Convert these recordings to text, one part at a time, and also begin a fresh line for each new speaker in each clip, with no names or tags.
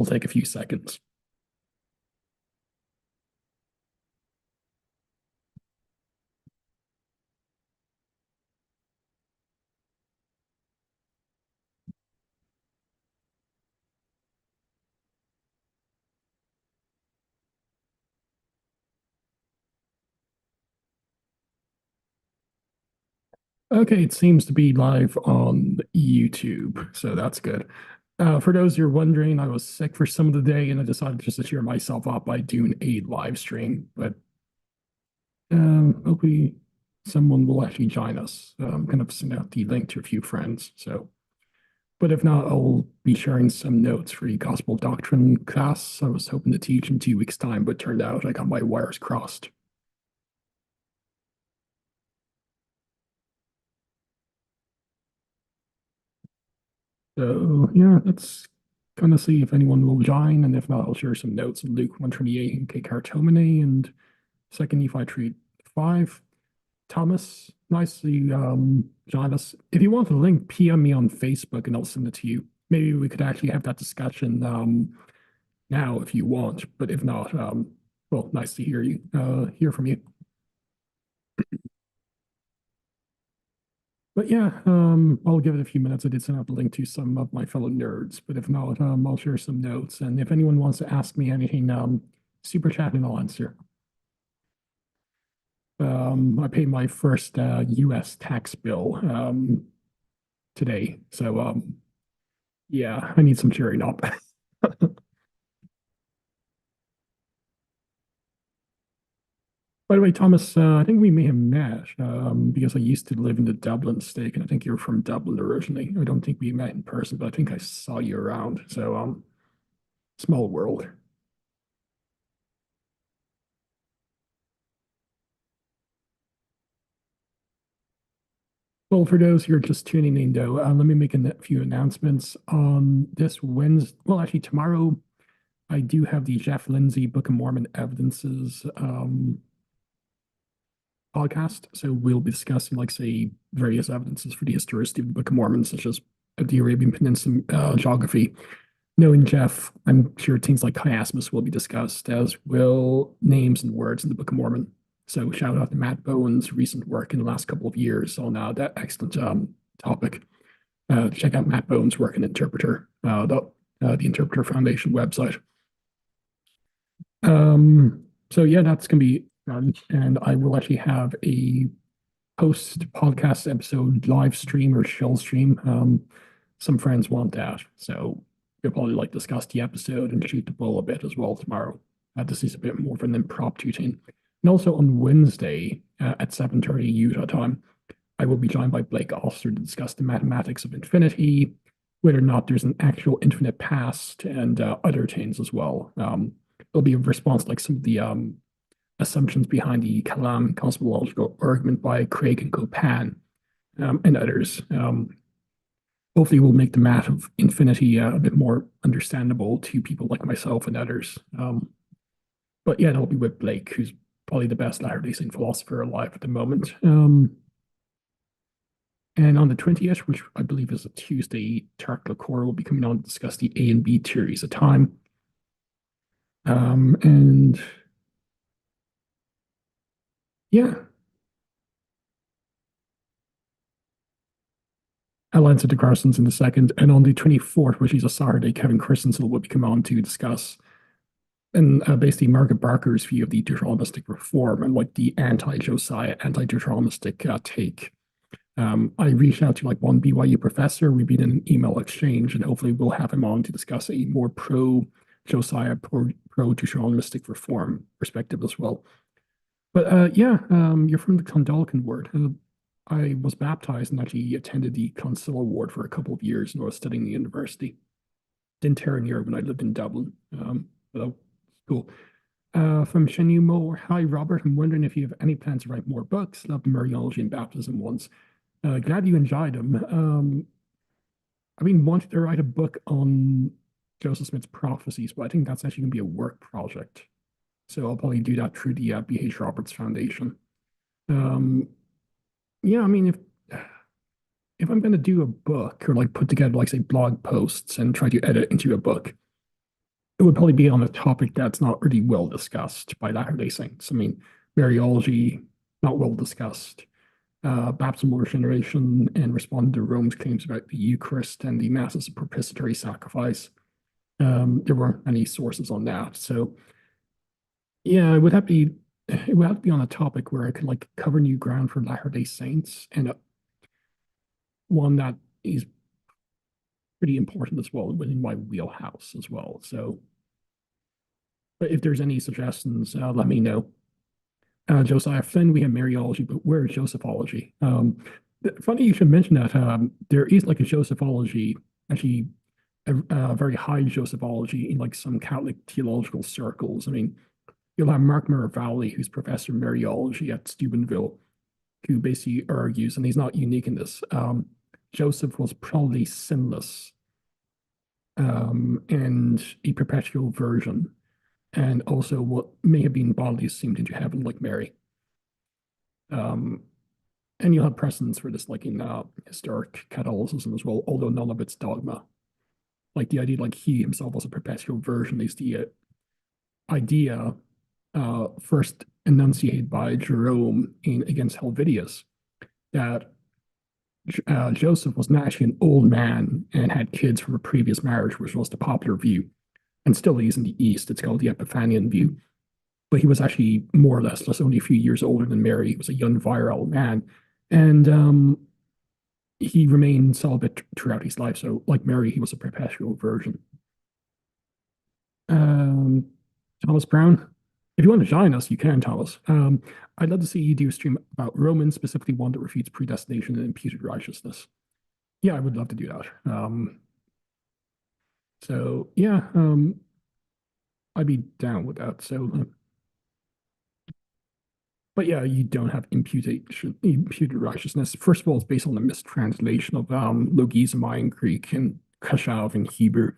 will take a few seconds. Okay, it seems to be live on YouTube, so that's good. For those who are wondering, I was sick for some of the day and I decided just to cheer myself up by doing a live stream. But hopefully someone will actually join us. I'm going to send out the link to a few friends. So, but if not, I'll be sharing some notes for the gospel doctrine class I was hoping to teach in 2 weeks' time, but turned out I got my wires crossed. So yeah, let's kind of see if anyone will join, and if not, I'll share some notes in Luke 128 and K and Second Nephi 3:5. Thomas, nice to join us. If you want the link, PM me on Facebook and I'll send it to you. Maybe we could actually have that discussion now if you want, but if not, well, nice to hear from you. But yeah, I'll give it a few minutes. I did send out the link to some of my fellow nerds, but if not, I'll share some notes. And if anyone wants to ask me anything, super chat and I'll answer. I paid my first US tax bill today. So yeah, I need some cheering up. By the way, Thomas, I think we may have met because I used to live in the Dublin stake, and I think you're from Dublin originally. I don't think we met in person, but I think I saw you around. So, small world. Well, for those who are just tuning in, though, let me make a few announcements. On this Wednesday, well, actually, tomorrow, I do have the Jeff Lindsay Book of Mormon Evidences podcast. So we'll be discussing, like, say, various evidences for the historicity of the Book of Mormon, such as the Arabian Peninsula geography. Knowing Jeff, I'm sure things like chiasmus will be discussed, as will names and words in the Book of Mormon. So shout out to Matt Bowen's recent work in the last couple of years on that excellent topic. Check out Matt Bowen's work in Interpreter, the Interpreter Foundation website. So yeah, that's gonna be fun, and I will actually have a post podcast episode live stream or shell stream. Some friends want that, so we'll probably like discuss the episode and shoot the bull a bit as well tomorrow. This is a bit more of an impromptu thing. And also on Wednesday at 7:30 Utah time, I will be joined by Blake Oster to discuss the mathematics of infinity, whether or not there's an actual infinite past, and other things as well. It'll be a response like some of the assumptions behind the Kalam cosmological argument by Craig and Copan and others. Hopefully, we'll make the math of infinity a bit more understandable to people like myself and others. But yeah, that'll be with Blake, who's probably the best Latter-day Saint philosopher alive at the moment. And on the 20th, which I believe is a Tuesday, Tarek Lacour will be coming on to discuss the A and B theories of time. And yeah, I'll answer the questions in a second. And on the 24th, which is a Saturday, Kevin Christensen will be coming on to discuss and basically Margaret Barker's view of the Deuteronomistic reform and like the anti-Josiah, anti-Deuteronomistic take. I reached out to like one BYU professor. We've been in an email exchange, and hopefully we'll have him on to discuss a more pro-Josiah, pro-Deuteronomistic reform perspective as well. But yeah, you're from the Clondalkin word. I was baptized and actually attended the Clonsilla Ward for a couple of years when I was studying the university. Didn't tear near when I lived in Dublin. But cool. From Shenyu Mo, hi Robert. I'm wondering if you have any plans to write more books. Love the Mariology and Baptism ones. Glad you enjoyed them. I've been wanting to write a book on Joseph Smith's prophecies, but I think that's actually going to be a work project. So I'll probably do that through the B.H. Roberts Foundation. Yeah, I mean, if I'm going to do a book or like put together like say blog posts and try to edit into a book, it would probably be on a topic that's not really well discussed by Latter-day Saints. I mean, Mariology, not well discussed. Baptismal regeneration and responding to Rome's claims about the Eucharist and the masses of propitiatory sacrifice. There weren't any sources on that. So yeah, it would have to be on a topic where I could like cover new ground for Latter-day Saints and one that is pretty important as well within my wheelhouse as well. So but if there's any suggestions, let me know. Josiah Flynn, we have Mariology, but where's Josephology? Funny you should mention that. There is like a Josephology, actually a very high Josephology in like some Catholic theological circles. I mean, you'll have Mark Miravalli, who's professor of Mariology at Steubenville, who basically argues, and he's not unique in this, Joseph was probably sinless and a perpetual virgin, and also what may have been bodily assumed into heaven, like Mary. And you'll have precedents for this, like in historic Catholicism as well, although none of it's dogma. Like the idea, like he himself was a perpetual virgin, is the idea first enunciated by Jerome in against Helvidius, that Joseph was naturally an old man and had kids from a previous marriage, which was the popular view, and still is in the East. It's called the Epiphanian view. But he was actually more or less just only a few years older than Mary. He was a young, virile man. And he remained celibate throughout his life. So, like Mary, he was a perpetual virgin. Thomas Brown, if you want to join us, you can, Thomas. I'd love to see you do a stream about Romans, specifically one that refutes predestination and imputed righteousness. Yeah, I would love to do that. So, yeah, I'd be down with that. So, but yeah, you don't have imputed righteousness. First of all, it's based on the mistranslation of logizomai in Greek and kashav in Hebrew.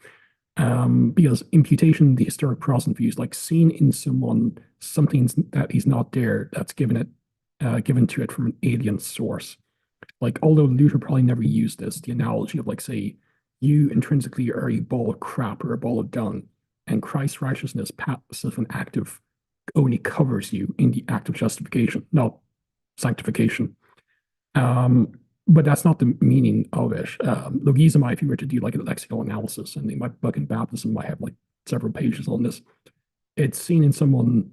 Because imputation, the historic Protestant view, is like seeing in someone something that is not there, that's given to it from an alien source. Like, although Luther probably never used this, the analogy of like, say, you intrinsically are a ball of crap or a ball of dung, and Christ's righteousness, passive and active, only covers you in the act of justification, not sanctification. But that's not the meaning of it. Logizomai, if you were to do like a lexical analysis, and my book in baptism might have like several pages on this, it's seen in someone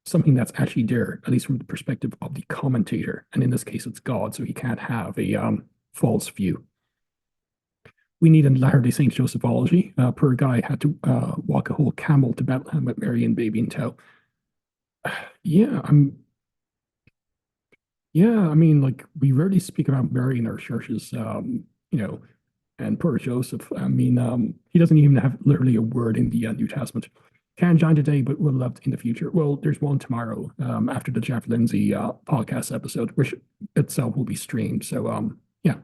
something that's actually there, at least from the perspective of the commentator. And in this case, it's God, so he can't have a false view. We need a Latter-day Saint Josephology. Per guy had to walk a whole camel to Bethlehem with Mary and baby in tow. Yeah, I mean, like we rarely speak about Mary in our churches, and poor Joseph. I mean, he doesn't even have literally a word in the New Testament. Can't join today, but would love to in the future. Well, there's one tomorrow after the Jeff Lindsay podcast episode, which itself will be streamed. So, yeah.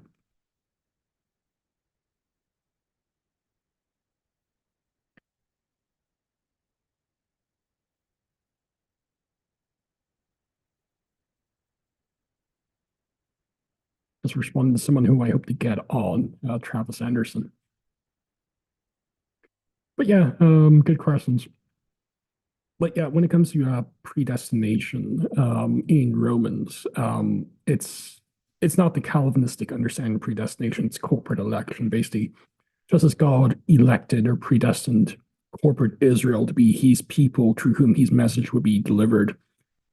Just responding to someone who I hope to get on, Travis Anderson. But yeah, good questions. But yeah, when it comes to predestination in Romans, it's not the Calvinistic understanding of predestination, it's corporate election, basically. Just as God elected or predestined corporate Israel to be his people through whom his message would be delivered,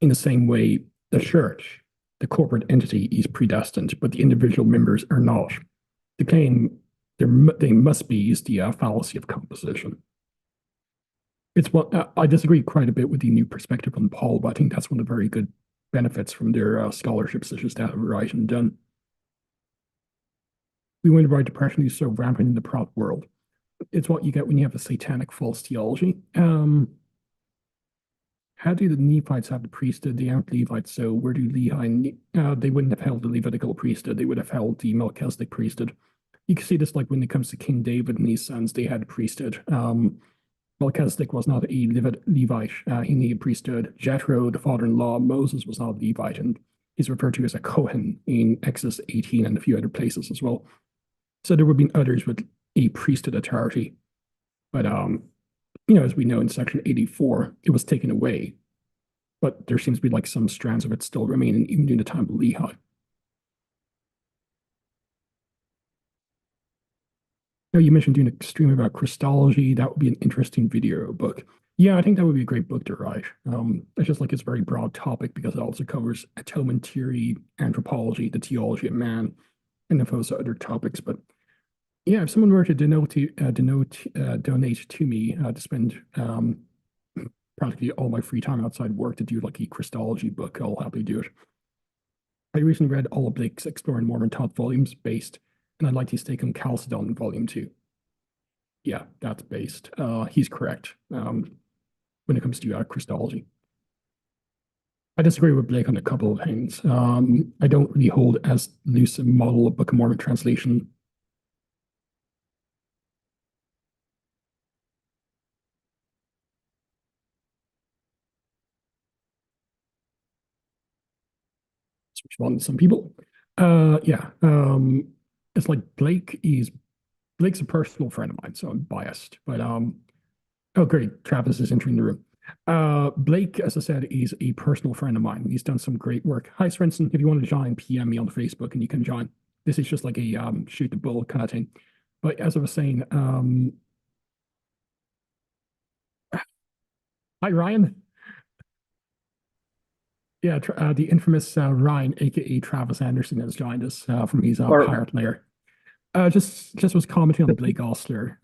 in the same way, the church, the corporate entity, is predestined, but the individual members are not. The claim they must be is the fallacy of composition. It's what I disagree quite a bit with the new perspective on Paul, but I think that's one of the very good benefits from their scholarship, such as that of Wright and Dunn. We went about depression is so rampant in the prop world. It's what you get when you have a satanic false theology. How do the Nephites have the priesthood? They aren't Levites, so where do Lehi? They wouldn't have held the Levitical priesthood. They would have held the Melchizedek priesthood. You can see this like when it comes to King David and his sons, they had a priesthood. Melchizedek was not a Levite. He needed priesthood. Jethro, the father-in-law, Moses, was not a Levite, and he's referred to as a Kohen in Exodus 18 and a few other places as well. So there would have been others with a priesthood authority. But as we know in Section 84, it was taken away, but there seems to be like some strands of it still remaining even during the time of Lehi. Now, you mentioned doing a stream about Christology. That would be an interesting video book. Yeah, I think that would be a great book to write. It's just like it's a very broad topic because it also covers atonement theory, anthropology, the theology of man, and then also other topics. But yeah, if someone were to donate to me to spend practically all my free time outside work to do like a Christology book, I'll happily do it. I recently read all of Blake's Exploring Mormon Thought volumes based, and I'd like his take on Chalcedon in volume 2. Yeah, that's based. He's correct when it comes to Christology. I disagree with Blake on a couple of things. I don't really hold as loose a model of Book of Mormon translation. Respond to some people. Yeah. It's like Blake's a personal friend of mine, so I'm biased. But oh great, Travis is entering the room. Blake, as I said, is a personal friend of mine. He's done some great work. Hi, Svensson. If you want to join, PM me on Facebook and you can join. This is just like a shoot the bull kind of thing. But as I was saying, hi Ryan. Yeah, the infamous Ryan, aka Travis Anderson, has joined us from his
Or
pirate lair. Just was commenting on Blake Ostler.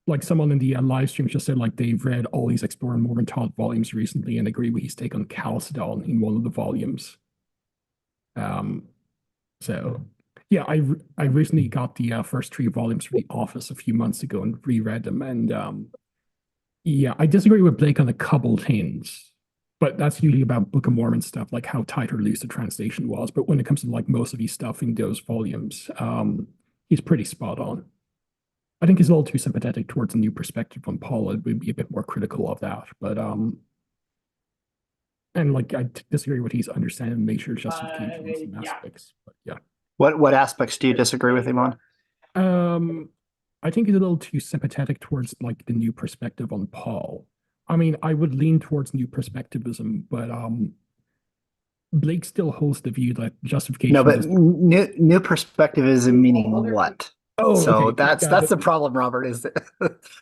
Like someone in the live stream just said, like they've read all these Exploring Mormon Thought volumes recently and agree with his take on Chalcedon in one of the volumes. Um, so yeah, I recently got the first 3 volumes for The Office a few months ago and reread them, and yeah, I disagree with Blake on a couple things, but that's usually about Book of Mormon stuff, like how tight or loose the translation was. But when it comes to like most of his stuff in those volumes, he's pretty spot on. I think he's a little too sympathetic towards a new perspective on Paul. It would be a bit more critical of that. But and like I disagree with his understanding nature justification in some aspects. But yeah.
what aspects do you disagree with him on?
Um I think he's a little too sympathetic towards like the new perspective on Paul. I mean, I would lean towards new perspectivism, but Blake still holds the view that
No,
justification
but
does.
new perspective is meaning what?
Oh,
So
okay.
that's the problem, Robert, is that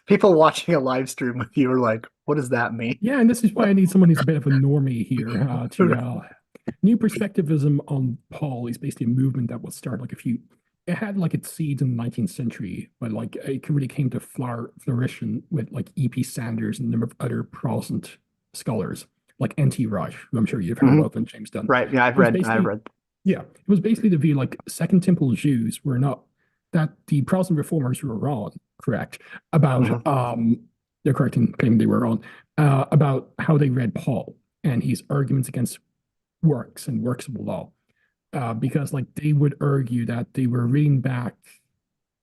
people watching a live stream with you are like, what does that mean?
Yeah, and this is why I need someone who's a bit of a normie here to new perspectivism on Paul is basically a movement that was started like a few. It had like its seeds in the 19th century, but like it really came to flourishing with like E.P. Sanders and a number of other Protestant scholars, like N.T. Wright, who I'm sure you've heard
Hmm.
of, and James Dunn.
Right. Yeah,
It was basically, yeah, it was basically the view like Second Temple Jews were not that the Protestant reformers were wrong, correct, about
Hmm.
they're correct in claiming they were wrong, about how they read Paul and his arguments against works and works of the law. Because like they would argue that they were reading back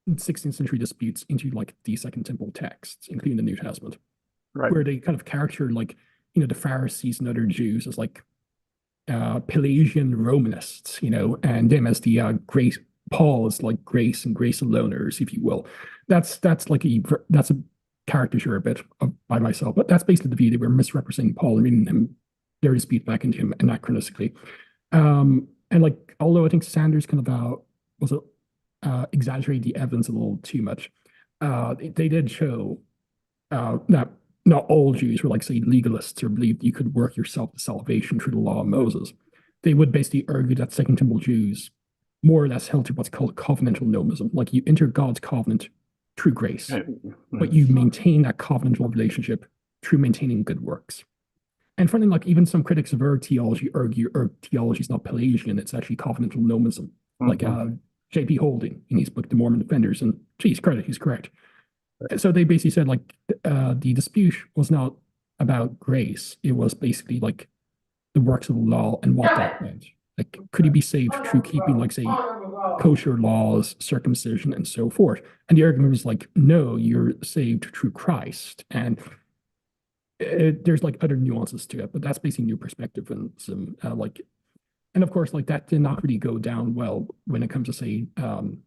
16th century disputes into like the Second Temple texts, including the New Testament,
Right.
where they kind of caricature like, the Pharisees and other Jews as like Pelagian Romanists, and them as the grace. Paul is like grace and grace aloners, if you will. That's a caricature a bit by myself, but that's basically the view. They were misrepresenting Paul and reading him their dispute back into him anachronistically. And like, although I think Sanders kind of was exaggerated the evidence a little too much, they did show that not all Jews were like, say, legalists or believed you could work yourself to salvation through the law of Moses. They would basically argue that Second Temple Jews more or less held to what's called covenantal nomism. Like you enter God's covenant through grace, but you maintain that covenantal relationship through maintaining good works. And finally, like even some critics of our theology argue our theology is not Pelagian, it's actually covenantal nomism. Like
Hmm.
J.P. Holding in his book, The Mormon Defenders, and geez, credit, he's correct. So they basically said like the dispute was not about grace. It was basically like the works of the law and what that meant. Like, could he be saved through keeping, like, say, kosher laws, circumcision, and so forth? And the argument was like, no, you're saved through Christ. And there's like other nuances to it, but that's basically new perspective and some like, and of course, like that did not really go down well when it comes to say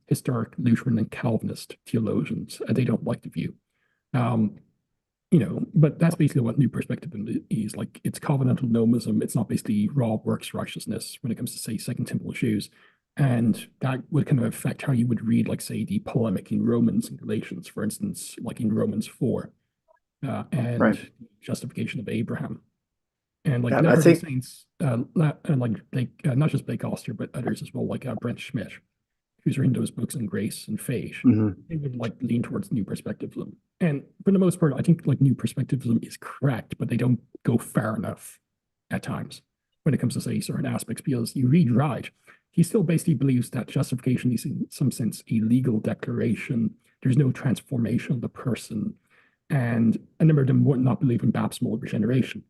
historic Lutheran and Calvinist theologians. They don't like the view. Um, But that's basically what new perspective is. Like, it's covenantal nomism. It's not basically raw works righteousness when it comes to, say, Second Temple issues. And that would kind of affect how you would read, like, say, the polemic in Romans and Galatians, for instance, like in Romans 4,
Right.
and justification of Abraham. And like
Yeah, I
Latter-day
think.
Saints, and like Blake, not just Blake Oster, but others as well, like Brent Schmidt, who's written those books on grace and faith,
Mhm.
they would like lean towards new perspectivism. And for the most part, I think like new perspectivism is correct, but they don't go far enough at times when it comes to, say, certain aspects, because you read right. He still basically believes that justification is in some sense a legal declaration. There's no transformation of the person. And a number of them would not believe in baptismal regeneration.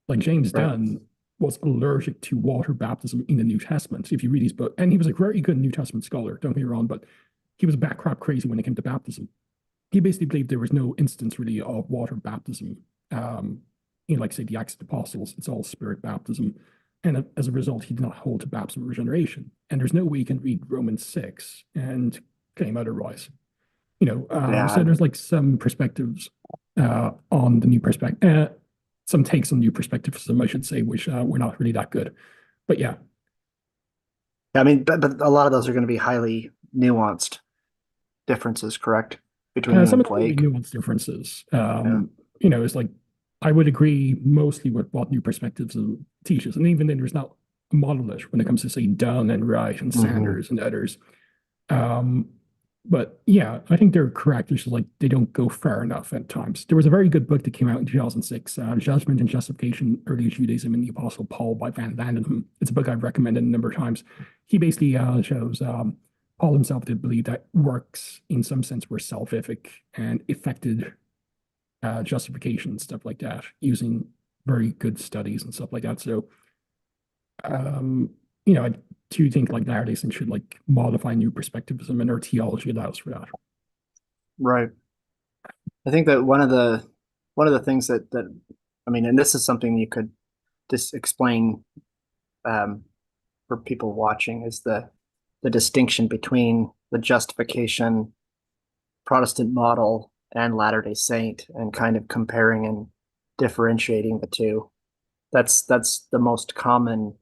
Like James
Right.
Dunn was allergic to water baptism in the New Testament. If you read his book, and he was a very good New Testament scholar, don't get me wrong, but he was backcrop crazy when it came to baptism. He basically believed there was no instance really of water baptism. Um, like say the Acts of the Apostles, it's all spirit baptism. And as a result, he did not hold to baptismal regeneration. And there's no way you can read Romans 6 and claim otherwise.
Yeah.
So there's like some perspectives on the new perspective, some takes on new perspectivism, I should say, which were not really that good. But yeah,
I mean, but a lot of those are going to be highly nuanced differences, correct? Between you
some
and
of them will be
Blake.
nuanced differences.
Yeah.
It's like I would agree mostly with what new perspectivism teaches, and even then, there's not a monolith when it comes to say Dunn and Wright and
Hmm.
Sanders and others. Um, but yeah, I think they're correct. It's just like they don't go far enough at times. There was a very good book that came out in 2006, Judgment and Justification, Early Judaism and the Apostle Paul by Van Vandenham. It's a book I've recommended a number of times. He basically shows Paul himself did believe that works in some sense were salvific and affected justification and stuff like that using very good studies and stuff like that. So um, I do think like Latter-day Saints should like modify new perspectivism, and our theology allows for that.
Right. I think that one of the things that I mean, and this is something you could just explain um, for people watching is the distinction between the justification Protestant model and Latter-day Saint, and kind of comparing and differentiating the two. That's the most common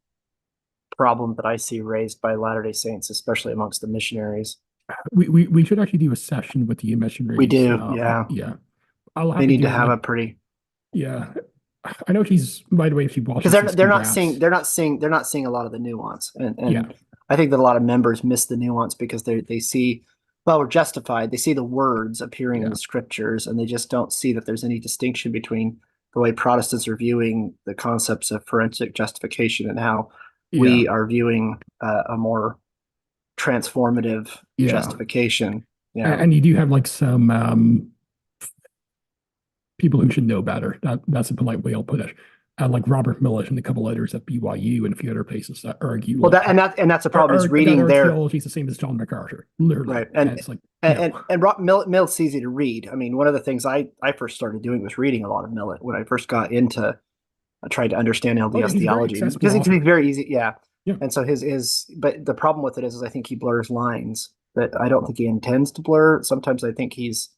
problem that I see raised by Latter-day Saints, especially amongst the missionaries.
We should actually do a session with the
We
missionaries.
do, yeah.
Yeah, I'll
They
have to
need to
do
have
like
a pretty
yeah. I know she's by the way, if she
because
watches
they're
this,
they're not seeing
congrats.
they're not seeing a lot of the nuance, and
Yeah,
I think that a lot of members miss the nuance because they see, well, we're justified. They see the words appearing in
yeah,
the scriptures, and they just don't see that there's any distinction between the way Protestants are viewing the concepts of forensic justification and how
yeah,
we are viewing a more transformative
yeah.
justification. Yeah.
And you do have like some people who should know better. That's a polite way I'll put it. Like Robert Millet and a couple others at BYU and a few other places that argue
Well,
like
that's the problem is
that
reading
our
their
theology is the same as John MacArthur, literally.
right.
And it's like, no.
Millet's easy to read. I mean, one of the things I first started doing was reading a lot of Millet when I first got into I tried to understand
Oh yeah,
LDS
he's a very
theology
accessible
because he's
author.
very easy. Yeah.
Yeah,
And so his but the problem with it is I think he blurs lines that I don't think he intends to blur. Sometimes I think he's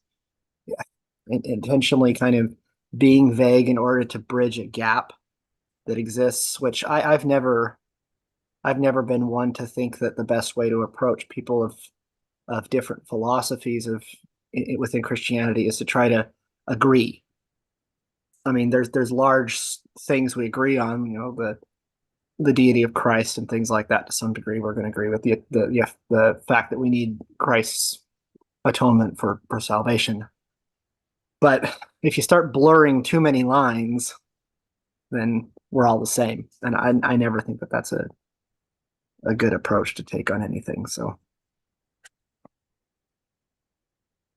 intentionally kind of being vague in order to bridge a gap that exists, which I've never been one to think that the best way to approach people of different philosophies within Christianity is to try to agree. I mean, there's large things we agree on, the deity of Christ and things like that. To some degree, we're going to agree with the fact that we need Christ's atonement for salvation. But if you start blurring too many lines, then we're all the same, and I never think that that's a good approach to take on anything. So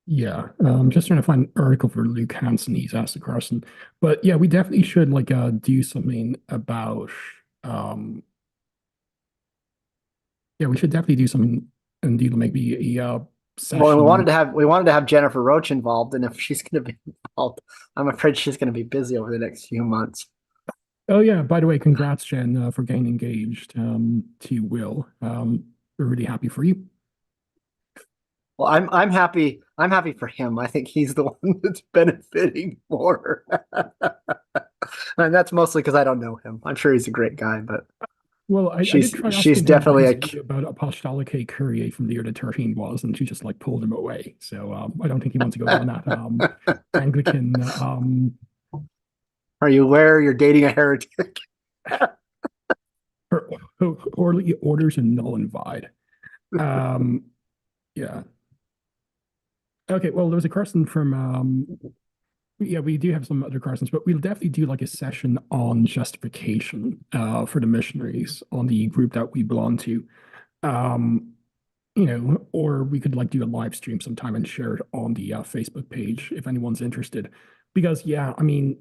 yeah. Just trying to find an article for Luke Hansen. He's asked the question, but yeah, we definitely should like do something about yeah, we should definitely do something and do maybe a
well, we wanted
session.
to have we wanted to have Jennifer Roach involved, and if she's going to be involved, I'm afraid she's going to be busy over the next few months.
Oh yeah, by the way, congrats, Jen, for getting engaged to Will. We're really happy for you.
Well, I'm happy. I'm happy for him. I think he's the one that's benefiting more. And that's mostly because I don't know him. I'm sure he's a great guy, but
Well, I did
she's
try
she's
asking him what
definitely
his
a
view about Apostolicae Curiae from the year the 13 was, and she just like pulled him away. So I don't think he wants to go down that Anglican
Are you aware you're dating a heretic?
or, orderly orders and null and void. Um, yeah. Okay. Well, there was a question from yeah, we do have some other questions, but we'll definitely do like a session on justification for the missionaries on the group that we belong to. Um, or we could like do a live stream sometime and share it on the Facebook page if anyone's interested. Because yeah, I mean,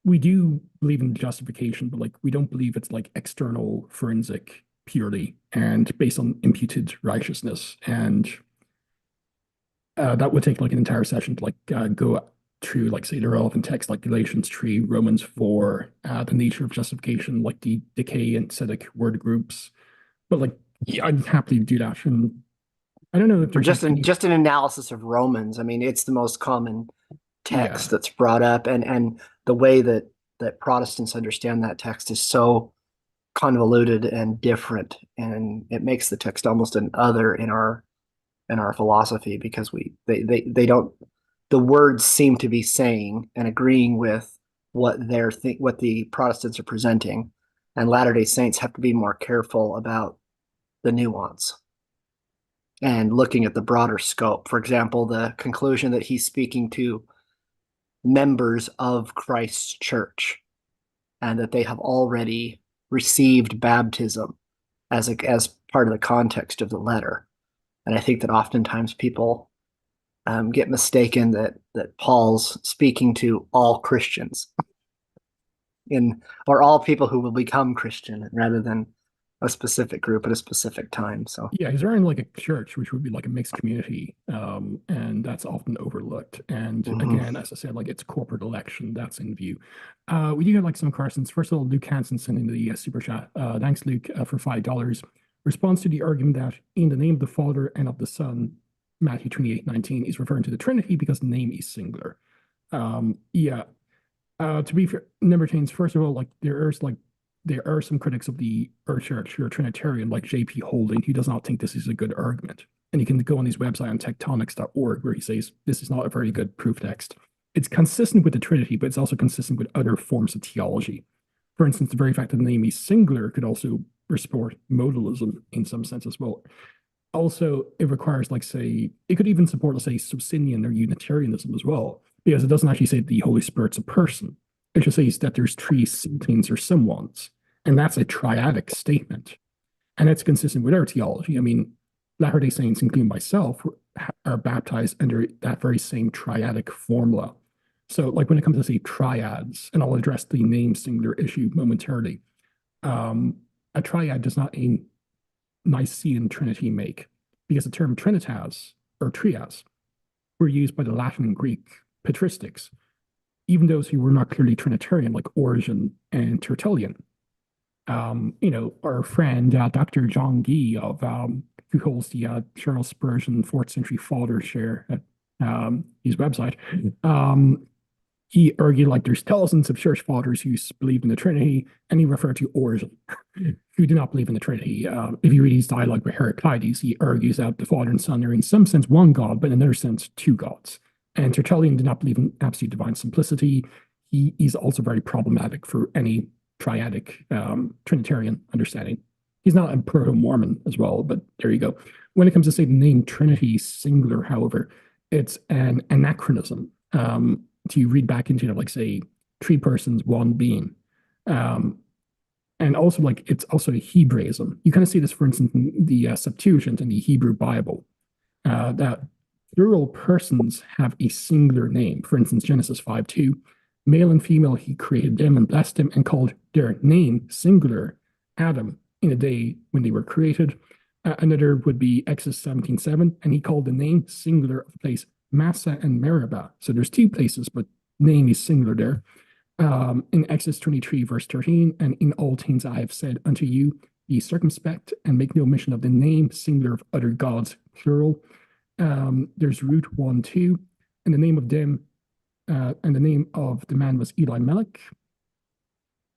we do believe in justification, but like we don't believe it's like external forensic purely and based on imputed righteousness. And that would take like an entire session to like go through like say the relevant text like Galatians 3, Romans 4, the nature of justification, like the decay and acidic word groups. But like yeah, I'd happily do that. And I don't know if
Or
there's like any,
just an analysis of Romans. I mean, it's the most common
yeah,
text that's brought up, and the way that Protestants understand that text is so convoluted and different, and it makes the text almost an other in our philosophy because they don't the words seem to be saying and agreeing with what the Protestants are presenting, and Latter-day Saints have to be more careful about the nuance and looking at the broader scope. For example, the conclusion that he's speaking to members of Christ's church and that they have already received baptism as part of the context of the letter. And I think that oftentimes people get mistaken that Paul's speaking to all Christians in or all people who will become Christian rather than a specific group at a specific time. So
yeah, he's in like a church, which would be like a mixed community, and that's often overlooked. And
mhm.
again, as I said, like it's corporate election that's in view. We do have like some questions. First of all, Luke Hansen sending the super chat. Thanks, Luke, for $5. Response to the argument that in the name of the Father and of the Son, Matthew 28:19 is referring to the Trinity because the name is singular. Yeah, to be fair, Libertines, first of all, like there are some critics of the Earth Church who are Trinitarian, like J.P. Holding, who does not think this is a good argument. And you can go on his website on tectonics.org where he says this is not a very good proof text. It's consistent with the Trinity, but it's also consistent with other forms of theology. For instance, the very fact that the name is singular could also support modalism in some sense as well. Also, it requires, like, say, it could even support, let's say, Socinian or Unitarianism as well, because it doesn't actually say the Holy Spirit's a person. It just says that there's three somethings or someones, and that's a triadic statement. And it's consistent with our theology. I mean, Latter-day Saints, including myself, are baptized under that very same triadic formula. So, like, when it comes to, say, triads, and I'll address the name singular issue momentarily, um, a triad does not a Nicene Trinity make, because the term trinitas or trias were used by the Latin and Greek patristics, even those who were not clearly Trinitarian, like Origen and Tertullian. Our friend Dr. John Gee of who holds the Charles Spurgeon 4th Century Fathers share at his website. He argued like there's thousands of church fathers who believed in the Trinity, and he referred to Origen, who do not believe in the Trinity. If you read his dialogue with Heraclides, he argues that the Father and Son are in some sense one God, but in another sense two gods. And Tertullian did not believe in absolute divine simplicity. He's also very problematic for any triadic Trinitarian understanding. He's not a proto-Mormon as well, but there you go. When it comes to say the name Trinity singular, however, it's an anachronism. To read back into like say three persons, one being. Um, and also like it's also a Hebraism. You kind of see this, for instance, in the Septuagint in the Hebrew Bible, that plural persons have a singular name. For instance, Genesis 5:2, male and female, he created them and blessed them and called their name singular Adam in a day when they were created. Another would be Exodus 17:7, and he called the name singular of the place Massa and Meribah. So there's two places, but name is singular there. In Exodus 23, verse 13, and in all things I have said unto you, be circumspect and make no mention of the name singular of other gods, plural. There's root 1, 2, and the name of them, and the name of the man was Eli Melech,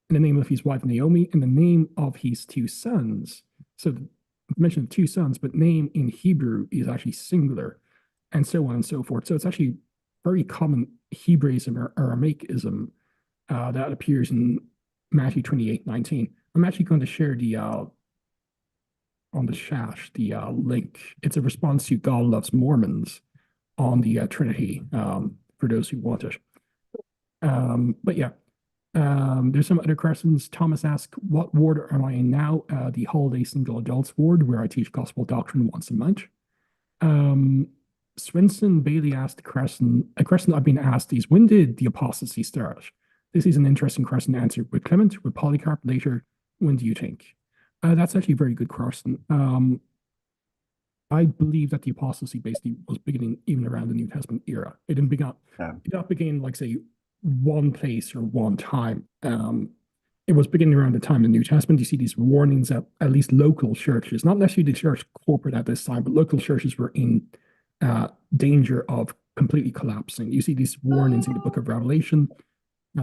and the name of his wife Naomi, and the name of his two sons. So the mention of two sons, but name in Hebrew is actually singular, and so on and so forth. So it's actually very common Hebraism or Aramaism that appears in Matthew 28:19. I'm actually going to share the on the Shash the link. It's a response to God Loves Mormons on the Trinity for those who want it. But yeah, there's some other questions. Thomas asked, what ward am I in now? The Holiday Single Adults ward, where I teach gospel doctrine once a month. Swinson Bailey asked a question I've been asked is, when did the apostasy start? This is an interesting question to answer with Clement, with Polycarp later. When do you think? That's actually a very good question. I believe that the apostasy basically was beginning even around the New Testament era. It didn't begin, it not begin like say one place or one time. It was beginning around the time of the New Testament. You see these warnings at least local churches, not necessarily the church corporate at this time, but local churches were in danger of completely collapsing. You see these warnings in the book of Revelation.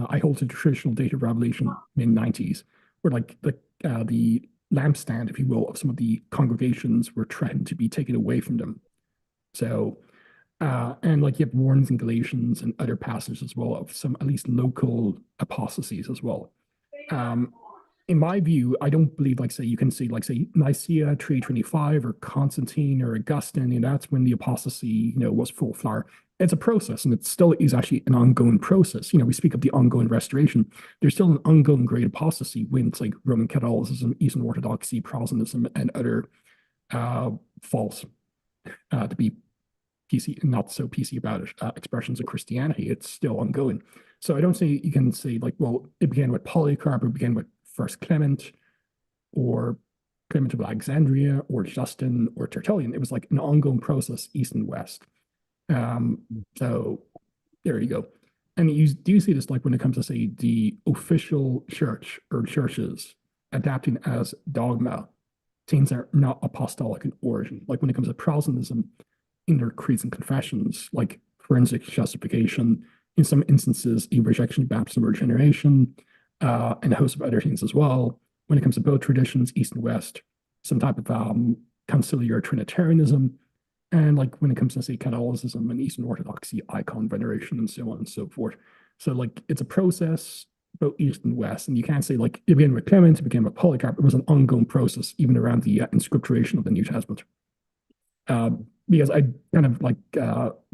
I hold to the traditional date of Revelation mid-90s, where like the lampstand, if you will, of some of the congregations were threatened to be taken away from them. So, and like you have warnings in Galatians and other passages as well of some at least local apostasies as well. In my view, I don't believe like say you can see like say Nicaea 325 or Constantine or Augustine, and that's when the apostasy was full flower. It's a process, and it still is actually an ongoing process. We speak of the ongoing restoration. There's still an ongoing great apostasy when it's like Roman Catholicism, Eastern Orthodoxy, Protestantism, and other false, to be PC, not so PC about it, expressions of Christianity. It's still ongoing. So I don't say you can say like, well, it began with Polycarp, it began with First Clement, or Clement of Alexandria, or Justin, or Tertullian. It was like an ongoing process, east and west. So there you go. And you do see this like when it comes to say the official church or churches adapting as dogma things that are not apostolic in origin. Like when it comes to Protestantism in their creeds and confessions, like forensic justification, in some instances, a rejection of baptism or regeneration, and a host of other things as well. When it comes to both traditions, East and West, some type of conciliar Trinitarianism, and like when it comes to say Catholicism and Eastern Orthodoxy, icon veneration, and so on and so forth. So like it's a process, both East and West, and you can't say like it began with Clement, it began with Polycarp. It was an ongoing process, even around the inscripturation of the New Testament. Because I kind of like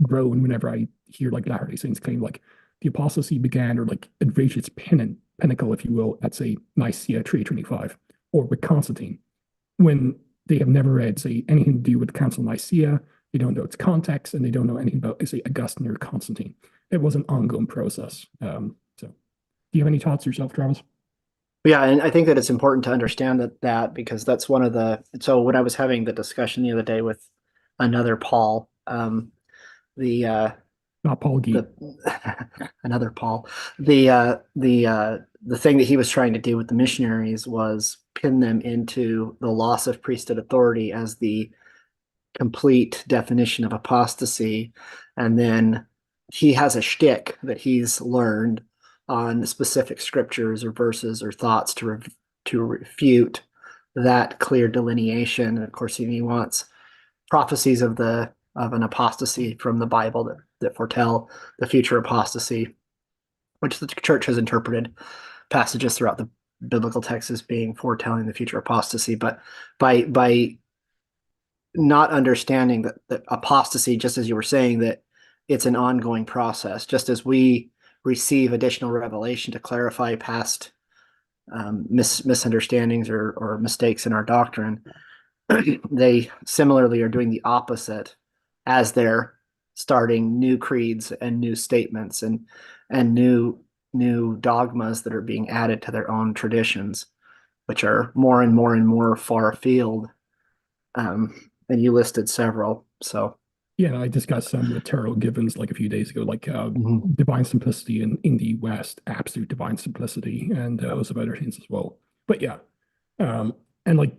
groan whenever I hear like Latter-day Saints claim like the apostasy began or like it reached its pinnacle, if you will, at say Nicaea 325 or with Constantine, when they have never read, say, anything to do with the Council of Nicaea. They don't know its context, and they don't know anything about, say, Augustine or Constantine. It was an ongoing process. So, do you have any thoughts yourself, Travis?
Yeah, and I think that it's important to understand that because that's one of the. So when I was having the discussion the other day with another Paul, the
Not Paul Gee.
another Paul, the thing that he was trying to do with the missionaries was pin them into the loss of priesthood authority as the complete definition of apostasy, and then he has a shtick that he's learned on specific scriptures or verses or thoughts to refute that clear delineation. And of course, he wants prophecies of an apostasy from the Bible that foretell the future apostasy, which the church has interpreted passages throughout the biblical text as being foretelling the future apostasy. But by not understanding that apostasy, just as you were saying, that it's an ongoing process, just as we receive additional revelation to clarify past misunderstandings or mistakes in our doctrine, they similarly are doing the opposite as they're starting new creeds and new statements and new dogmas that are being added to their own traditions, which are more and more and more far afield. And you listed several. So
Yeah, I discussed some with Terrell Givens like a few days ago, like
mhm.
divine simplicity in the West, absolute divine simplicity, and those of other things as well. But yeah, and like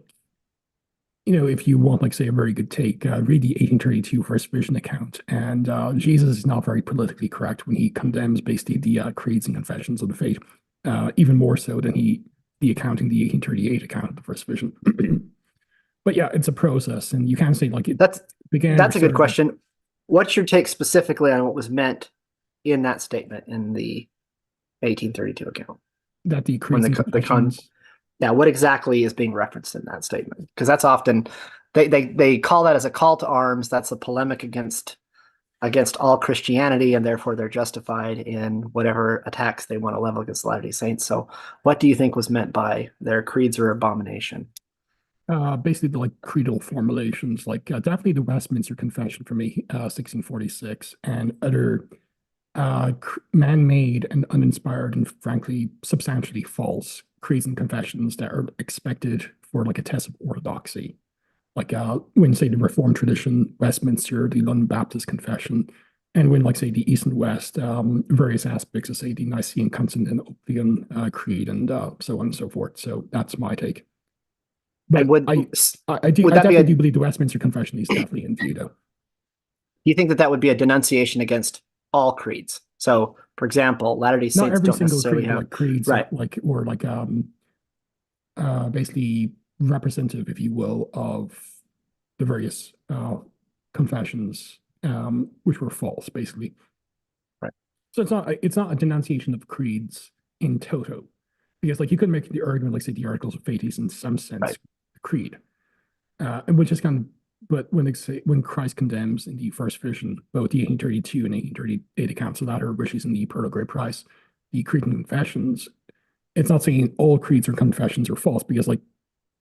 if you want, like, say, a very good take, read the 1832 First Vision account. And Jesus is not very politically correct when he condemns basically the creeds and confessions of the faith, even more so than the 1838 account of the First Vision. But yeah, it's a process, and you can't say like it
That's
began or
that's a good
started
question. What's your take specifically on what was meant in that statement in the 1832 account?
that the
When
creeds and
the con
confessions.
Yeah, what exactly is being referenced in that statement? Because that's often they call that as a call to arms. That's a polemic against all Christianity, and therefore they're justified in whatever attacks they want to level against Latter-day Saints. So, what do you think was meant by their creeds are abomination?
Basically the like creedal formulations, like definitely the Westminster Confession from 1646 and other man-made and uninspired and frankly substantially false creeds and confessions that are expected for like a test of orthodoxy. Like when say the Reformed tradition, Westminster, the London Baptist Confession, and when like say the East and West, various aspects of say the Nicene Constantinopolitan Creed and so on and so forth. So that's my take.
And
But I
would that be
definitely
a?
do
Do
believe the Westminster Confession is definitely in view though.
you think that that would be a denunciation against all creeds? So, for example, Latter-day
Not
Saints
every
don't
single
necessarily
creed, but
have
like creeds
right.
that like or like basically representative, if you will, of the various confessions which were false, basically.
Right.
So it's not a denunciation of creeds in toto, because like you could make the argument, like say the Articles of Faith is in some
Right.
sense creed, and which is kind of. But when they say when Christ condemns in the First Vision both the 1832 and 1838 accounts of that, or which is in the Pearl of Great Price, the Creed and Confessions, it's not saying all creeds or confessions are false, because like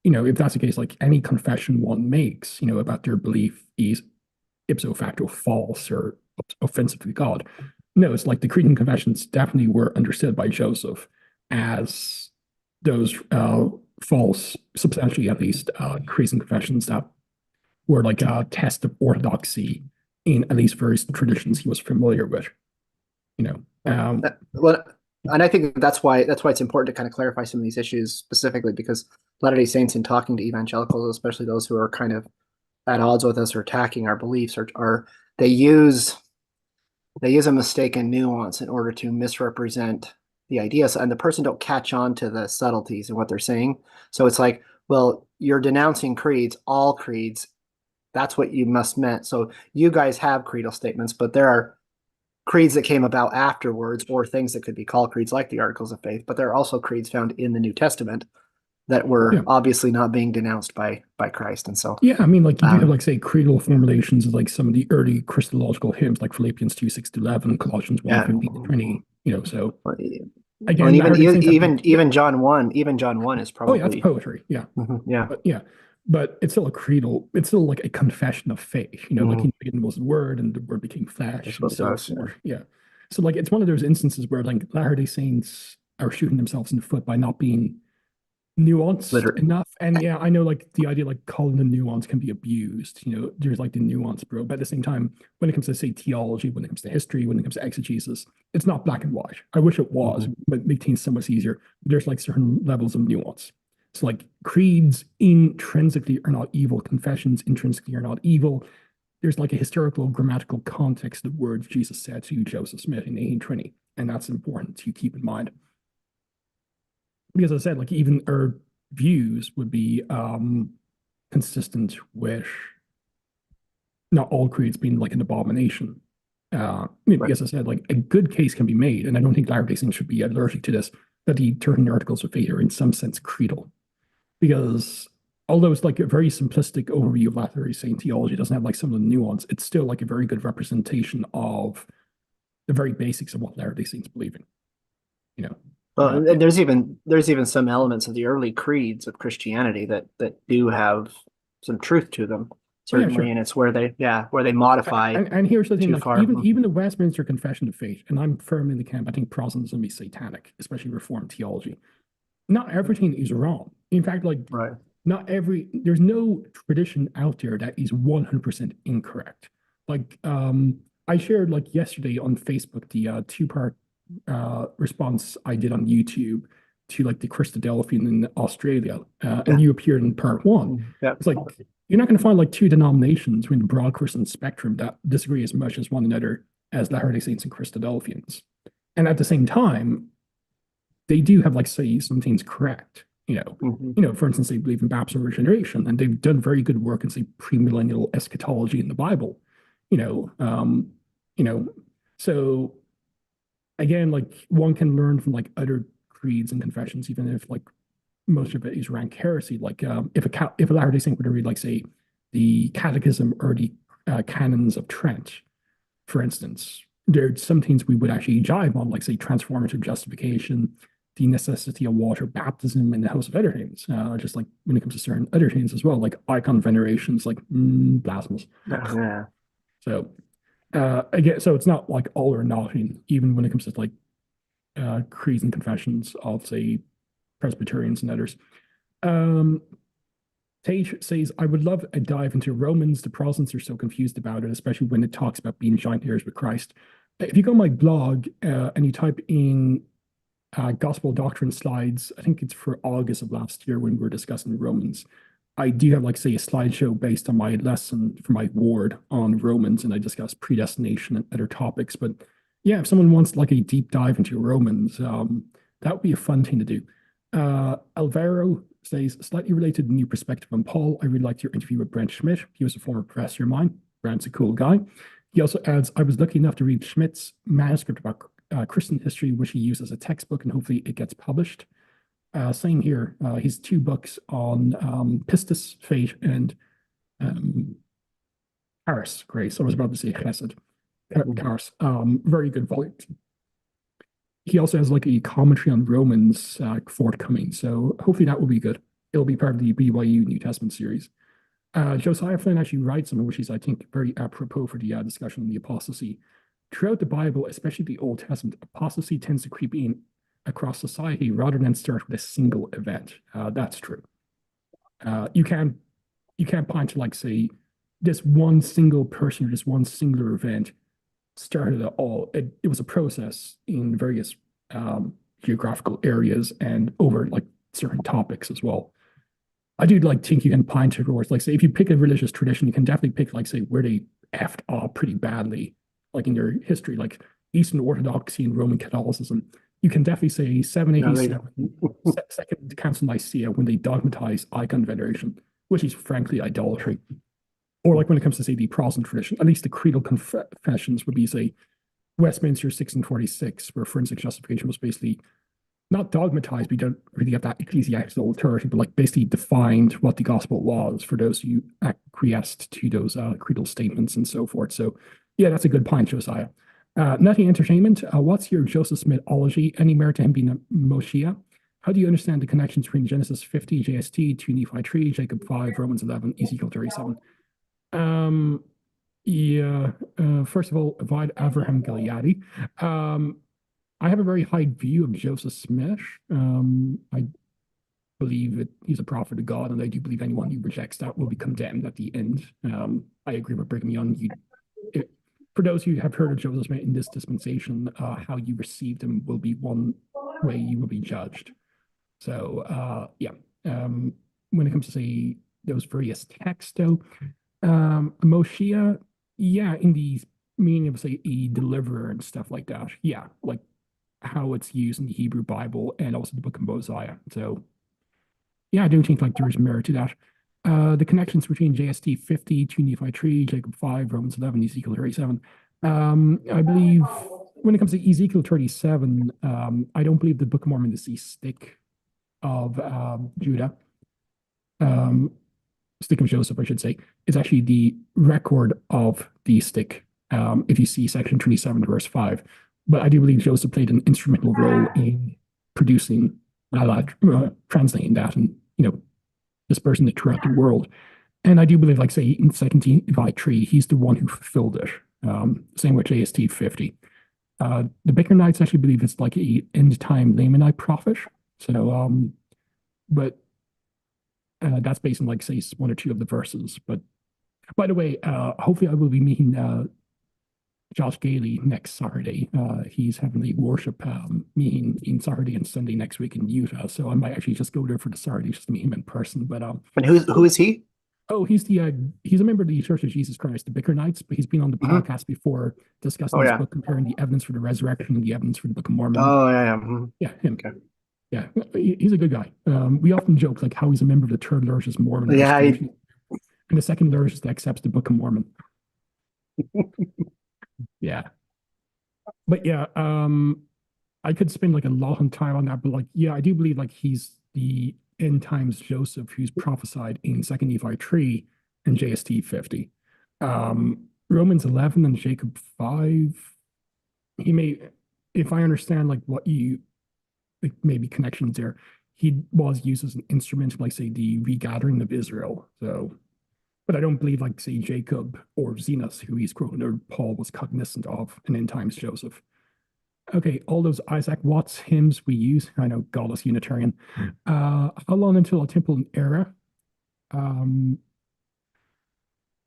if that's the case, like any confession one makes, about their belief is ipso facto false or offensive to God. No, it's like the Cretan confessions definitely were understood by Joseph as those false, substantially at least, Cretan confessions that were like a test of orthodoxy in at least various traditions he was familiar with. You know,
Right. Well, and I think that's why it's important to kind of clarify some of these issues specifically because Latter-day Saints, in talking to evangelicals, especially those who are kind of at odds with us or attacking our beliefs, are they use they use a mistaken nuance in order to misrepresent the ideas, and the person don't catch on to the subtleties in what they're saying. So it's like, well, you're denouncing creeds, all creeds. That's what you must meant. So you guys have creedal statements, but there are creeds that came about afterwards, or things that could be called creeds, like the Articles of Faith. But there are also creeds found in the New Testament that
yeah.
were obviously not being denounced by Christ, and so
Yeah, I mean, like you do have
um,
like say creedal formulations of like some of the early Christological hymns, like Philippians 2:6 to 11, Colossians 1,
yeah.
15 to 20. So
And
again, Latter-day Saints have been,
even John 1 is
oh yeah, that's
probably
poetry, yeah,
yeah.
but yeah, but it's still a creedal, it's still like a confession of faith. Like
Mm-hmm.
in the beginning was the Word, and the Word became
That's
flesh, and
what it
so
does. Yeah.
forth. Yeah, so like it's one of those instances where like Latter-day Saints are shooting themselves in the foot by not being nuanced
Literally.
enough. And yeah, I know like the idea like calling the nuance can be abused. There's like the nuance, bro. But at the same time, when it comes to say theology, when it comes to history, when it comes to exegesis, it's not black and white. I wish it was,
Mm-hmm.
but make things so much easier. There's like certain levels of nuance. So like creeds intrinsically are not evil, confessions intrinsically are not evil. There's like a historical grammatical context of words Jesus said to Joseph Smith in 1820, and that's important to keep in mind, because I said, like, even our views would be consistent with not all creeds being like an abomination.
Right.
Because I said, like, a good case can be made, and I don't think Latter-day Saints should be allergic to this, that the 13 Articles of Faith are in some sense creedal. Because although it's like a very simplistic overview of Latter-day Saint theology, it doesn't have like some of the nuance, it's still like a very good representation of the very basics of what Latter-day Saints believe in, you know.
Well,
Yeah.
and there's even some elements of the early creeds of Christianity that do have some truth to them,
Oh yeah,
certainly,
sure.
and it's where they modify
And here's the thing,
too
like
far.
even the Westminster Confession of Faith, and I'm firmly in the camp, I think Protestantism is satanic, especially Reformed theology. Not everything is wrong. In fact, like
Right.
there's no tradition out there that is 100% incorrect. Like I shared like yesterday on Facebook the two-part response I did on YouTube to like the Christadelphian in Australia, and
Yeah.
you appeared in part one.
Yeah.
It's like you're not going to find like two denominations within the broad Christian spectrum that disagree as much as one another as Latter-day Saints and Christadelphians. And at the same time, they do have, like, say, some things correct.
Hmm.
For instance, they believe in baptism regeneration, and they've done very good work in, say, premillennial eschatology in the Bible. You know, um, you know, so again, like one can learn from like other creeds and confessions, even if like most of it is rank heresy. Like if a Latter-day Saint were to read, like, say, the Catechism or the Canons of Trent, for instance, there's some things we would actually jive on, like, say, transformative justification, the necessity of water baptism, and a host of other things. Just like when it comes to certain other things as well, like icon venerations, like blasphemous.
Yeah.
So again, so it's not like all or nothing, even when it comes to like creeds and confessions of, say, Presbyterians and others. Um, Tage says, I would love a dive into Romans. The Protestants are so confused about it, especially when it talks about being joint heirs with Christ. If you go on my blog and you type in gospel doctrine slides, I think it's for August of last year when we were discussing Romans. I do have, like, say, a slideshow based on my lesson for my ward on Romans, and I discuss predestination and other topics. But yeah, if someone wants like a deep dive into Romans, that would be a fun thing to do. Alvaro says, slightly related to New Perspective on Paul. I really liked your interview with Brent Schmidt. He was a former professor of mine. Brent's a cool guy. He also adds, I was lucky enough to read Schmidt's manuscript about Christian history, which he used as a textbook, and hopefully it gets published. Same here. His two books on Pistis, Fate, and um, Charis, Grace. I was about to say Chesed.
Hmm.
Charis. Very good volumes. He also has like a commentary on Romans forthcoming, so hopefully that will be good. It'll be part of the BYU New Testament series. Josiah Flynn actually writes something which is, I think, very apropos for the discussion on the apostasy. Throughout the Bible, especially the Old Testament, apostasy tends to creep in across society rather than start with a single event. That's true. You can't point to, like, say, this one single person or this one singular event started at all. It was a process in various geographical areas and over like certain topics as well. I do like think you can point towards, like, say, if you pick a religious tradition, you can definitely pick, like, say, where they effed up pretty badly, like in their history, like Eastern Orthodoxy and Roman Catholicism. You can definitely say
No, they
787, Second Council of Nicaea, when they dogmatized icon veneration, which is frankly idolatry. Or like when it comes to, say, the Protestant tradition, at least the creedal confessions would be, say, Westminster 1646, where forensic justification was basically not dogmatized. We don't really have that ecclesiastical authority, but like basically defined what the gospel was for those who acquiesced to those creedal statements and so forth. So yeah, that's a good point, Josiah. Nutty Entertainment, what's your Joseph Smith-ology? Any merit to him being a Moshiach? How do you understand the connections between Genesis 50, JST, 2 Nephi 3, Jacob 5, Romans 11, Ezekiel 37? Um, yeah, first of all, avoid Avraham Gileadi. Um, I have a very high view of Joseph Smith. I believe that he's a prophet of God, and I do believe anyone who rejects that will be condemned at the end. I agree with Brigham Young. For those who have heard of Joseph Smith in this dispensation, how you received him will be one way you will be judged. So, yeah. When it comes to, say, those various texts, though, Moshiach, yeah, in the meaning of, say, a deliverer and stuff like that. Yeah, like how it's used in the Hebrew Bible and also the Book of Mosiah. So yeah, I do think like there's merit to that. The connections between JST 50, 2 Nephi 3, Jacob 5, Romans 11, Ezekiel 37. I believe when it comes to Ezekiel 37, I don't believe the Book of Mormon is the stick of Judah. Um, Stick of Joseph, I should say, is actually the record of the stick. If you see section 27, verse 5. But I do believe Joseph played an instrumental role in producing, translating that, and dispersing it throughout the world. And I do believe, like, say, in 17 by 3, he's the one who fulfilled it. Same with JST 50. The Baker Knights actually believe it's like a end time Lamanite prophet. So, but that's based on, like, say, one or two of the verses. But by the way, hopefully I will be meeting Josh Gailey next Saturday. He's having a worship meeting in Saturday and Sunday next week in Utah. So I might actually just go there for the Saturday just to meet him in person. But
and who is he?
Oh, he's a member of the Church of Jesus Christ, the Bicker Knights, but he's been on the
Hmm.
podcast before discussing
Oh
his
yeah.
book, comparing the evidence for the resurrection and the evidence for the Book of Mormon.
Oh yeah, yeah. Mhm.
Yeah, him.
Okay.
Yeah, he's a good guy. We often joke like how he's a member of the third largest Mormon
Yeah,
institution and the second largest that accepts the Book of Mormon. Yeah, but yeah, I could spend like a long time on that, but like, yeah, I do believe like he's the end times Joseph who's prophesied in Second Nephi 3 and JST 50. Romans 11 and Jacob 5. He may, if I understand like what you like maybe connections there, he was used as an instrument, like say the regathering of Israel. So, but I don't believe like say Jacob or Zenos, who he's quoting, or Paul was cognizant of an end times Joseph. Okay, all those Isaac Watts hymns we use, I know Godless Unitarian. How long until a temple era? Um,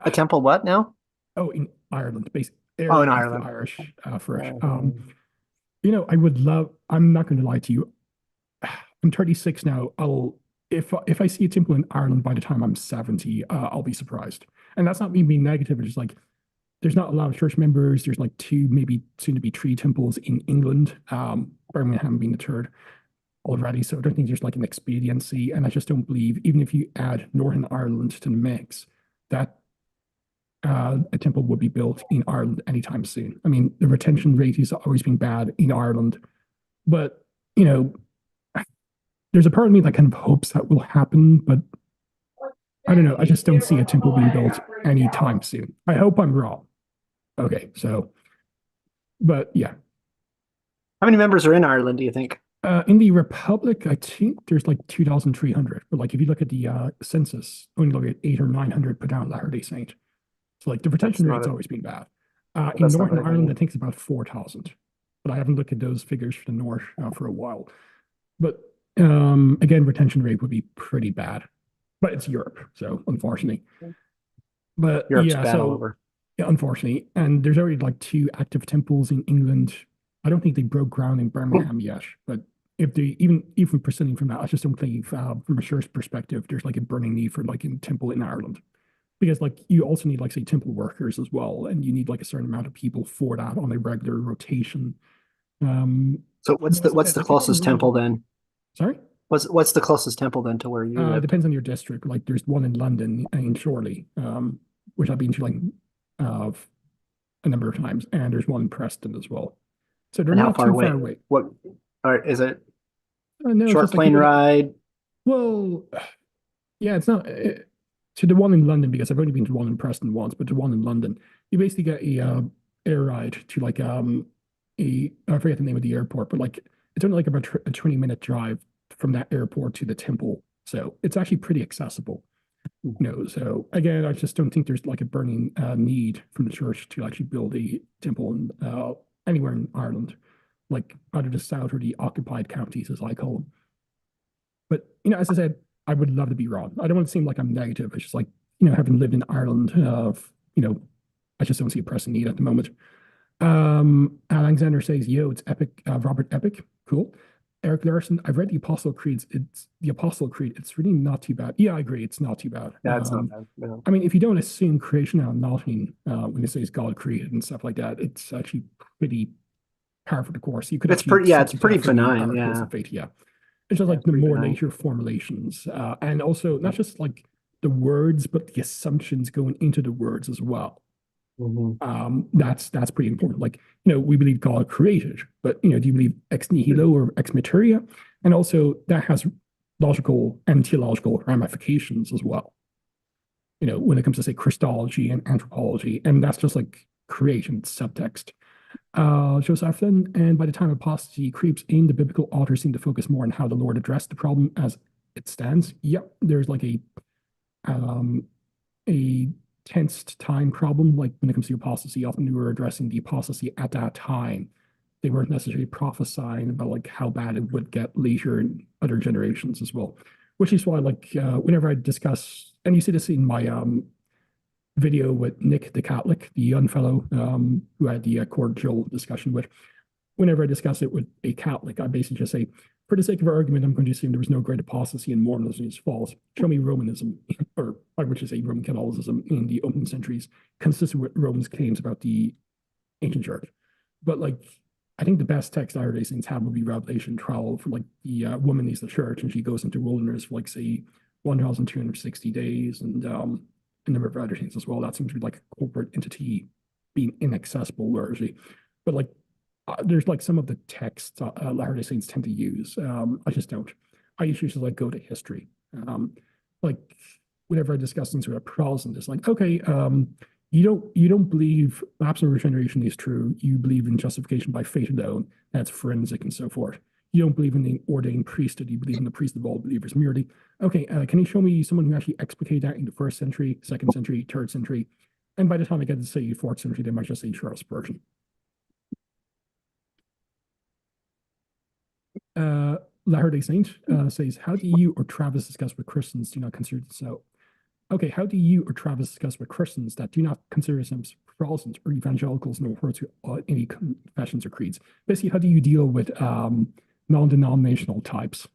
a temple what now?
oh, in Ireland, based
Oh, in
era is the
Ireland.
Irish for it.
Um,
I would love, I'm not going to lie to you. I'm 36 now. If I see a temple in Ireland by the time I'm 70, I'll be surprised. And that's not me being negative. It's just like there's not a lot of church members. There's like two, maybe soon to be three temples in England. Birmingham being the third already. So I don't think there's like an expediency. And I just don't believe, even if you add Northern Ireland to the mix, that a temple would be built in Ireland anytime soon. I mean, the retention rate has always been bad in Ireland, but you know, there's a part of me that kind of hopes that will happen, but I don't know. I just don't see a temple being built anytime soon. I hope I'm wrong. Okay, so, but yeah,
how many members are in Ireland, do you think?
in the Republic, I think there's like 2,300. But like if you look at the census, only look at 8 or 900 put down Latter-day Saint. So like the
That's
retention
not
rate's
a
always been bad. In
that's not
Northern
very
Ireland, I
many.
think it's about 4,000. But I haven't looked at those figures for the North for a while. But again, retention rate would be pretty bad. But it's Europe, so unfortunately. But
Europe's
yeah,
bad all
so
over.
yeah, unfortunately, and there's already like two active temples in England. I don't think they broke ground in Birmingham yet, but if they even proceeding from that, I just don't think from a church perspective, there's like a burning need for like a temple in Ireland because like you also need like say temple workers as well, and you need like a certain amount of people for that on a regular rotation. Um,
So
as I
what's
said,
the
like people
closest temple
really
then?
sorry.
What's the closest temple then to where you lived?
Depends on your district. Like there's one in London in Chorley, which I've been to like uh, a number of times, and there's one in Preston as well. So they're
And how
not
far
too far
away?
away.
What or is it
No, it's
short
just like
plane
people get,
ride?
well, yeah, it's not to the one in London because I've only been to one in Preston once, but the one in London, you basically get a air ride to like I forget the name of the airport, but like it's only like about a 20-minute drive from that airport to the temple. So it's actually pretty accessible. No, so again, I just don't think there's like a burning need from the church to actually build a temple in, anywhere in Ireland, like either the south or the occupied counties, as I call them. But as I said, I would love to be wrong. I don't want to seem like I'm negative. It's just like having lived in Ireland, I just don't see a pressing need at the moment. Alexander says, "Yo, it's epic." Robert Epic, cool. Eric Larson, I've read the Apostle Creeds. It's the Apostle Creed. It's really not too bad. Yeah, I agree. It's not too bad.
Yeah, it's not bad. No.
I mean, if you don't assume creation out of nothing, when it says God created and stuff like that, it's actually pretty par for the course. You could
It's
actually
pretty, yeah, it's
substitute
pretty
that for the
benign.
articles
Yeah.
of faith. Yeah, it's just
Yeah,
like
it's
the
pretty
more
benign.
later formulations, and also not just like the words, but the assumptions going into the words as well.
Hmm.
That's pretty important. Like, we believe God created, but do you believe ex nihilo or ex materia? And also that has logical and theological ramifications as well. When it comes to say Christology and anthropology, and that's just like creation subtext. Josephson, and by the time apostasy creeps in, the biblical authors seem to focus more on how the Lord addressed the problem as it stands. Yep, there's like um, a tensed time problem. Like when it comes to apostasy, often we were addressing the apostasy at that time. They weren't necessarily prophesying about like how bad it would get later in other generations as well. Which is why, like, whenever I discuss, and you see this in my video with Nick the Catholic, the young fellow who I had the cordial discussion with. whenever I discuss it with a Catholic, I basically just say, for the sake of argument, I'm going to assume there was no great apostasy and Mormonism is false. Show me Romanism, or I would just say Roman Catholicism in the open centuries, consistent with Rome's claims about the ancient church. But like, I think the best text Latter-day Saints have would be Revelation 12 for like the woman leaves the church and she goes into wilderness for like say 1,260 days and a number of other things as well. That seems to be like a corporate entity being inaccessible largely. But like there's like some of the texts Latter-day Saints tend to use. I just don't. I usually like go to history. Like whenever I discuss things with a Protestant, it's like, okay, you don't believe lapse and regeneration is true. You believe in justification by faith alone. That's forensic and so forth. You don't believe in the ordained priesthood. You believe in the priest of all believers merely. Okay, can you show me someone who actually explicated that in the first century, second century, third century? And by the time I get to say fourth century, they might just say Charles Spurgeon. Latter-day Saint says, how do you or Travis discuss with Christians do not consider so? Okay, how do you or Travis discuss with Christians that do not consider themselves Protestants or evangelicals in reference to any confessions or creeds? Basically, how do you deal with non-denominational types?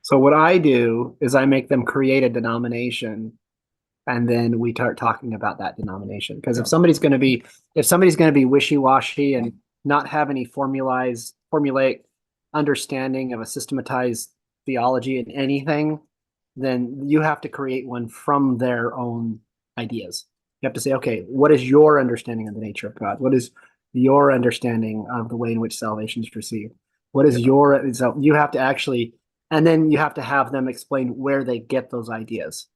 So what I do is I make them create a denomination, and then we start talking about that denomination. Because
Yeah.
if somebody's going to be wishy-washy and not have any formulaic understanding of a systematized theology in anything, then you have to create one from their own ideas. You have to say, okay, what is your understanding of the nature of God? What is your understanding of the way in which salvation is received? What is so you have to actually, and then you have to have them explain where they get those ideas.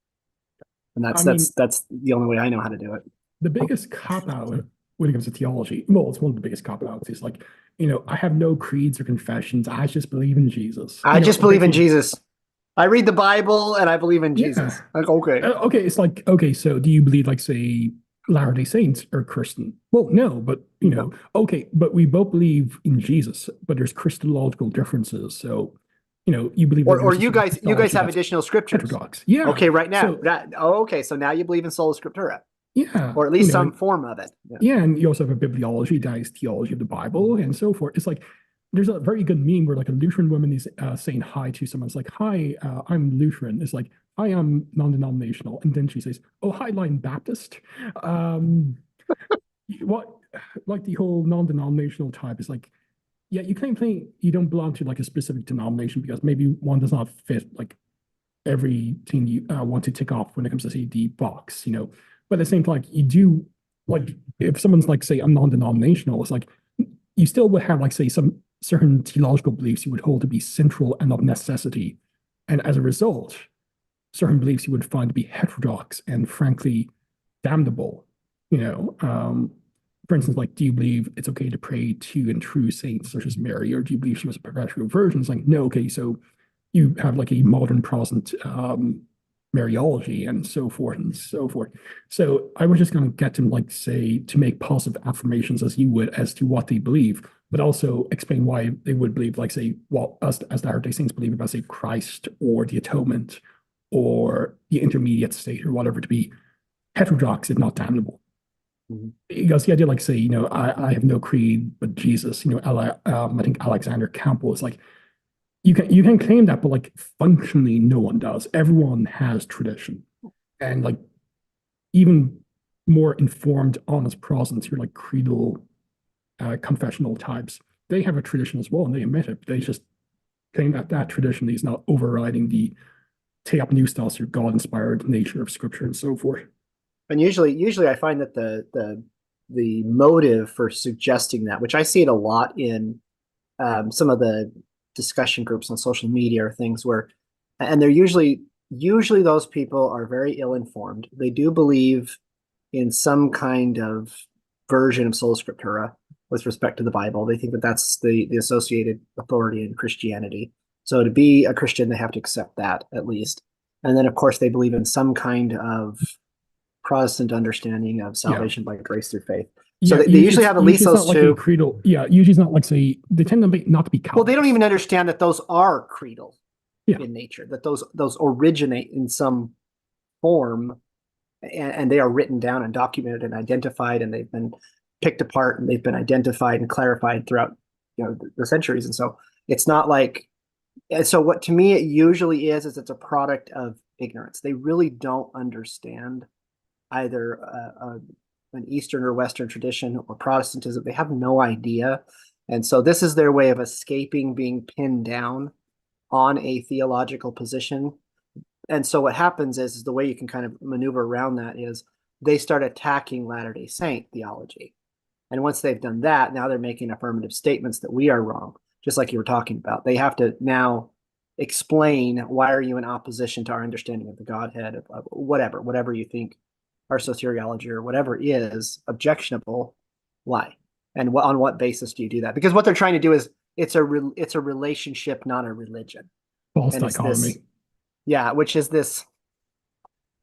And that's the only way I know how to do it.
The biggest cop out when it comes to theology, well, it's one of the biggest cop outs is like, I have no creeds or confessions. I just believe in Jesus.
I just believe in Jesus. I read the Bible and I believe in Jesus. Like, okay.
Okay, it's like, okay, so do you believe like say Latter-day Saints are Christian? Well, no, but okay, but we both believe in Jesus, but there's Christological differences. So, you believe
or you guys have additional scriptures.
Heterodox. Yeah.
Okay, right now. Okay, so now you believe in sola scriptura.
Yeah.
Or at least some form of it.
Yeah, and you also have a bibliology, that is theology of the Bible, and so forth. It's like there's a very good meme where like a Lutheran woman is saying hi to someone. It's like, hi, I'm Lutheran. It's like, hi, I'm non-denominational. And then she says, oh, hi, Lion Baptist. What, like the whole non-denominational type is like, yeah, you can't claim you don't belong to like a specific denomination because maybe one does not fit like everything you want to tick off when it comes to say the box, But at the same time, like you do, like if someone's like say I'm non-denominational, it's like you still would have like say some certain theological beliefs you would hold to be central and of necessity, and as a result, certain beliefs you would find to be heterodox and frankly damnable. For instance, like do you believe it's okay to pray to and true saints such as Mary, or do you believe she was a perpetual virgin? It's like no, okay, so you have like a modern Protestant Mariology and so forth and so forth. So I was just going to get them like say to make positive affirmations as you would as to what they believe, but also explain why they would believe like say what us as Latter-day Saints believe about say Christ or the atonement or the intermediate state or whatever to be heterodox if not damnable. Mm-hmm. Because the idea like say I have no creed but Jesus. I think Alexander Campbell is like you can claim that, but like functionally, no one does. Everyone has tradition, and like even more informed, honest Protestants who are like creedal, confessional types, they have a tradition as well, and they admit it. They just claim that that tradition is not overriding the theopneustos or God-inspired nature of Scripture and so forth.
And usually, I find that the motive for suggesting that, which I see it a lot in some of the discussion groups on social media or things where, and they're usually those people are very ill-informed. They do believe in some kind of version of sola scriptura with respect to the Bible. They think that that's the associated authority in Christianity. So to be a Christian, they have to accept that at least. And then of course they believe in some kind of Protestant understanding of salvation by grace through faith. So they usually have at least those
like
two.
Creedal, usually it's not like say they tend to be not to be Catholics.
Well, they don't even understand that those are creedal in nature. That those originate in some form, and they are written down and documented and identified, and they've been picked apart and they've been identified and clarified throughout the centuries. And so it's not like, and so what to me it usually is it's a product of ignorance. They really don't understand either an Eastern or Western tradition or Protestantism. They have no idea. And so this is their way of escaping being pinned down on a theological position. And so what happens is the way you can kind of maneuver around that is they start attacking Latter-day Saint theology. And once they've done that, now they're making affirmative statements that we are wrong, just like you were talking about. They have to now explain, why are you in opposition to our understanding of the Godhead, of whatever you think our soteriology or whatever is objectionable, why? And on what basis do you do that? Because what they're trying to do is it's a relationship, not a religion.
False
And it's this,
dichotomy.
yeah, which is this,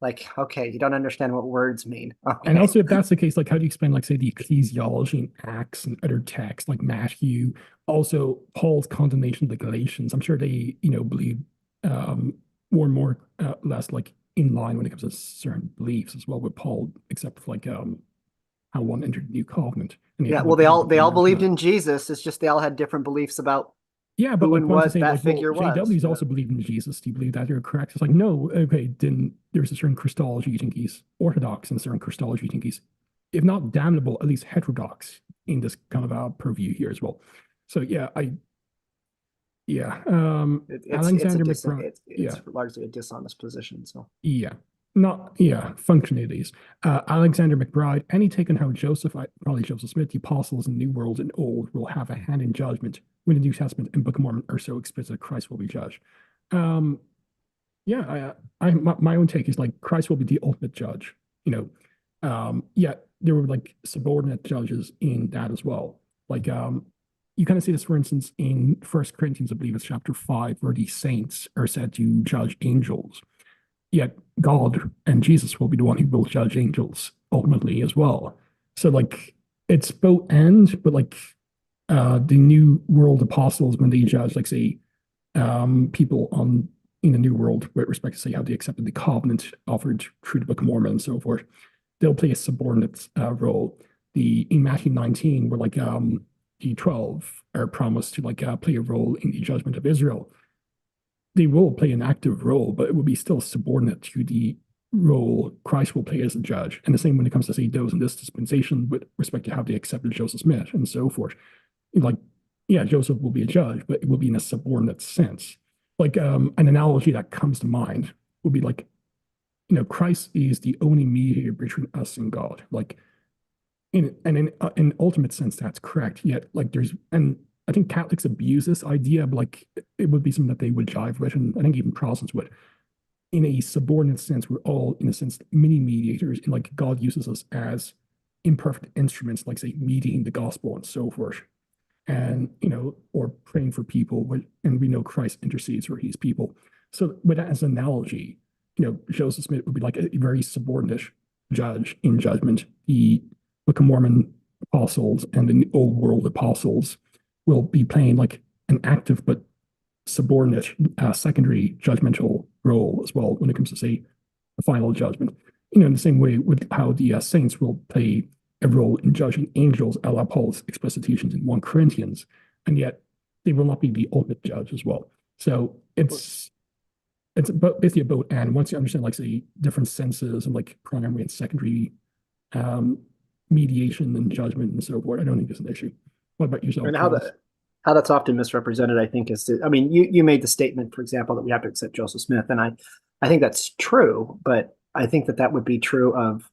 like, okay, you don't understand what words mean.
And
Okay.
also, if that's the case, like, how do you explain, like, say, the ecclesiology in Acts and other texts, like Matthew, also Paul's condemnation of the Galatians? I'm sure they, believe more and more, less like in line when it comes to certain beliefs as well with Paul, except for like how one entered the new covenant. And
Yeah,
how
well,
would
they
Paul
all
would mention
believed
that.
in Jesus. It's just they all had different beliefs about
Yeah, but
who
like
and
once you
what
say
that
like, well,
figure was.
JW's also believed in Jesus. Do you believe that you're correct? It's like, no, okay, then there's a certain Christology you think he's orthodox and a certain Christology you think he's, if not damnable, at least heterodox in this kind of purview here as well. So yeah. Alexander McBride,
It's
yeah,
largely a dishonest position. So
yeah. Not, yeah, functionalities. Alexander McBride, any take on how Joseph, probably Joseph Smith, the apostles in New World and Old will have a hand in judgment when the New Testament and Book of Mormon are so explicit Christ will be judged. Um, yeah, my own take is like Christ will be the ultimate judge. Yeah, there were like subordinate judges in that as well. Like, you kind of see this, for instance, in First Corinthians, I believe it's chapter 5, where the saints are said to judge angels. Yet God and Jesus will be the one who will judge angels ultimately as well. So like it's both and, but like the New World apostles when they judge, like say people on in the New World with respect to say how they accepted the covenant offered through the Book of Mormon and so forth, they'll play a subordinate role. The in Matthew 19, where like the 12 are promised to like play a role in the judgment of Israel, they will play an active role, but it will be still subordinate to the role Christ will play as a judge. And the same when it comes to say those in this dispensation with respect to how they accepted Joseph Smith and so forth. Like, yeah, Joseph will be a judge, but it will be in a subordinate sense. Like an analogy that comes to mind would be like, Christ is the only mediator between us and God. Like in ultimate sense, that's correct. Yet, like and I think Catholics abuse this idea, but like it would be something that they would jive with, and I think even Protestants would. In a subordinate sense, we're all, in a sense, mini mediators, and like God uses us as imperfect instruments, like say mediating the gospel and so forth, and or praying for people, and we know Christ intercedes for his people. So, with that as an analogy, Joseph Smith would be like a very subordinate judge in judgment. The Book of Mormon apostles and the Old World apostles will be playing like an active but subordinate, secondary judgmental role as well when it comes to say the final judgment. In the same way with how the saints will play a role in judging angels, a la Paul's explicit teachings in 1 Corinthians, and yet they will not be the ultimate judge as well. So it's basically a both and. Once you understand like the different senses of like primary and secondary um, mediation and judgment and so forth, I don't think it's an issue. What about yourself,
and
Thomas?
how that's often misrepresented, I think, I mean, you made the statement, for example, that we have to accept Joseph Smith, and I think that's true, but I think that would be true of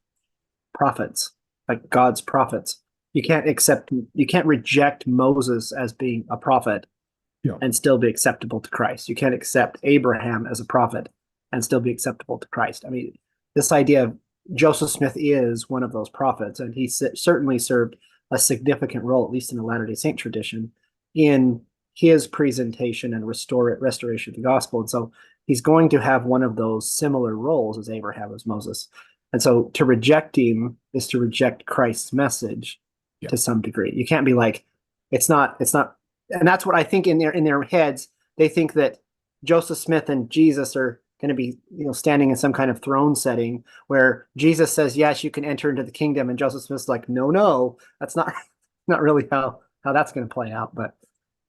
prophets, like God's prophets. You can't reject Moses as being a prophet
Yeah,
and still be acceptable to Christ. You can't accept Abraham as a prophet and still be acceptable to Christ. I mean, this idea of Joseph Smith is one of those prophets, and he certainly served a significant role, at least in the Latter-day Saint tradition, in his presentation and restoration of the gospel. And so he's going to have one of those similar roles as Abraham, as Moses. And so to reject him is to reject Christ's message
yeah.
to some degree. You can't be like, it's not, and that's what I think in their heads, they think that Joseph Smith and Jesus are going to be, standing in some kind of throne setting where Jesus says, yes, you can enter into the kingdom. And Joseph Smith's like, no, that's not really how that's going to play out. But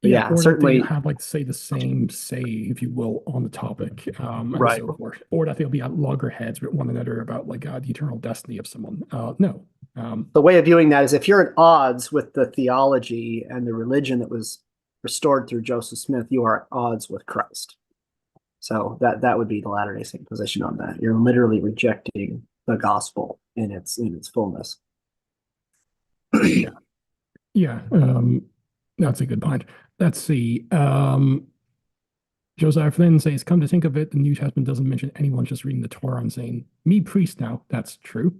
But
Yeah,
yeah,
or that they
certainly
have like say the same say, if you will, on the topic, and
right.
so forth, or that they'll be at loggerheads with one another about like the eternal destiny of someone. No,
The way of viewing that is if you're at odds with the theology and the religion that was restored through Joseph Smith, you are at odds with Christ. So that would be the Latter-day Saint position on that. You're literally rejecting the gospel in its fullness.
yeah, yeah, that's a good point. Let's see. Josiah Flynn says, "Come to think of it, the New Testament doesn't mention anyone just reading the Torah and saying, 'Me, priest now.' That's true."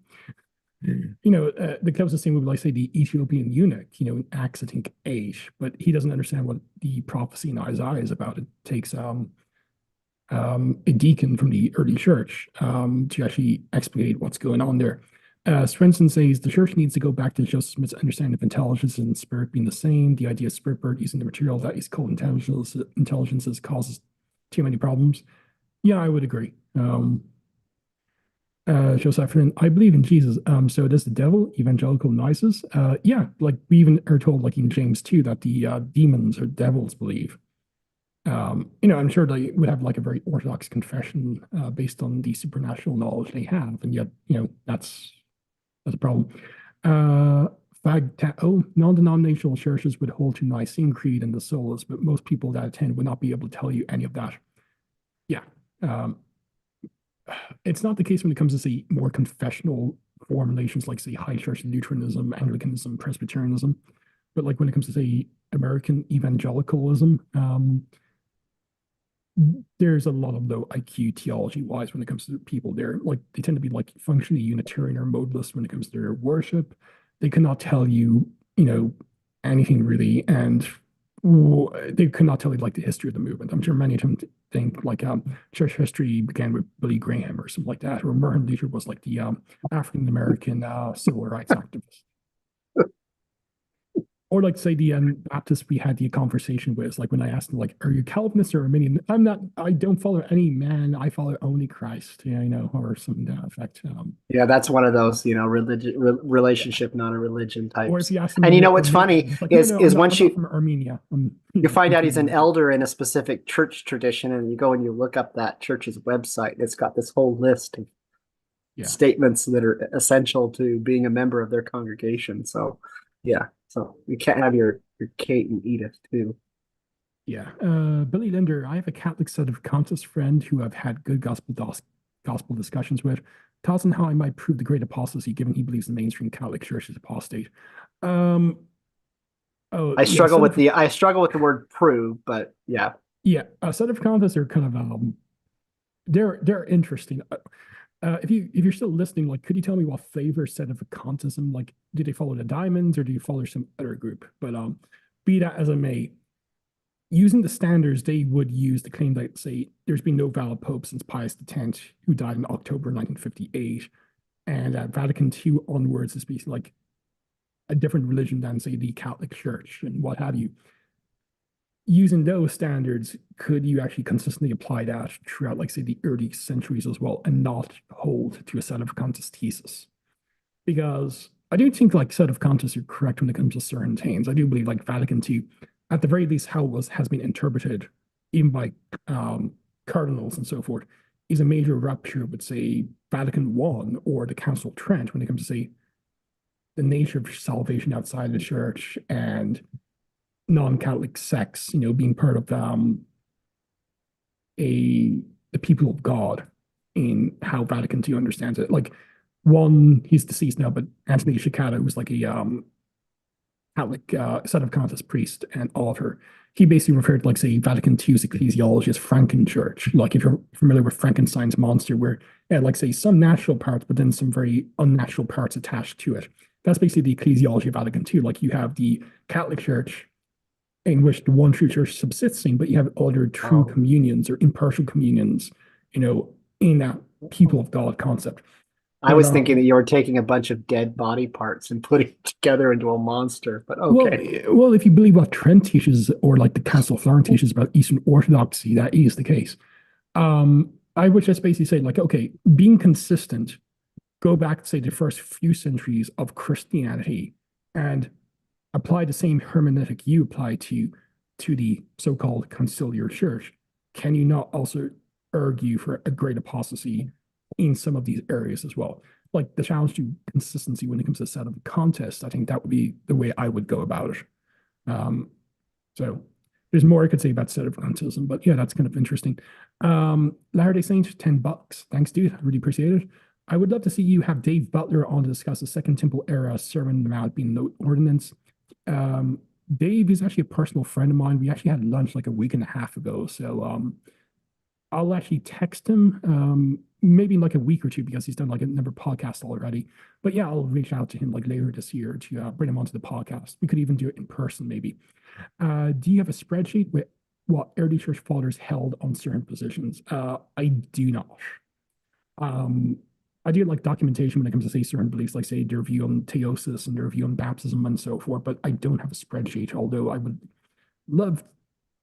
The closest thing would be like say the Ethiopian eunuch, in Acts, I think 8, but he doesn't understand what the prophecy in Isaiah is about. It takes a deacon from the early church to actually explicate what's going on there. Swenson says the church needs to go back to Joseph Smith's understanding of intelligence and spirit being the same. The idea of spirit bird using the material that is called intelligences causes too many problems. Yeah, I would agree. Joseph, I believe in Jesus. So does the devil, evangelical noises? Yeah, like we even are told, like in James 2, that the demons or devils believe. I'm sure they would have like a very orthodox confession based on the supernatural knowledge they have, and yet, that's a problem. Non-denominational churches would hold to Nicene Creed and the solas, but most people that attend would not be able to tell you any of that. Yeah. It's not the case when it comes to, say, more confessional formulations like, say, High Church Lutheranism, Anglicanism, Presbyterianism. But like when it comes to, say, American evangelicalism, there's a lot of low IQ theology wise when it comes to people there. Like they tend to be like functionally Unitarian or modalist when it comes to their worship. They cannot tell you, anything really, and they could not tell you like the history of the movement. I'm sure many of them think like church history began with Billy Graham or something like that, or Martin Luther was like the African American civil rights activist. Or like say the Baptist we had the conversation with, like when I asked them, like, are you Calvinist or Arminian? I'm not, I don't follow any man, I follow only Christ, or something to that effect.
Yeah, that's one of those,
Yeah.
relationship, not a religion
Or if
types.
you ask them
And
if
you know
they're
what's
Arminian,
funny
it's like, no, no,
is
I'm
once
not from Armenia.
you find out he's an
completely.
elder in a specific church tradition, and you go and you look up that church's website, it's got this whole list of
Yeah.
statements that are essential to being a member of their congregation. So, yeah, so you can't have your Kate and Edith too.
Yeah. Billy Linder, I have a Catholic set of conscious friend who I've had good gospel discussions with. Thoughts on how I might prove the great apostasy, given he believes the mainstream Catholic Church is apostate. Um, oh yeah,
I struggle with the word prove, but yeah.
yeah, a set of contests are kind of they're interesting. If you're still listening, like, could you tell me what flavor set of contism, like, do they follow the diamonds or do you follow some other group? But be that as it may, using the standards they would use to claim that, say, there's been no valid pope since Pius X, who died in October 1958, and Vatican II onwards is basically like a different religion than, say, the Catholic Church and what have you. Using those standards, could you actually consistently apply that throughout, like, say, the early centuries as well, and not hold to a set of contest thesis? Because I do think like set of contests are correct when it comes to certain things. I do believe like Vatican II, at the very least, how it was has been interpreted, even by cardinals and so forth, is a major rupture with say Vatican I or the Council of Trent when it comes to say the nature of salvation outside the church and non-Catholic sects, being part of a the people of God in how Vatican II understands it. Like one, he's deceased now, but Anthony Shikata, who's like a Catholic set of contest priest and author, he basically referred to like say Vatican II's ecclesiology as Frankenchurch. Like if you're familiar with Frankenstein's monster, where it had like say some natural parts, but then some very unnatural parts attached to it. That's basically the ecclesiology of Vatican II. Like you have the Catholic Church in which the one true church subsisting, but you have other true
Oh.
communions or impartial communions, in that people of God concept.
I
But
was thinking that you were taking a bunch of dead body parts and putting it together into a monster, but
well,
okay.
well, if you believe what Trent teaches or like the Council of Florence teaches about Eastern Orthodoxy, that is the case. I would just basically say, like, okay, being consistent, go back to say the first few centuries of Christianity and apply the same hermeneutic you apply to to the so-called conciliar church, can you not also argue for a great apostasy in some of these areas as well? Like the challenge to consistency when it comes to set of contests, I think that would be the way I would go about it. Um, so there's more I could say about sedevacantism, but yeah, that's kind of interesting. Latter-day Saint, $10. Thanks, dude. I really appreciate it. I would love to see you have Dave Butler on to discuss the Second Temple era Sermon on the Mount being no ordinance. Um, Dave is actually a personal friend of mine. We actually had lunch like a week and a half ago. So I'll actually text him maybe in like a week or two because he's done like a number of podcasts already. But yeah, I'll reach out to him like later this year to bring him onto the podcast. We could even do it in person maybe. Do you have a spreadsheet with what early church fathers held on certain positions? I do not. Um, I do like documentation when it comes to say certain beliefs, like say their view on theosis and their view on baptism and so forth, but I don't have a spreadsheet, although I would love,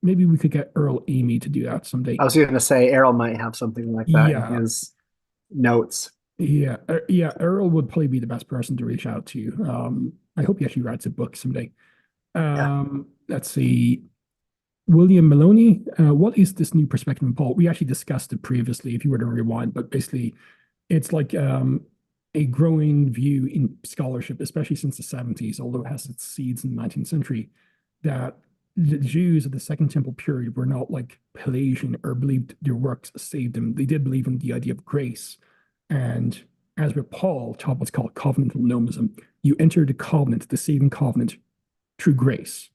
maybe we could get Earl Amy to do that someday.
I was going to say Errol might have something like that in
Yeah,
his notes.
yeah, Earl would probably be the best person to reach out to. I hope he actually writes a book someday.
Yeah.
Let's see. William Maloney, what is this new perspective in Paul? We actually discussed it previously, if you were to rewind, but basically, it's like a growing view in scholarship, especially since the 70s, although it has its seeds in the 19th century, that the Jews of the Second Temple period were not like Pelagian or believed their works saved them. They did believe in the idea of grace. And as with Paul, taught what's called covenantal nomism, you enter the covenant, the saving covenant, through grace,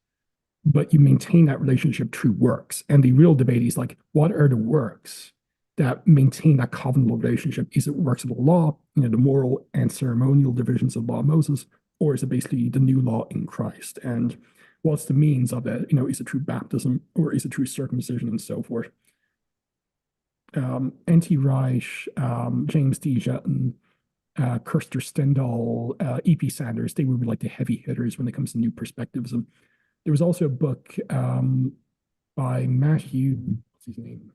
but you maintain that relationship through works. And the real debate is like, what are the works that maintain that covenantal relationship? Is it works of the law, the moral and ceremonial divisions of law of Moses, or is it basically the new law in Christ? And what's the means of it? Is it through baptism or is it through circumcision and so forth? N.T. Reich, James D. Jutton, Kirster Stendhal, E.P. Sanders, they were like the heavy hitters when it comes to new perspectives. And there was also a book by Matthew, what's his name?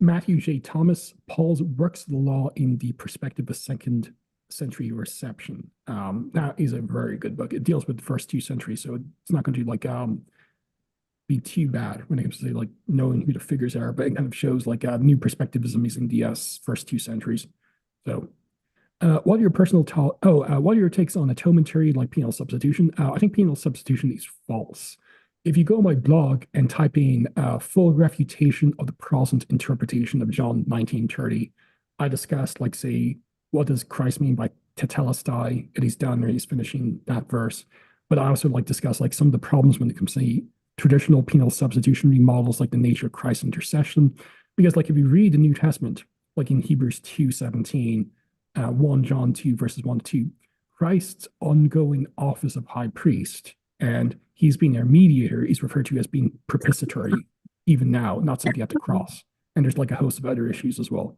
Matthew J. Thomas, Paul's Works of the Law in the Perspective of Second Century Reception. That is a very good book. It deals with the first 2 centuries, so it's not going to like be too bad when it comes to say like knowing who the figures are, but it kind of shows like new perspectivism using the first 2 centuries. So what are your personal what are your takes on atonement theory like penal substitution? I think penal substitution is false. If you go on my blog and type in full refutation of the Protestant interpretation of John 19:30, I discussed like say what does Christ mean by tetelestai? It is done, or he's finishing that verse. But I also like discuss like some of the problems when it comes to traditional penal substitutionary models like the nature of Christ's intercession. Because like if you read the New Testament, like in Hebrews 2:17, 1 John 2, verses 1 to 2, Christ's ongoing office of high priest, and he's being our mediator, is referred to as being propitiatory, even now, not simply at the cross. And there's like a host of other issues as well.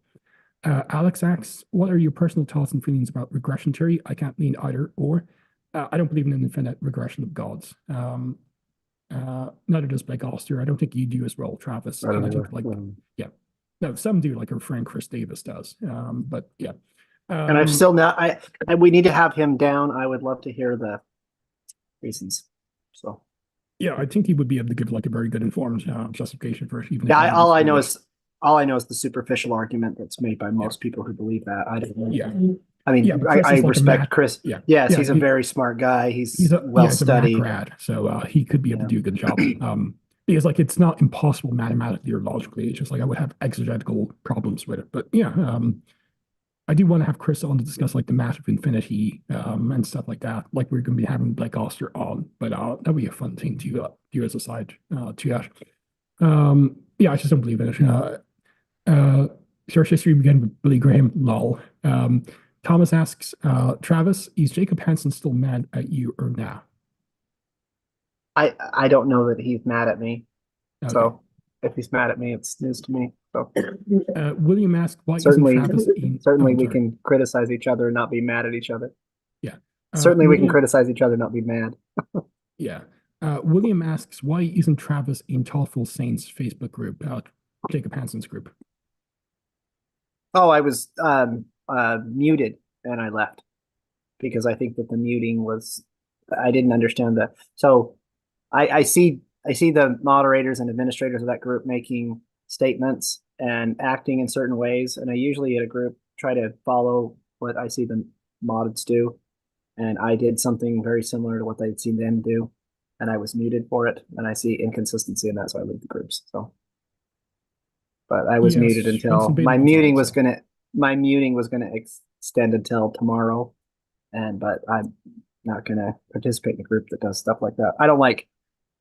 Alex asks, what are your personal thoughts and feelings about regression theory? I can't mean either or. I don't believe in an infinite regression of gods. Neither does Blake Oster. I don't think you do as well, Travis. And I think like, yeah, no, some do, like our friend Chris Davis does. But yeah.
And I've still not, we need to have him down. I would love to hear the reasons. So,
yeah, I think he would be able to give like a very good informed justification for it. Even
yeah, all I know is the superficial argument that's made by most people who believe that. I don't know.
Yeah.
I mean,
Yeah, but
I
like
respect Chris.
Yeah.
Yes,
Yeah,
he's a very smart guy. He's
he's
well
a Mac
studied.
grad, so he could be able to do a good job. Because like it's not impossible mathematically or logically. It's just like I would have exegetical problems with it. But yeah, I do want to have Chris on to discuss like the math of infinity and stuff like that. Like we're going to be having Blake Oster on, but that'd be a fun thing to do as a side to that. Yeah, I just don't believe in it. Church history began with Billy Graham. Lol. Thomas asks, Travis, is Jacob Hansen still mad at you or now?
I don't know that he's mad at me.
Okay.
So if he's mad at me, it's news to me. So
William asks, why
certainly,
isn't Travis in?
certainly we can criticize each other and not be mad at each other.
Yeah.
Certainly we can criticize each other and not be mad.
Yeah. William asks, why isn't Travis in Thoughtful Saints Facebook group, Jacob Hansen's group?
Oh, I was muted and I left. because I think that the muting was, I didn't understand that. So I see the moderators and administrators of that group making statements and acting in certain ways, and I usually at a group try to follow what I see the mods do, and I did something very similar to what they'd seen them do, and I was muted for it, and I see inconsistency in that, so I leave the groups. So, but I was
Yes,
muted until
Swenson beta wants on, so.
my muting was gonna extend until tomorrow, but I'm not gonna participate in a group that does stuff like that. I don't like.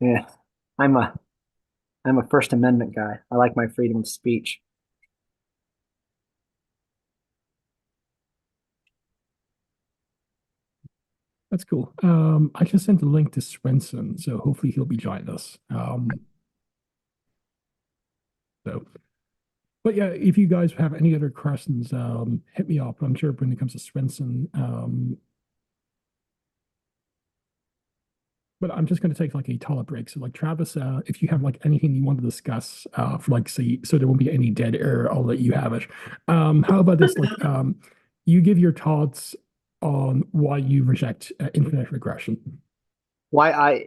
Yeah, I'm a I'm a First Amendment guy. I like my freedom of speech.
That's cool. I just sent a link to Swenson, so hopefully he'll be joining us. So, but yeah, if you guys have any other questions, hit me up. I'm sure when it comes to Swenson, but I'm just going to take like a toilet break. So, like Travis, if you have like anything you want to discuss, for like say, so there won't be any dead air, I'll let you have it. How about this? Like, you give your thoughts on why you reject infinite regression.
Why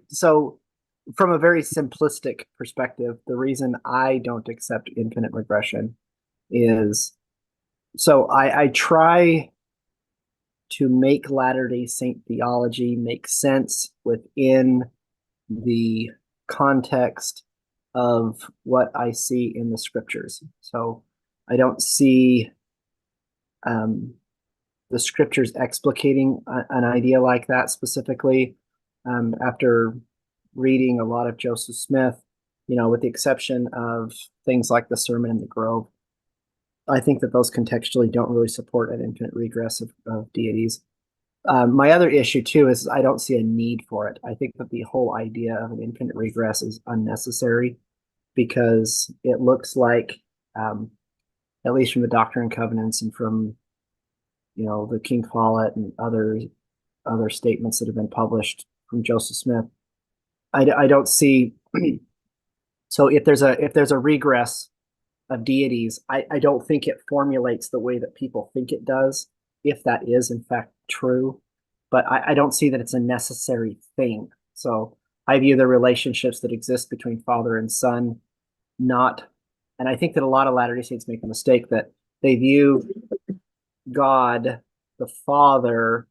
so from a very simplistic perspective, the reason I don't accept infinite regression is so I try to make Latter-day Saint theology make sense within the context of what I see in the scriptures. So I don't see the scriptures explicating an idea like that specifically. After reading a lot of Joseph Smith, with the exception of things like the Sermon in the Grove, I think that those contextually don't really support an infinite regress of deities. My other issue too is I don't see a need for it. I think that the whole idea of an infinite regress is unnecessary because it looks like, at least from the Doctrine and Covenants and from the King Follett and other statements that have been published from Joseph Smith, I don't see. So if there's a regress of deities, I don't think it formulates the way that people think it does, if that is in fact true. But I don't see that it's a necessary thing. So I view the relationships that exist between father and son not, and I think that a lot of Latter-day Saints make the mistake that they view God, the Father,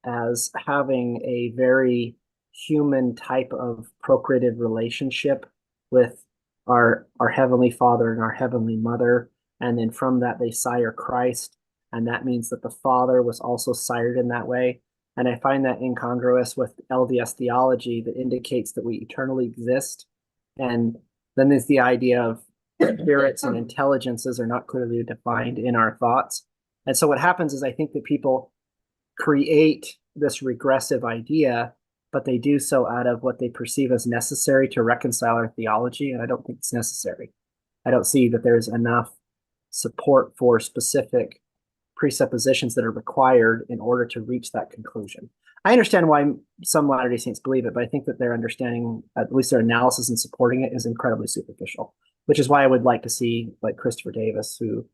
as having a very human type of procreative relationship with our Heavenly Father and our Heavenly Mother. And then from that, they sire Christ. And that means that the Father was also sired in that way. And I find that incongruous with LDS theology that indicates that we eternally exist. And then there's the idea of spirits and intelligences are not clearly defined in our thoughts. And so what happens is I think that people create this regressive idea, but they do so out of what they perceive as necessary to reconcile our theology. And I don't think it's necessary. I don't see that there's enough support for specific presuppositions that are required in order to reach that conclusion. I understand why some Latter-day Saints believe it, but I think that their understanding, at least their analysis and supporting it, is incredibly superficial, which is why I would like to see like Christopher Davis, who,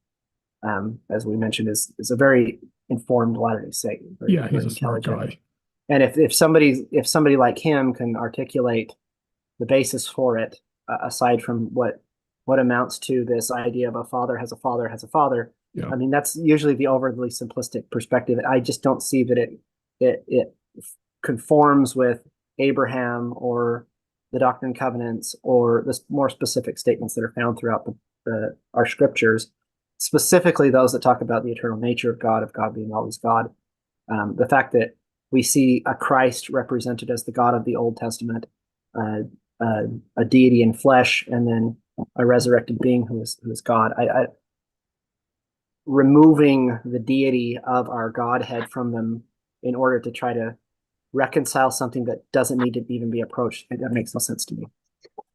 as we mentioned, is a very informed Latter-day Saint.
Yeah, he's a smart guy.
And if somebody like him can articulate the basis for it, aside from what amounts to this idea of a father has a father has a father,
yeah.
I mean, that's usually the overly simplistic perspective. I just don't see that it conforms with Abraham or the Doctrine and Covenants or the more specific statements that are found throughout our scriptures, specifically those that talk about the eternal nature of God being always God. The fact that we see a Christ represented as the God of the Old Testament, a deity in flesh, and then a resurrected being who is God. Removing the deity of our Godhead from them in order to try to reconcile something that doesn't need to even be approached, that makes no sense to me.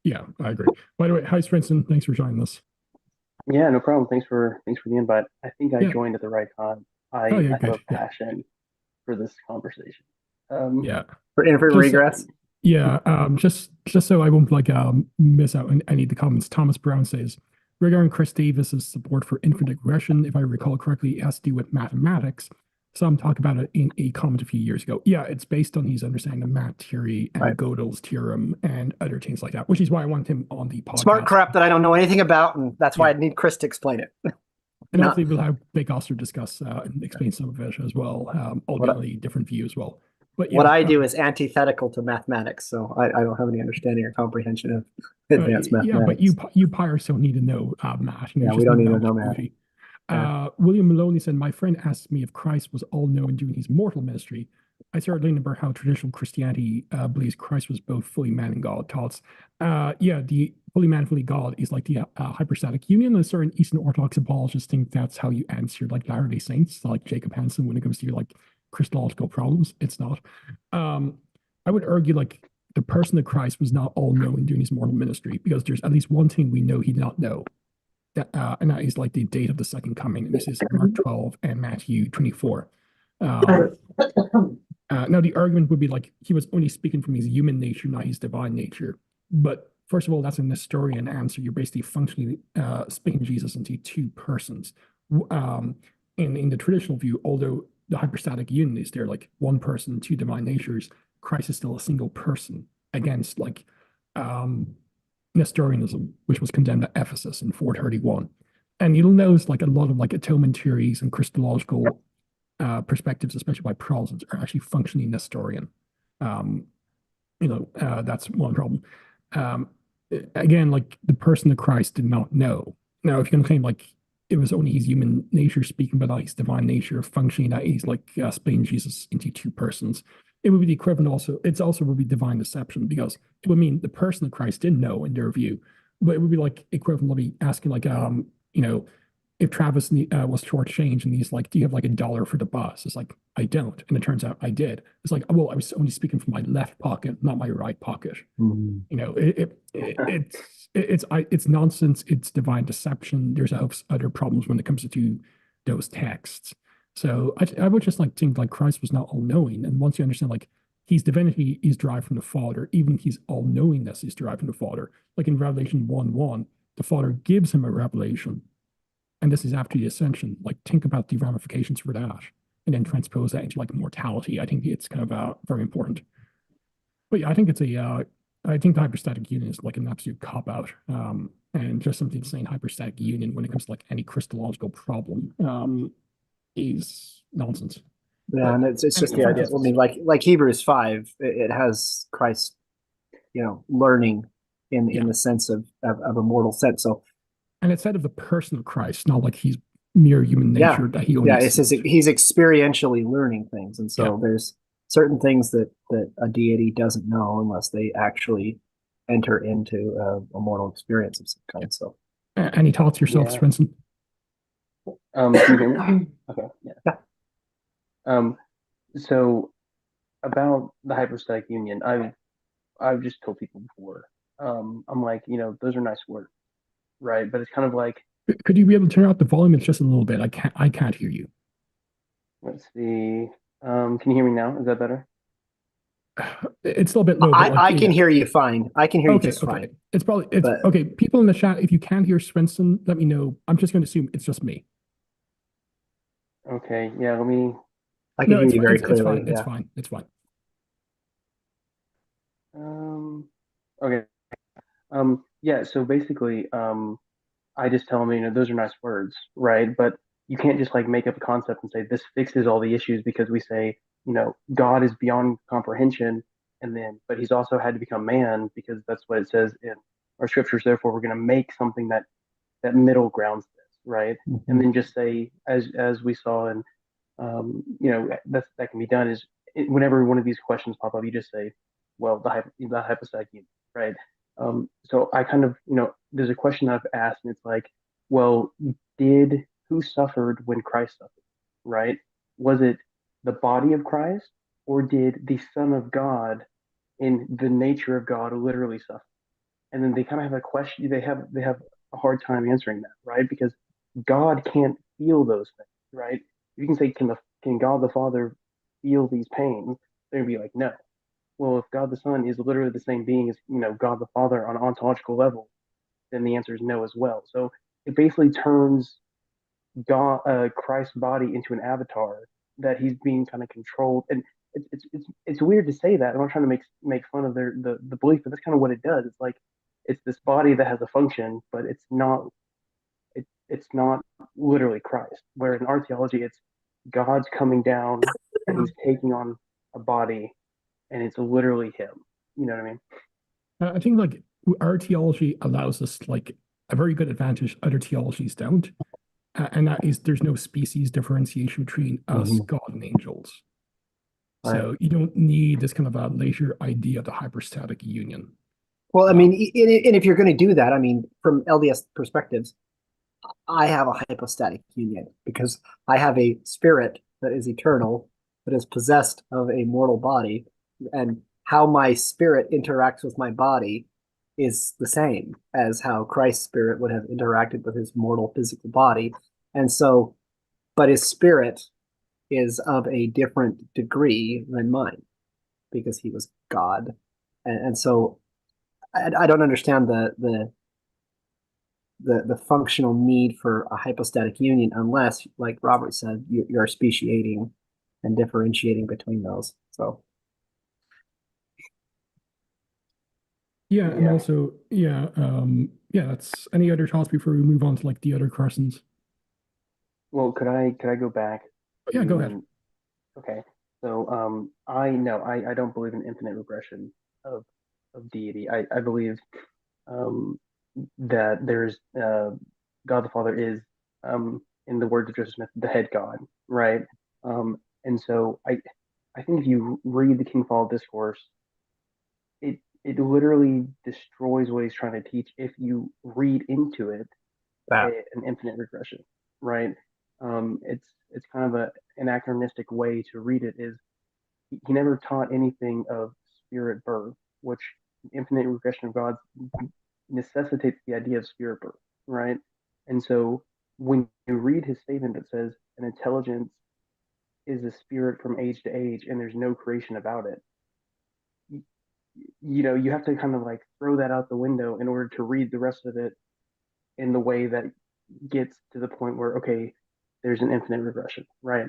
Yeah, I agree. By the way, hi Swenson, thanks for joining us.
Yeah, no problem. Thanks for the invite. I think I joined at the right time. I have a passion for this conversation.
For infinite regress.
Just so I won't miss out on any of the comments. Thomas Brown says, regarding Chris Davis's support for infinite regression, if I recall correctly, it has to do with mathematics. Some talk about it in a comment a few years ago. Yeah, it's based on his understanding of Matt theory and Gödel's theorem and other things like that, which is why I want him on the podcast.
Smart crap that I don't know anything about, and that's why I need Chris to explain it.
And hopefully we'll have Big Oster discuss and explain some of it as well, albeit a different view as well. But
what I do is antithetical to mathematics, so I don't have any understanding or comprehension of advanced mathematics.
Yeah, but you pirates don't need to know math.
Yeah, we don't need to know math.
William Maloney said, my friend asked me if Christ was all-knowing during his mortal ministry. I started learning about how traditional Christianity believes Christ was both fully man and God. Thoughts? The fully man, fully God is like the hypostatic union. And certain Eastern Orthodox apologists think that's how you answer like Latter-day Saints, like Jacob Hansen, when it comes to your like Christological problems. It's not. I would argue like the person of Christ was not all-knowing during his mortal ministry, because there's at least one thing we know he did not know. And that is like the date of the second coming. And this is Mark 12 and Matthew 24. Now, the argument would be like he was only speaking from his human nature, not his divine nature. But first of all, that's a Nestorian answer. You're basically functionally speaking Jesus into two persons. In the traditional view, although the hypostatic union is there, like one person, two divine natures, Christ is still a single person against like Nestorianism, which was condemned at Ephesus in 431. And you'll notice like a lot of like atonement theories and Christological perspectives, especially by Protestants, are actually functionally Nestorian. That's one problem. Again, like the person of Christ did not know. Now, if you're going to claim like it was only his human nature speaking, but not his divine nature functioning, that he's like splitting Jesus into two persons, it would be the equivalent also. It's also would be divine deception, because it would mean the person of Christ didn't know in their view, but it would be like equivalent of me asking like, if Travis was shortchanged and he's like, do you have like $1 for the bus? It's like, I don't. And it turns out I did. It's like, well, I was only speaking from my left pocket, not my right pocket. It's nonsense. It's divine deception. There's a host of other problems when it comes to those texts. So I would just like think like Christ was not all knowing. And once you understand like his divinity is derived from the Father, even his all knowingness is derived from the Father. Like in Revelation 1:1, the Father gives him a revelation. And this is after the ascension. Like think about the ramifications for that, and then transpose that into like mortality. I think it's kind of very important. But yeah, I think I think the hypostatic union is like an absolute cop out, and just something saying hypostatic union when it comes to like any Christological problem is nonsense.
Yeah, and it's just the idea. I mean, like Hebrews 5, it has Christ, learning in the sense of a mortal sense. So,
and it said of the person of Christ, not like he's mere human nature that he only.
Yeah, it says he's experientially learning things, and so there's certain things that a deity doesn't know unless they actually enter into a mortal experience of some kind. So,
any thoughts yourself, Swenson?
Can you hear me? Okay. Yeah. So about the hypostatic union, I've just told people before. I'm like, those are nice words, right? But it's kind of like.
Could you be able to turn out the volume? It's just a little bit. I can't hear you.
Let's see. Can you hear me now? Is that better?
It's still a bit low.
I can hear you fine. I can hear you just fine.
It's okay. People in the chat, if you can't hear Swenson, let me know. I'm just going to assume it's just me.
Okay. Yeah. Let me.
I can hear you very clearly.
It's fine. It's fine.
Okay. Yeah. So basically, I just tell them, those are nice words, right? But you can't just like make up a concept and say this fixes all the issues, because we say, God is beyond comprehension, but he's also had to become man, because that's what it says in our scriptures. Therefore, we're going to make something that middle grounds this, right? Mm-hmm. And then just say, as we saw, and that can be done is whenever one of these questions pop up, you just say, well, the hypostatic union, right? So I kind of, there's a question I've asked, and it's like, well, who suffered when Christ suffered, right? Was it the body of Christ, or did the Son of God in the nature of God literally suffer? And then they kind of have a question, they have a hard time answering that, right? Because God can't feel those things, right? You can say, can God the Father feel these pains? They're gonna be like, no. Well, if God the Son is literally the same being as God the Father on an ontological level, then the answer is no as well. So it basically turns Christ's body into an avatar that he's being kind of controlled. And it's weird to say that. I'm not trying to make fun of the belief, but that's kind of what it does. It's like it's this body that has a function, but it's not literally Christ. Where in our theology, it's God's coming down and he's taking on a body, and it's literally him. You know what I mean?
I think like our theology allows us like a very good advantage other theologies don't. And that is there's no species differentiation between us, God, and angels.
Right.
So you don't need this kind of a later idea of the hypostatic union.
Well, I mean, and if you're going to do that, I mean, from LDS perspectives, I have a hypostatic union because I have a spirit that is eternal, that is possessed of a mortal body, and how my spirit interacts with my body is the same as how Christ's spirit would have interacted with his mortal physical body. And so, but his spirit is of a different degree than mine because he was God. And so I don't understand the functional need for a hypostatic union unless, like Robert said, you're speciating and differentiating between those. So
Yeah, and
Yeah.
also, yeah, that's any other thoughts before we move on to like the other questions?
Well, could I go back
Yeah, go ahead.
to okay. So I no, I don't believe in infinite regression of deity. I believe um that there's God the Father is in the words of Joseph Smith, the head God, right? And so I think if you read the King Fall Discourse, it literally destroys what he's trying to teach if you read into it
that
an infinite regression, right? It's kind of an anachronistic way to read it. Is he never taught anything of spirit birth, which infinite regression of God necessitates the idea of spirit birth, right? And so when you read his statement that says an intelligence is a spirit from age to age and there's no creation about it, you have to kind of like throw that out the window in order to read the rest of it in the way that gets to the point where okay, there's an infinite regression, right?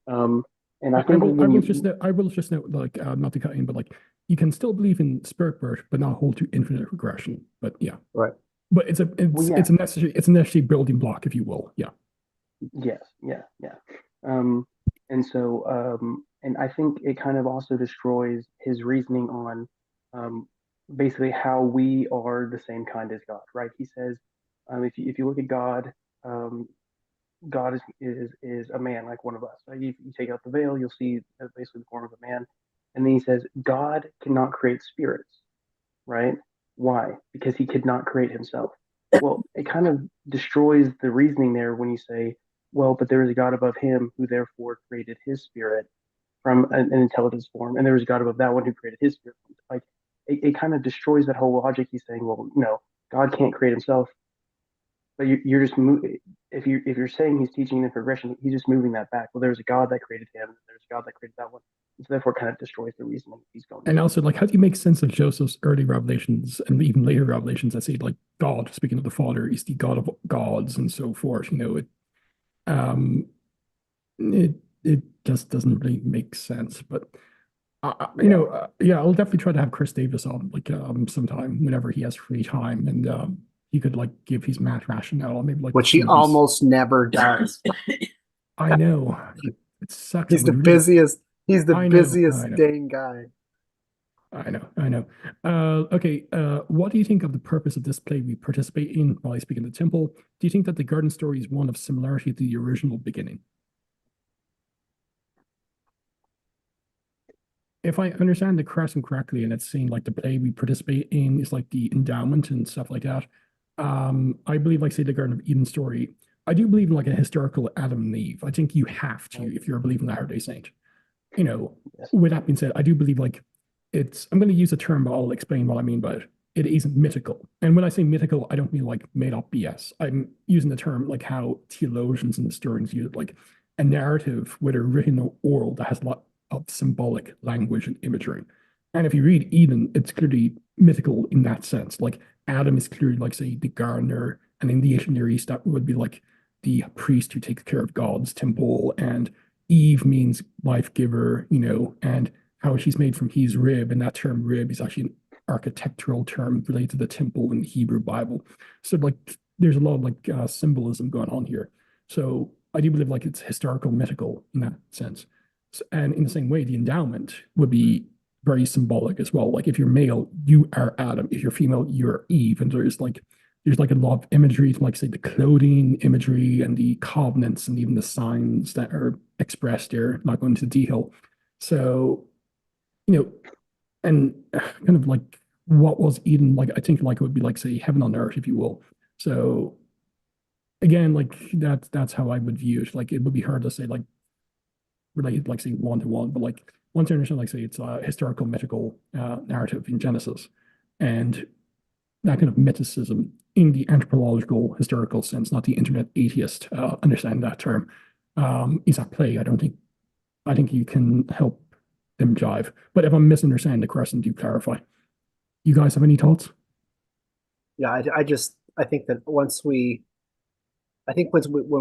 Um, and I think
I
when
will just
you
note, I will just note, like, not to cut in, but like, you can still believe in spirit birth, but not hold to infinite regression. But yeah,
right.
but
well, yeah,
it's a necessary building block, if you will. Yeah.
yes, yeah. Um, and so, and I think it kind of also destroys his reasoning on basically how we are the same kind as God, right? He says, if you look at God, um, God is a man like one of us. You take out the veil, you'll see basically the form of a man. And then he says, God cannot create spirits, right? Why? Because he could not create himself. Well, it kind of destroys the reasoning there when you say, well, but there is a God above him who therefore created his spirit from an intelligence form, and there is a God above that one who created his spirit. Like it kind of destroys that whole logic. He's saying, well, no, God can't create himself, but you're just if you're saying he's teaching in progression, he's just moving that back. Well, there's a God that created him, and there's a God that created that one. And so therefore, it kind of destroys the reasoning he's going
And
to.
also, like, how do you make sense of Joseph's early revelations and even later revelations that say, like, God, speaking of the Father, is the God of gods and so forth? Um, it it just doesn't really make sense. But
Yeah.
yeah, I'll definitely try to have Chris Davis on, like, sometime whenever he has free time, and he could like give his math rationale, maybe like
Which he
some of his.
almost never does.
I know it sucks. I
He's the
would really.
busiest. He's the
I know. I
busiest
know.
dang guy.
I know, I know. Okay, what do you think of the purpose of this play we participate in while I speak in the temple? Do you think that the garden story is one of similarity to the original beginning? If I understand the question correctly, and it's saying like the play we participate in is like the endowment and stuff like that. I believe, like, say, the Garden of Eden story. I do believe in like a historical Adam and Eve. I think you have to if you're a believer in the Latter-day Saint. You know,
Yes.
with that being said, I do believe like I'm going to use a term, but I'll explain what I mean by it. It is mythical. And when I say mythical, I don't mean like made up BS. I'm using the term like how theologians and historians use it, like a narrative, whether written or oral, that has a lot of symbolic language and imagery. And if you read Eden, it's clearly mythical in that sense. Like Adam is clearly like, say, the gardener, and in the ancient Near East, that would be like the priest who takes care of God's temple, and Eve means life giver, and how she's made from his rib, and that term rib is actually an architectural term related to the temple in the Hebrew Bible. So like there's a lot of like symbolism going on here. So I do believe like it's historical mythical in that sense. So, and in the same way, the endowment would be very symbolic as well. Like if you're male, you are Adam. If you're female, you're Eve. And there's like a lot of imagery, like say the clothing imagery and the covenants and even the signs that are expressed there. Not going into detail. So, and kind of like what was Eden like? I think like it would be like say heaven on earth, if you will. So again, like that's how I would view it. Like it would be hard to say like related, like say one to one, but like once you understand, like say it's a historical mythical narrative in Genesis, and that kind of mythicism in the anthropological historical sense, not the internet atheist understand that term, is at play. I think you can help them jive. But if I'm misunderstanding the question, do clarify. You guys have any thoughts?
Yeah, I think that when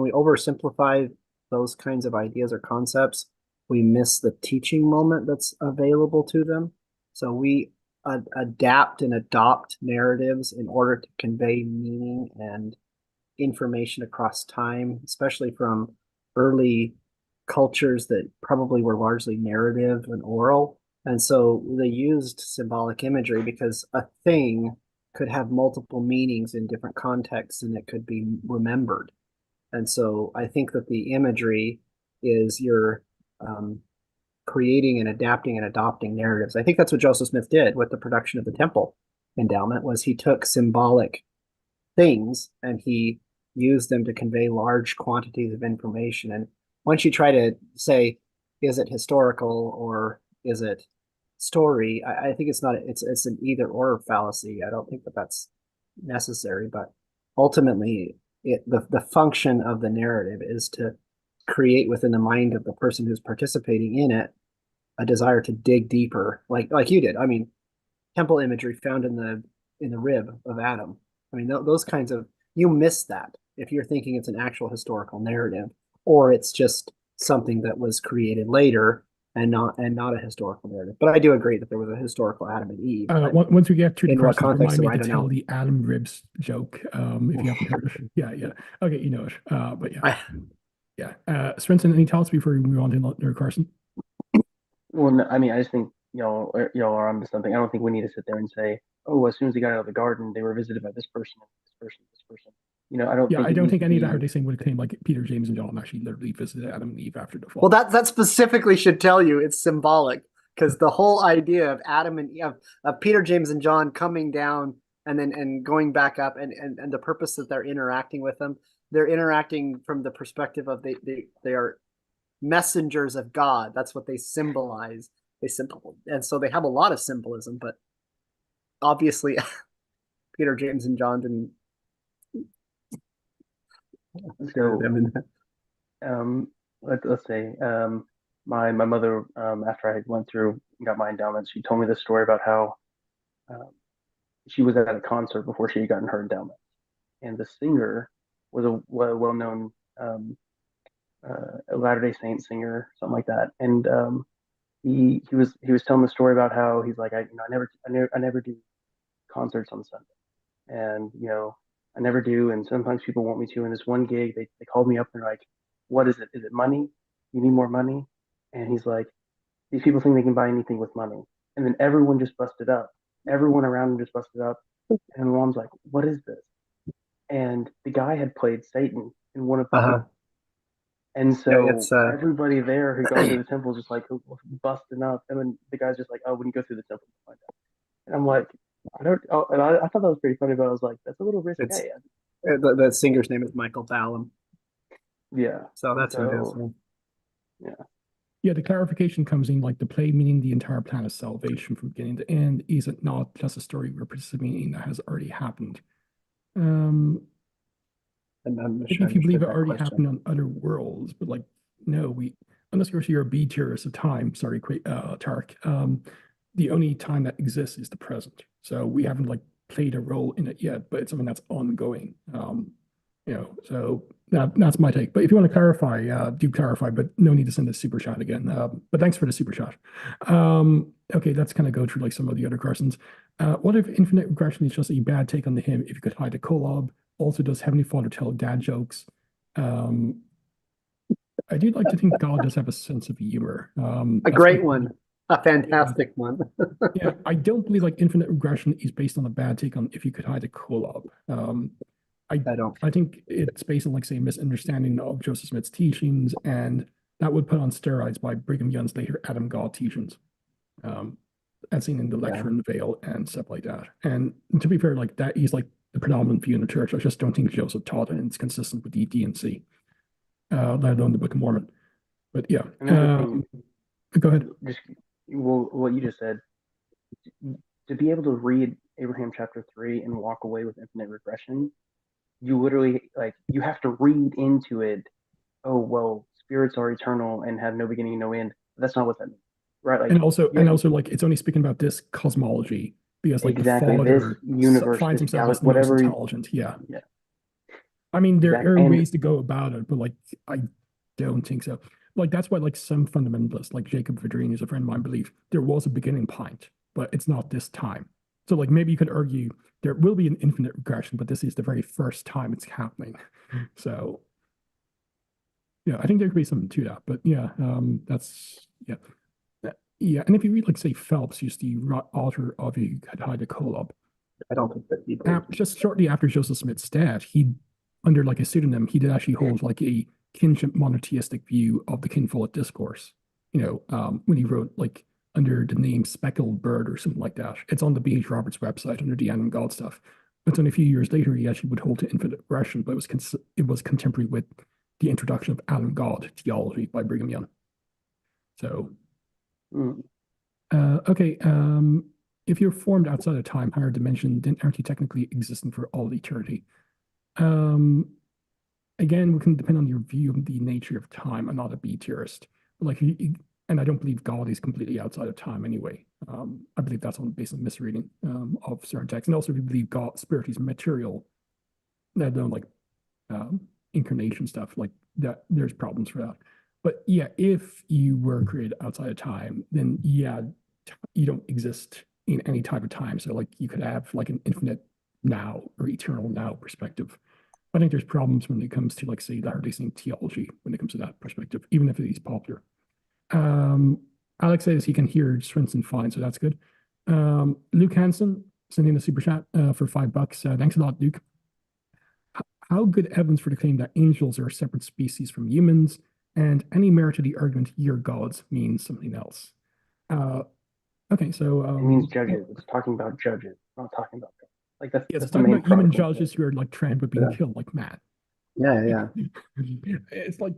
we oversimplify those kinds of ideas or concepts, we miss the teaching moment that's available to them. So we adapt and adopt narratives in order to convey meaning and information across time, especially from early cultures that probably were largely narrative and oral. And so they used symbolic imagery because a thing could have multiple meanings in different contexts and it could be remembered. And so I think that the imagery is your creating and adapting and adopting narratives. I think that's what Joseph Smith did with the production of the temple endowment was he took symbolic things and he used them to convey large quantities of information. And once you try to say, is it historical or is it story? I think it's not. It's an either or fallacy. I don't think that that's necessary. But ultimately, the function of the narrative is to create within the mind of the person who's participating in it a desire to dig deeper, like you did. I mean, temple imagery found in the rib of Adam. I mean, those kinds of you miss that if you're thinking it's an actual historical narrative or it's just something that was created later and not a historical narrative. But I do agree that there was a historical Adam and Eve.
Once we get to the
in what
question,
context,
remind me
I
to
don't
tell
know.
the Adam ribs joke if you haven't heard it. Yeah, yeah. Okay, you know it. But yeah,
I,
yeah. Svensson, any thoughts before we move on to Carson?
Well, no, I mean, I just think y'all are onto something. I don't think we need to sit there and say, oh, as soon as he got out of the garden, they were visited by this person, this person, this person. I don't
Yeah,
think
I
it
don't
needs
think
to
any of the
be.
hard saying would claim like Peter, James, and John actually literally visited Adam and Eve after the
well,
fall.
that specifically should tell you it's symbolic because the whole idea of Adam and Eve, of Peter, James, and John coming down and going back up, and the purpose that they're interacting with them, they're interacting from the perspective of they are messengers of God. That's what they symbolize. And so they have a lot of symbolism, but obviously Peter, James, and John didn't share
So
them in that.
let's say my mother after I went through and got my endowment, she told me this story about how um, she was at a concert before she had gotten her endowment, and the singer was a well-known Latter-day Saint singer, something like that, and he was telling the story about how he's like I never do concerts on Sunday, and I never do, and sometimes people want me to. And this one gig, they called me up and they're like, "What is it? Is it money? You need more money?" And he's like, "These people think they can buy anything with money." And then everyone just busted up. Everyone around him just busted up, and my mom's like, "What is this?" And the guy had played Satan in one of the
Uh-huh.
songs. And
Yeah,
so
it's
everybody there who goes through the temple is just like busting up. And then the guy's just like, "Oh, when you go through the temple, you'll find out." And I'm like, I don't. Oh, and I thought that was pretty funny, but I was like, that's a little
it's
risque.
the singer's name is Michael Ballum,
Yeah.
so
And
that's who it is.
so, yeah.
Yeah, the clarification comes in like the play meaning the entire plan of salvation from beginning to end. Is it not just a story we're participating in that has already happened? Um,
And I'm not
Maybe
sure I
if you believe
understood
it
that
already
question.
happened on other worlds, but like, no, unless you're a B tourist of time, sorry, Tark, the only time that exists is the present. So we haven't like played a role in it yet, but it's something that's ongoing. So that's my take. But if you want to clarify, do clarify, but no need to send a super chat again. But thanks for the super chat. Okay, let's kind of go through like some of the other questions. What if infinite regression is just a bad take on the hymn if you could hide a collab? Also, does Heavenly Father tell dad jokes? I do like to think God does have a sense of humor.
A great one, a fantastic one.
Yeah, I don't believe like infinite regression is based on a bad take on if you could hide a collab.
I don't.
I think it's based on like say a misunderstanding of Joseph Smith's teachings, and that would put on steroids by Brigham Young's later Adam God teachings, as seen in the lecture in the veil and stuff like that. And to be fair, like that is like the predominant view in the church. I just don't think Joseph taught it, and it's consistent with the DNC, let alone the Book of Mormon. But yeah, go ahead.
Just what you just said, to be able to read Abraham chapter 3 and walk away with infinite regression, you literally like you have to read into it. Oh well, spirits are eternal and have no beginning, no end. That's not what that means, right? Like,
and also like it's only speaking about this cosmology because like
exactly
the
this
Father
universe,
finds
this
himself as
galaxy,
the most
whatever.
intelligent. Yeah.
Yeah.
I mean, there
Exactly.
are
And
ways to go about it, but like I don't think so. Like that's why like some fundamentalists, like Jacob Verdreen, is a friend of mine, believe there was a beginning point, but it's not this time. So like maybe you could argue there will be an infinite regression, but this is the very first time it's happening. So yeah, I think there could be something to that. But yeah, that's yeah. Yeah, and if you read like say Phelps, who's the author of You Could Hide a Collab,
I don't think that he
just shortly after Joseph Smith's death, he, under like a pseudonym, he did actually hold like a kinship monotheistic view of the kinfolk discourse. When he wrote like under the name Speckled Bird or something like that. It's on the B.H. Roberts website under the Animal God stuff. But then a few years later, he actually would hold to infinite regression, but it was contemporary with the introduction of Adam God theology by Brigham Young. So, okay. If you're formed outside of time, higher dimension, then aren't you technically existing for all eternity? Again, we can depend on your view of the nature of time. I'm not a B theorist, like, and I don't believe God is completely outside of time anyway. I believe that's on based on misreading of certain texts, and also if you believe God, spirit is material, that don't like incarnation stuff like that. There's problems for that. But yeah, if you were created outside of time, then yeah, you don't exist in any type of time. So like you could have like an infinite now or eternal now perspective. I think there's problems when it comes to like say Latter-day Saint theology when it comes to that perspective, even if it is popular. Alex says he can hear Swinson fine, so that's good. Luke Hansen sending a super chat for $5. Thanks a lot, Luke. How good evidence for the claim that angels are a separate species from humans, and any merit to the argument your gods means something else? Okay, so
it means judges. It's talking about judges, not talking about God. Like that's
yes,
that's
it's
the
talking
main
about human
problem.
judges who are like trained with being killed, like Matt.
Yeah.
It's like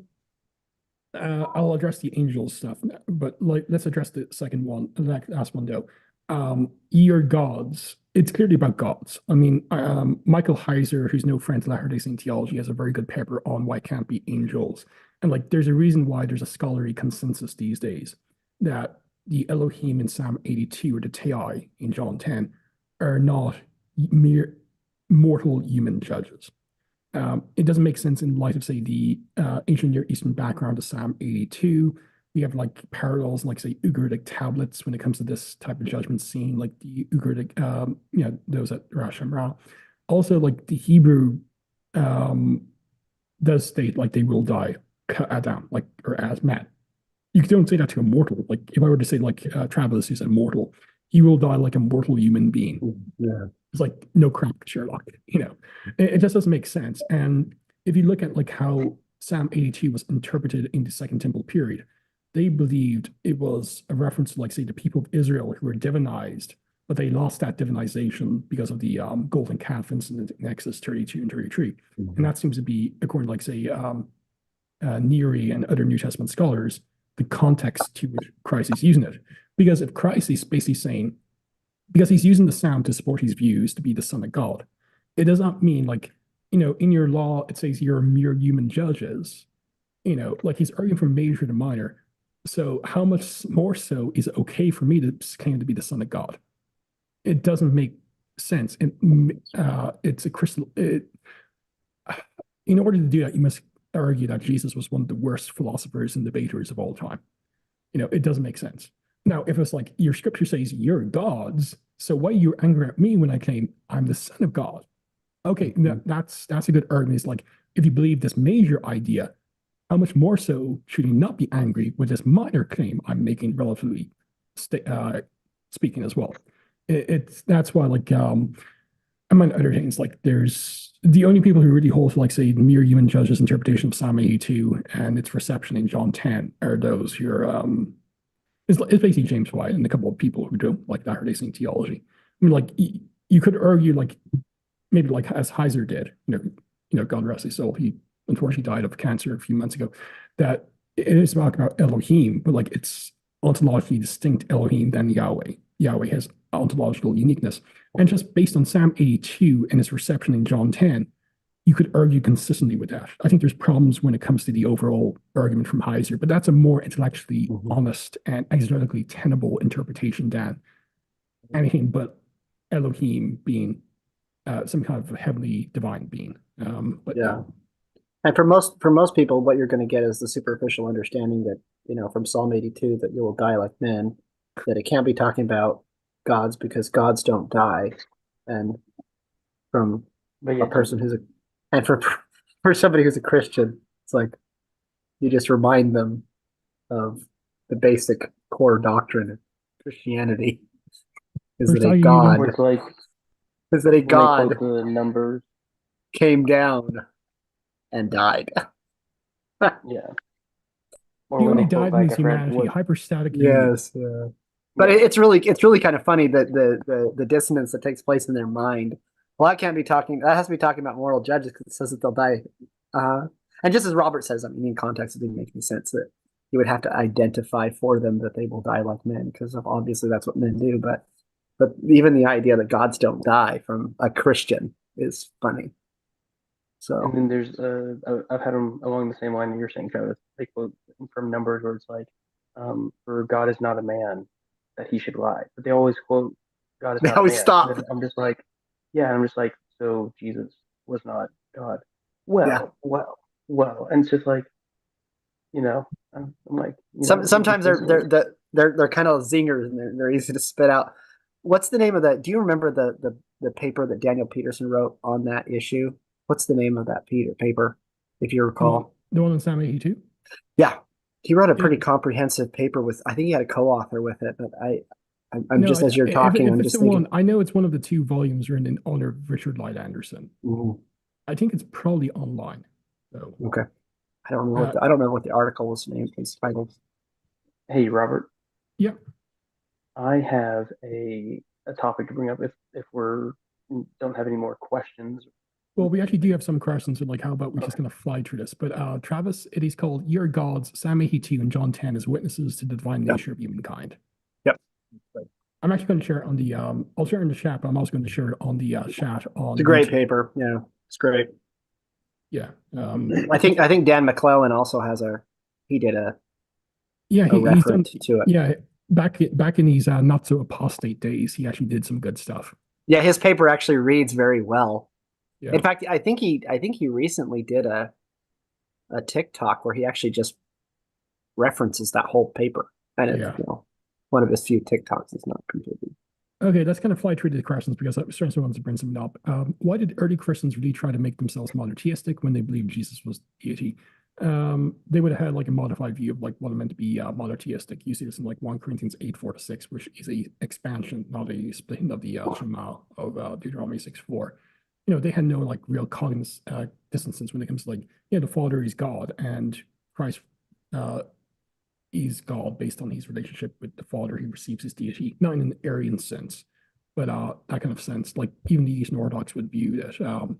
I'll address the angels stuff, but like let's address the second one, the last one though. Your gods. It's clearly about gods. I mean, Michael Heiser, who's no friend to Latter-day Saint theology, has a very good paper on why it can't be angels. And like, there's a reason why there's a scholarly consensus these days that the Elohim in Psalm 82 or the Teai in John 10 are not mere mortal human judges. It doesn't make sense in light of, say, the ancient Near Eastern background of Psalm 82. We have like parallels, like say Ugaritic tablets when it comes to this type of judgment scene, like the Ugaritic, those at Rosh Hashanah. Also, like the Hebrew does state like they will die, Adam, like or as Matt. You don't say that to a mortal. Like if I were to say like Travis is a mortal, he will die like a mortal human being.
Yeah.
It's like no crap, Sherlock. It just doesn't make sense. And if you look at like how Psalm 82 was interpreted in the Second Temple period, they believed it was a reference to like say the people of Israel who were divinized, but they lost that divinization because of the golden calf incident in Exodus 32 and 33. And that seems to be, according to like say Neary and other New Testament scholars, the context to which Christ is using it. Because if Christ is basically saying, because he's using the psalm to support his views to be the Son of God, it does not mean like, in your law, it says you're mere human judges, like he's arguing from major to minor. So how much more so is it okay for me to claim to be the Son of God? It doesn't make sense. And it's a crystal, in order to do that, you must argue that Jesus was one of the worst philosophers and debaters of all time. It doesn't make sense. Now, if it's like your scripture says you're gods, so why are you angry at me when I claim I'm the son of God? Okay, that's a good argument. It's like, if you believe this major idea, how much more so should you not be angry with this minor claim I'm making, relatively speaking as well? That's why, like, among other things, like, there's the only people who really hold to, like, say, mere human judge's interpretation of Psalm 82 and its reception in John 10 are those who are it's basically James White and a couple of people who don't like that racing theology. I mean, like, you could argue, like, maybe like as Heiser did, God rest his soul, he unfortunately died of cancer a few months ago, that it is about Elohim, but like it's ontologically distinct Elohim than Yahweh. Yahweh has ontological uniqueness. And just based on Psalm 82 and its reception in John 10, you could argue consistently with that. I think there's problems when it comes to the overall argument from Heiser, but that's a more intellectually honest and exegetically tenable interpretation than anything but Elohim being some kind of heavenly divine being. But
Yeah. And for most people, what you're going to get is the superficial understanding that, from Psalm 82, that you will die like men, that it can't be talking about gods because gods don't die. And from a person and for somebody who's a Christian, it's like you just remind them of the basic core doctrine of Christianity is that a God
It's like
is that a God
the numbers
came down and died.
Yeah. Or
he
when
only
they quote
died in
back,
his
I forgot
humanity,
what.
hyperstatic union.
Yes, yeah. But it's really kind of funny that the dissonance that takes place in their mind. Well, that has to be talking about moral judges because it says that they'll die. And just as Robert says, I mean, in context, it didn't make any sense that you would have to identify for them that they will die like men, because obviously that's what men do. But even the idea that gods don't die from a Christian is funny. So,
And then there's I've had them along the same line that you're saying, Travis. They quote from numbers where it's like, for God is not a man that he should lie. But they always quote God is
they
not a
always
man.
stop.
And I'm just like, yeah, I'm just like, so Jesus was not God.
Yeah.
Well. And it's just like, I'm like,
Sometimes they're kind of zingers and they're easy to spit out. What's the name of that? Do you remember the paper that Daniel Peterson wrote on that issue? What's the name of that paper, if you recall?
The one on Psalm 82?
Yeah. He wrote a pretty comprehensive paper with, I think he had a co-author with it, but I'm just, as you're talking,
if
I'm
it's
just
the
thinking.
one, I know it's one of the two volumes written in honor of Richard Lloyd Anderson. I think it's probably online. So.
Okay. I don't know what the article was named. It's titled.
Hey, Robert.
Yeah.
I have a topic to bring up if we're don't have any more questions.
Well, we actually do have some questions. Like, how about we just kind of fly through this? But Travis, it is called "Your Gods," Psalm 82 and John 10 as witnesses to the divine nature of humankind.
Yep.
I'm actually going to share it on the I'll share it in the chat, but I'm also going to share it on the chat on.
It's a great
YouTube.
paper. Yeah, it's great.
Yeah.
I think Dan McClellan also has he did a reference to it.
Yeah, back in these not so apostate days, he actually did some good stuff.
Yeah, his paper actually reads very well.
Yeah.
In fact, I think he recently did a TikTok where he actually just references that whole paper, and it's one of his few TikToks. It's not completely.
Okay, let's kind of fly through the questions because I certainly wanted to bring something up. Why did early Christians really try to make themselves monotheistic when they believed Jesus was deity? They would have had like a modified view of like what it meant to be monotheistic. You see this in like 1 Corinthians 8:4-6, which is a expansion, not a splitting of the Shema of Deuteronomy 6:4. They had no like real cognitive dissonance when it comes to like, the Father is God and Christ is God based on his relationship with the Father. He receives his deity, not in an Arian sense, but that kind of sense. Like even the Eastern Orthodox would view that,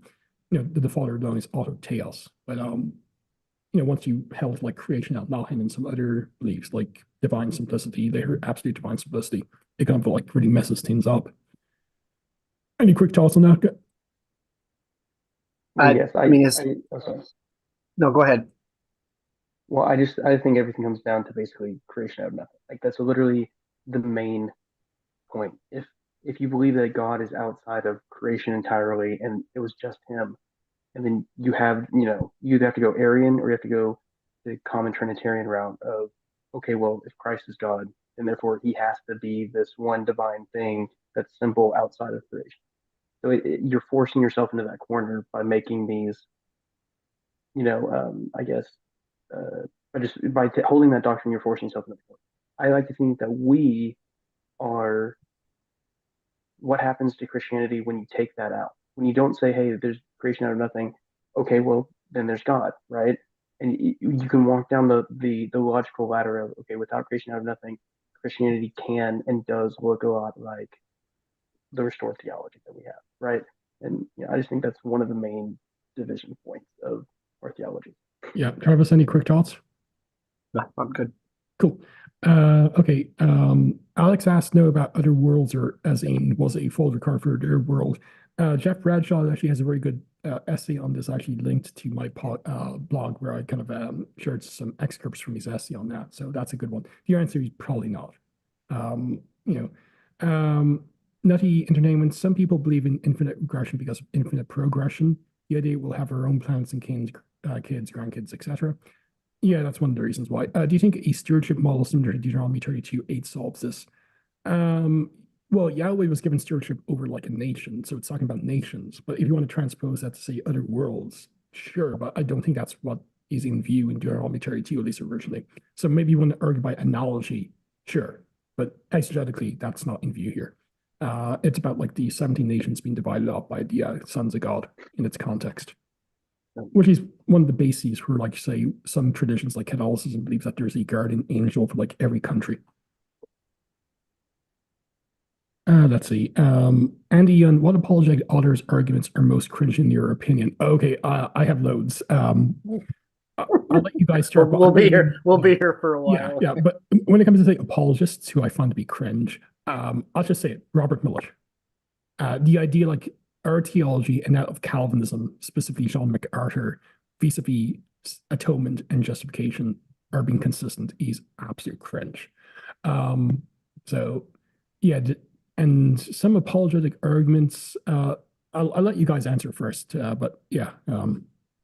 the Father alone is autotheos. But once you held like creation out loud and some other beliefs like divine simplicity, their absolute divine simplicity, it kind of like really messes things up. Any quick thoughts on that?
Yes,
no, go ahead.
Well, I think everything comes down to basically creation out of nothing. Like that's literally the main point. If you believe that God is outside of creation entirely and it was just him, And then you have, you either have to go Arian or you have to go the common Trinitarian route of, okay, well, if Christ is God, then therefore he has to be this one divine thing that's simple outside of creation. So you're forcing yourself into that corner by making these, I guess, by just holding that doctrine, you're forcing yourself into the corner. I like to think that we are what happens to Christianity when you take that out. When you don't say, hey, there's creation out of nothing, okay, well, then there's God, right? And you can walk down the logical ladder of, okay, without creation out of nothing, Christianity can and does look a lot like the restored theology that we have, right? And I just think that's one of the main division points of our theology.
Yeah, Travis, any quick thoughts?
No, I'm good.
Cool. Okay. Alex asked no about other worlds, or as in was a folder card for their world. Jeff Bradshaw actually has a very good essay on this. I actually linked to my blog where I kind of shared some excerpts from his essay on that. So that's a good one. The answer is probably not. Nutty Entertainment. Some people believe in infinite regression because of infinite progression. The idea we'll have our own planets and kids, grandkids, etc. Yeah, that's one of the reasons why. Do you think a stewardship model similar to Deuteronomy 32:8 solves this? Well, Yahweh was given stewardship over like a nation, so it's talking about nations. But if you want to transpose that to say other worlds, sure, but I don't think that's what is in view in Deuteronomy 32, at least originally. So maybe you want to argue by analogy, sure, but exegetically, that's not in view here. It's about like the 17 nations being divided up by the sons of God in its context, which is one of the bases for, like, say, some traditions like Catholicism believes that there's a guardian angel for like every country. Let's see. Andy, on what apologetic authors' arguments are most cringe in your opinion? Okay, I have loads. I'll let you guys start.
We'll be here. We'll be here for a
Yeah,
while.
yeah. But when it comes to say apologists, who I find to be cringe, I'll just say it. Robert Miller. The idea, like our theology and that of Calvinism, specifically John MacArthur, vis-a-vis atonement and justification, are being consistent is absolute cringe. So, yeah, and some apologetic arguments. I'll let you guys answer first, but yeah,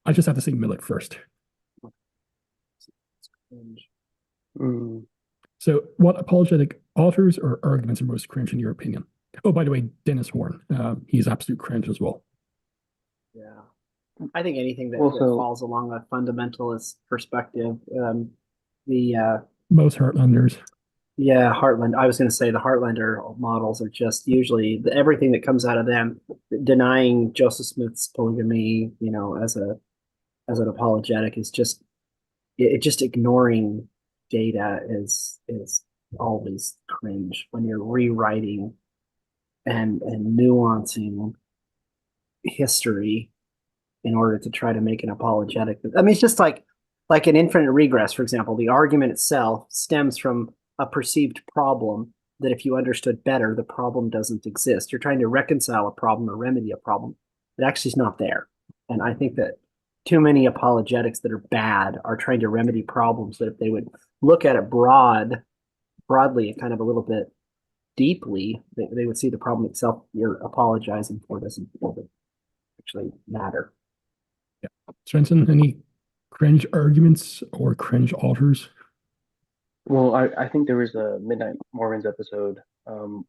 I just have to say Millet first.
Mm.
So, what apologetic authors or arguments are most cringe in your opinion? Oh, by the way, Dennis Horn, he's absolute cringe as well.
Yeah, I think anything that,
Also,
that falls along a fundamentalist perspective, the
Most Heartlanders.
yeah, Heartland. I was going to say the Heartlander models are just usually everything that comes out of them, denying Joseph Smith's polygamy, as an apologetic is just just ignoring data is always cringe when you're rewriting and nuancing history in order to try to make an apologetic. I mean, it's just like an infinite regress, for example. The argument itself stems from a perceived problem that if you understood better, the problem doesn't exist. You're trying to reconcile a problem or remedy a problem that actually is not there. And I think that too many apologetics that are bad are trying to remedy problems that if they would look at it broadly and kind of a little bit deeply, they would see the problem itself you're apologizing for doesn't actually matter.
Yeah. Svensson, any cringe arguments or cringe authors?
well, I think there was a Midnight Mormons episode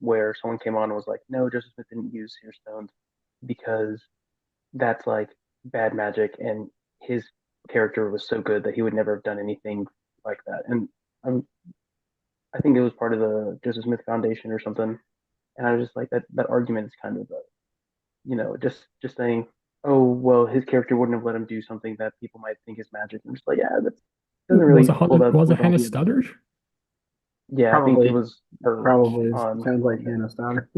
where someone came on and was like, no, Joseph Smith didn't use seer stones because that's like bad magic, and his character was so good that he would never have done anything like that. And um, I think it was part of the Joseph Smith Foundation or something. And I was just like, that argument is kind of, just saying, oh, well, his character wouldn't have let him do something that people might think is magic. I'm just like, yeah, that doesn't really hold up.
Was it
with all
Hannah
the
Stutter?
Yeah, I think it
Probably,
was her
probably
on.
sounds like Hannah's daughter.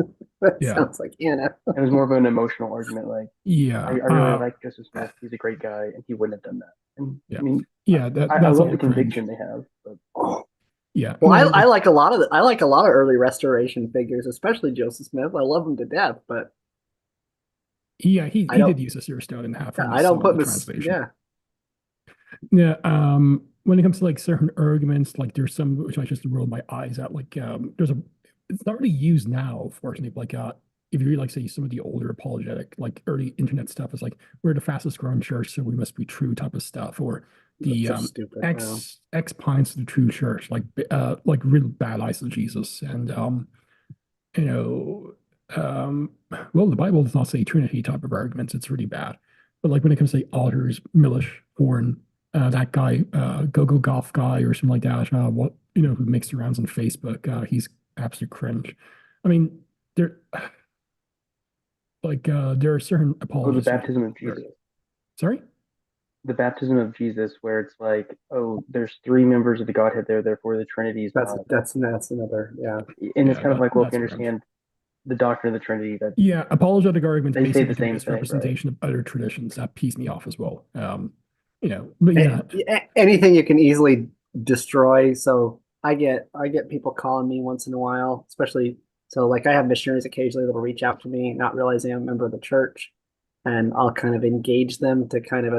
That
Yeah.
sounds like Hannah.
It was more of an emotional argument. Like,
Yeah.
I really like Joseph Smith. He's a great guy, and he wouldn't have done that. And
Yeah.
I mean,
Yeah,
I
that's
love
all
the
cringe.
conviction they have. But
Yeah.
Well,
No,
I like a lot of I like a lot of early restoration figures, especially Joseph Smith. I love him to death, but
yeah, he
I don't
did use a seer stone in half
I don't put
the
him
translation.
yeah.
Yeah, when it comes to like certain arguments, like there's some which I just roll my eyes at. Like, it's not really used now, fortunately. But like, if you read like say some of the older apologetic, like early internet stuff, is like we're the fastest growing church, so we must be true type of stuff, or
That's
the
so stupid. Wow.
X pints of the true church, like real bad eisegesis, and you know, well, the Bible does not say Trinity type of arguments. It's really bad. But like when it comes to authors, Milish, Horn, that guy, Go Golf guy or something like that, what who makes the rounds on Facebook, he's absolute cringe. I mean, there there are certain
Oh, the
apologists who
baptism of
are,
Jesus.
sorry?
The baptism of Jesus, where it's like, oh, there's three members of the Godhead there, therefore the Trinity is not.
That's another, yeah.
And it's
Yeah,
kind of like, well, if
that's
you
cringe.
understand the doctrine of the Trinity, that
Yeah, apologetic arguments
they say
basically
the
like a
same thing, right?
misrepresentation of other traditions. That pees me off as well. But yeah,
Anything you can easily destroy. So I get people calling me once in a while, especially so like I have missionaries occasionally that'll reach out to me, not realizing I'm a member of the church, and I'll kind of engage them to kind of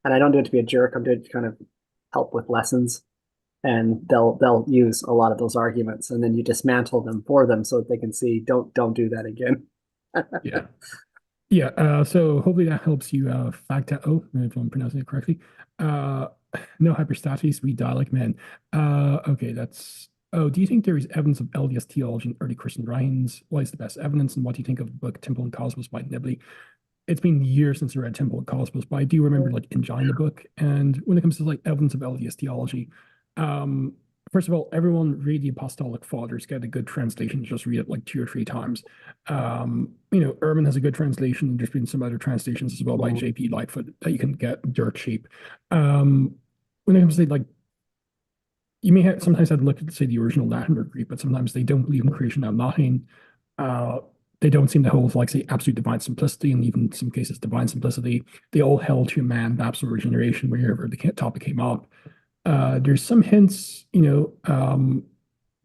and I don't do it to be a jerk. I'm doing it to kind of help with lessons, and they'll use a lot of those arguments, and then you dismantle them for them so that they can see don't do that again.
yeah. Yeah, so hopefully that helps you fact out. Oh, if I'm pronouncing it correctly. Uh, no hypostases, we die like men. Okay, that's. Oh, do you think there is evidence of LDS theology in early Christian writings? What is the best evidence, and what do you think of the book Temple and Cosmos by Nibley? It's been years since I read Temple and Cosmos, but I do remember like enjoying the book. And when it comes to like evidence of LDS theology, um, first of all, everyone read the Apostolic Fathers, get a good translation, just read it like 2 or 3 times. Urban has a good translation. There's been some other translations as well by J.P. Lightfoot that you can get dirt cheap. When it comes to like, you may have sometimes have to look at say the original Latin or Greek, but sometimes they don't believe in creation out of nothing. They don't seem to hold like say absolute divine simplicity, and even in some cases divine simplicity. They all held to a man, absolute regeneration wherever the topic came up. There's some hints, from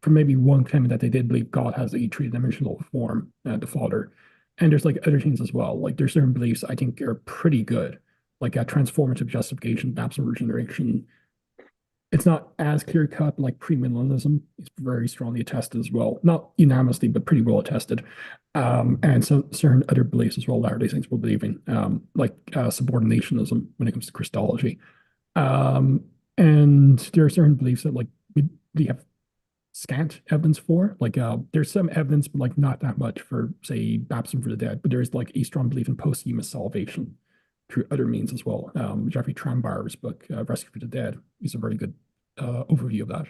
maybe one claiming that they did believe God has a three-dimensional form, the Father. And there's like other things as well. Like there's certain beliefs I think are pretty good, like a transformative justification, absolute regeneration. It's not as clear cut like premillennialism. It's very strongly attested as well, not unanimously, but pretty well attested. And so certain other beliefs as well, Latter-day Saints will believe in, like subordinationism when it comes to Christology. And there are certain beliefs that like we have scant evidence for. Like there's some evidence, but like not that much for say baptism for the dead. But there's like a strong belief in posthumous salvation through other means as well. Jeffrey Trambar's book, Rescue for the Dead, is a very good overview of that.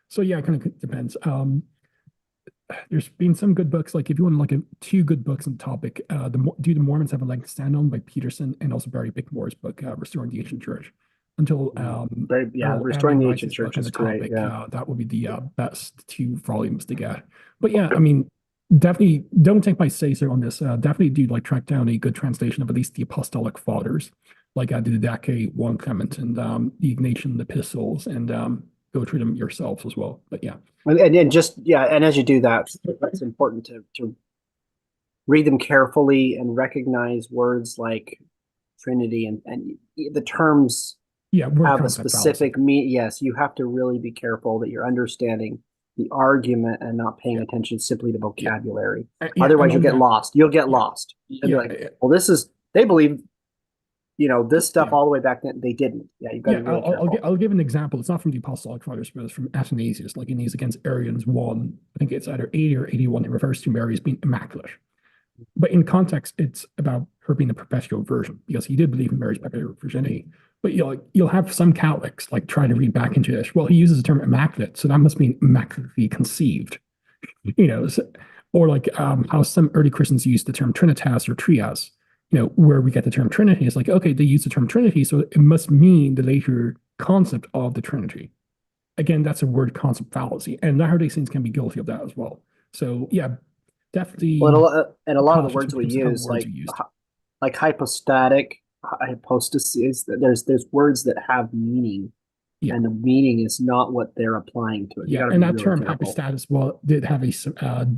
So yeah, it kind of depends. There's been some good books. Like if you want like two good books on the topic, Do the Mormons Have a Leg to Stand On by Peterson, and also Barry Bickmore's book, Restoring the Ancient Church. Until
Restoring the Ancient Church is great.
That would be the best 2 volumes to get. But yeah, I mean, definitely don't take my say so on this. Definitely do like track down a good translation of at least the Apostolic Fathers, like the Didache, 1 Clement, and the Ignatian epistles, and go through them yourselves as well. But yeah,
and as you do that, it's important to read them carefully and recognize words like Trinity and the terms have a specific meaning. Yes, you have to really be careful that you're understanding the argument and not paying attention simply to vocabulary. Otherwise, you'll get lost. You'll get lost. And like, well, they believe, this stuff all the way back then. They didn't. Yeah, you've got to be really careful.
I'll give an example. It's not from the Apostolic Fathers, but it's from Athanasius. Like in his Against Arians 1, I think it's either 80 or 81. It refers to Mary as being immaculate. But in context, it's about her being a perpetual virgin, because he did believe in Mary's perpetual virginity. But you'll have some Catholics like try to read back into this. Well, he uses the term immaculate, so that must mean immaculately conceived. Or like how some early Christians use the term Trinitas or Trias. Where we get the term Trinity. It's like, okay, they use the term Trinity, so it must mean the later concept of the Trinity. Again, that's a word concept fallacy, and Latter-day Saints can be guilty of that as well. So yeah, definitely.
Well, and a lot of the words we use, like hypostatic, hypostasis, there's words that have meaning, and the meaning is not what they're applying to it.
Yeah, and that term hypostatus, well, did have a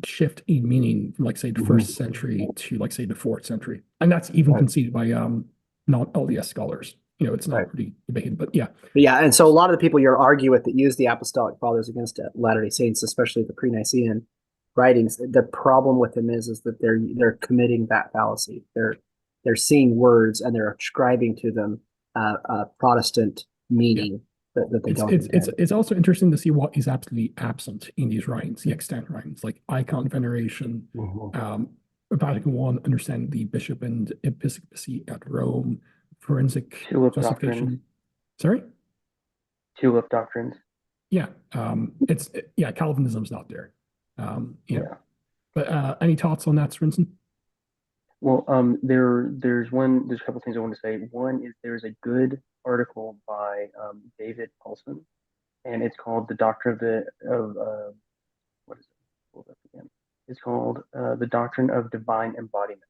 shift in meaning from like say the 1st century to like say the 4th century, and that's even conceded by non-LDS scholars. It's not really debated, but yeah.
And so a lot of the people you argue with that use the Apostolic Fathers against Latter-day Saints, especially the pre-Nicene, writings. The problem with them is that they're committing that fallacy. They're seeing words and they're ascribing to them a Protestant meaning that they don't intend.
It's also interesting to see what is absolutely absent in these writings, the extant writings, like icon veneration, Vatican I, understanding the bishop and episcopacy at Rome, forensic
Tulip
justification.
doctrines.
Sorry?
Tulip doctrines.
Yeah. Calvinism's not there.
Yeah.
But any thoughts on that, Swinson?
Well, there's a couple things I want to say. One is there's a good article by David Paulson, and it's called "The Doctrine of what is it? Hold up again. It's called "The Doctrine of Divine Embodiment."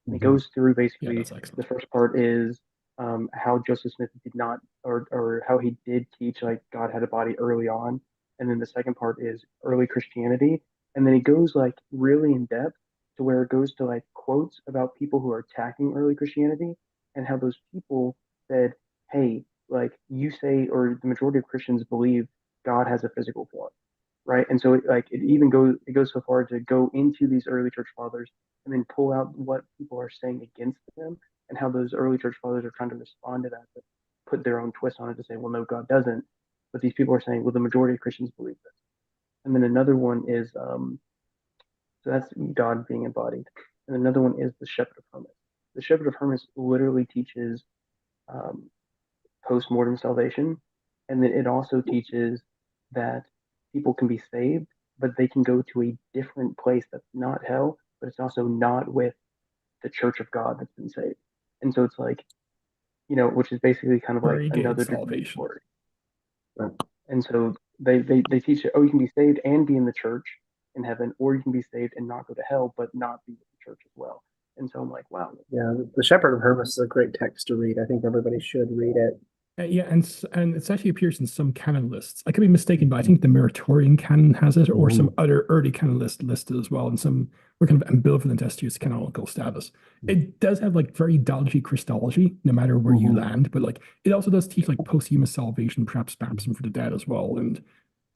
And it goes through basically the first part is how Joseph Smith did not, or how he did teach like God had a body early on, and then the second part is early Christianity, and then it goes like really in depth to where it goes to like quotes about people who are attacking early Christianity and how those people said, "Hey, like you say, or the majority of Christians believe God has a physical form." Right. And so it goes so far to go into these early church fathers and then pull out what people are saying against them and how those early church fathers are trying to respond to that, but put their own twist on it to say, well, no, God doesn't. But these people are saying, well, the majority of Christians believe this. And then another one is so that's God being embodied. And another one is the Shepherd of Hermas. The Shepherd of Hermas literally teaches um, post-mortem salvation, and then it also teaches that people can be saved, but they can go to a different place that's not hell, but it's also not with the Church of God that's been saved. And so it's like, which is basically kind of like
Very good
another different
salvation.
story. Right. And so they teach you, oh, you can be saved and be in the church in heaven, or you can be saved and not go to hell, but not be with the church as well. And so I'm like, wow.
Yeah, the Shepherd of Hermas is a great text to read. I think everybody should read it.
And it actually appears in some canon lists. I could be mistaken, but I think the Meritorian canon has it, or some other early canon listed as well, and some were kind of ambivalent as to its canonical status. It does have like very dodgy Christology, no matter where you land, but like it also does teach like posthumous salvation, perhaps baptism for the dead as well, and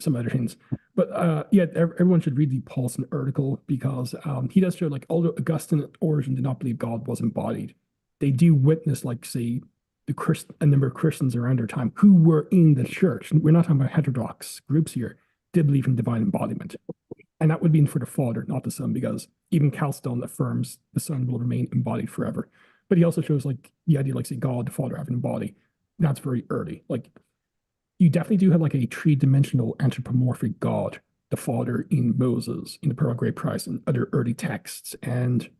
some other things. But everyone should read the Paulson article because he does show like although Augustine and Origen did not believe God was embodied, they do witness like say a number of Christians around their time who were in the church. We're not talking about heterodox groups here. Did believe in divine embodiment, and that would be for the Father, not the Son, because even Chalcedon affirms the Son will remain embodied forever. But he also shows like the idea, like say God the Father having a body. That's very early. Like you definitely do have like a three-dimensional anthropomorphic God, the Father in Moses, in the Pearl of Great Price, and other early texts, and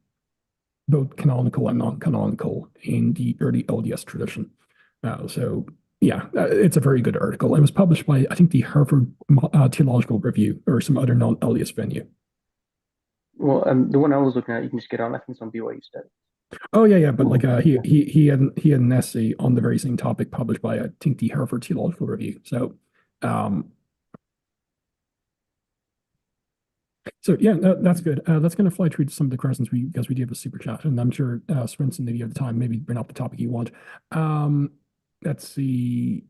both canonical and non-canonical in the early LDS tradition. It's a very good article. It was published by, I think, the Harvard Theological Review or some other non-LDS venue.
Well, the one I was looking at, you can just get on. I think it's on BYU Study.
Oh yeah. But like he had an essay on the very same topic published by, I think, the Harvard Theological Review. That's good. That's going to fly through to some of the questions because we do have a super chat, and I'm sure Swinson, if you have the time, maybe bring up the topic you want. Let's see.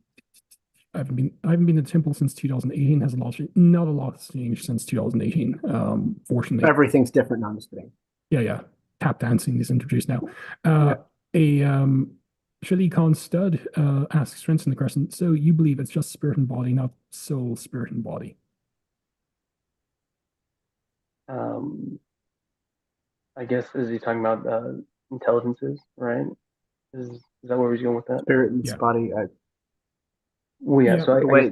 I haven't been to the temple since 2018. Not a lot has changed since 2018. Fortunately,
everything's different now. I'm just kidding.
Yeah. Tap dancing is introduced now. Shali Khan Stud asks Swinson the question. So you believe it's just spirit and body, not soul, spirit and body?
I guess is he talking about intelligences, right? Is that where he's going with that?
Spirit and body.
So I guess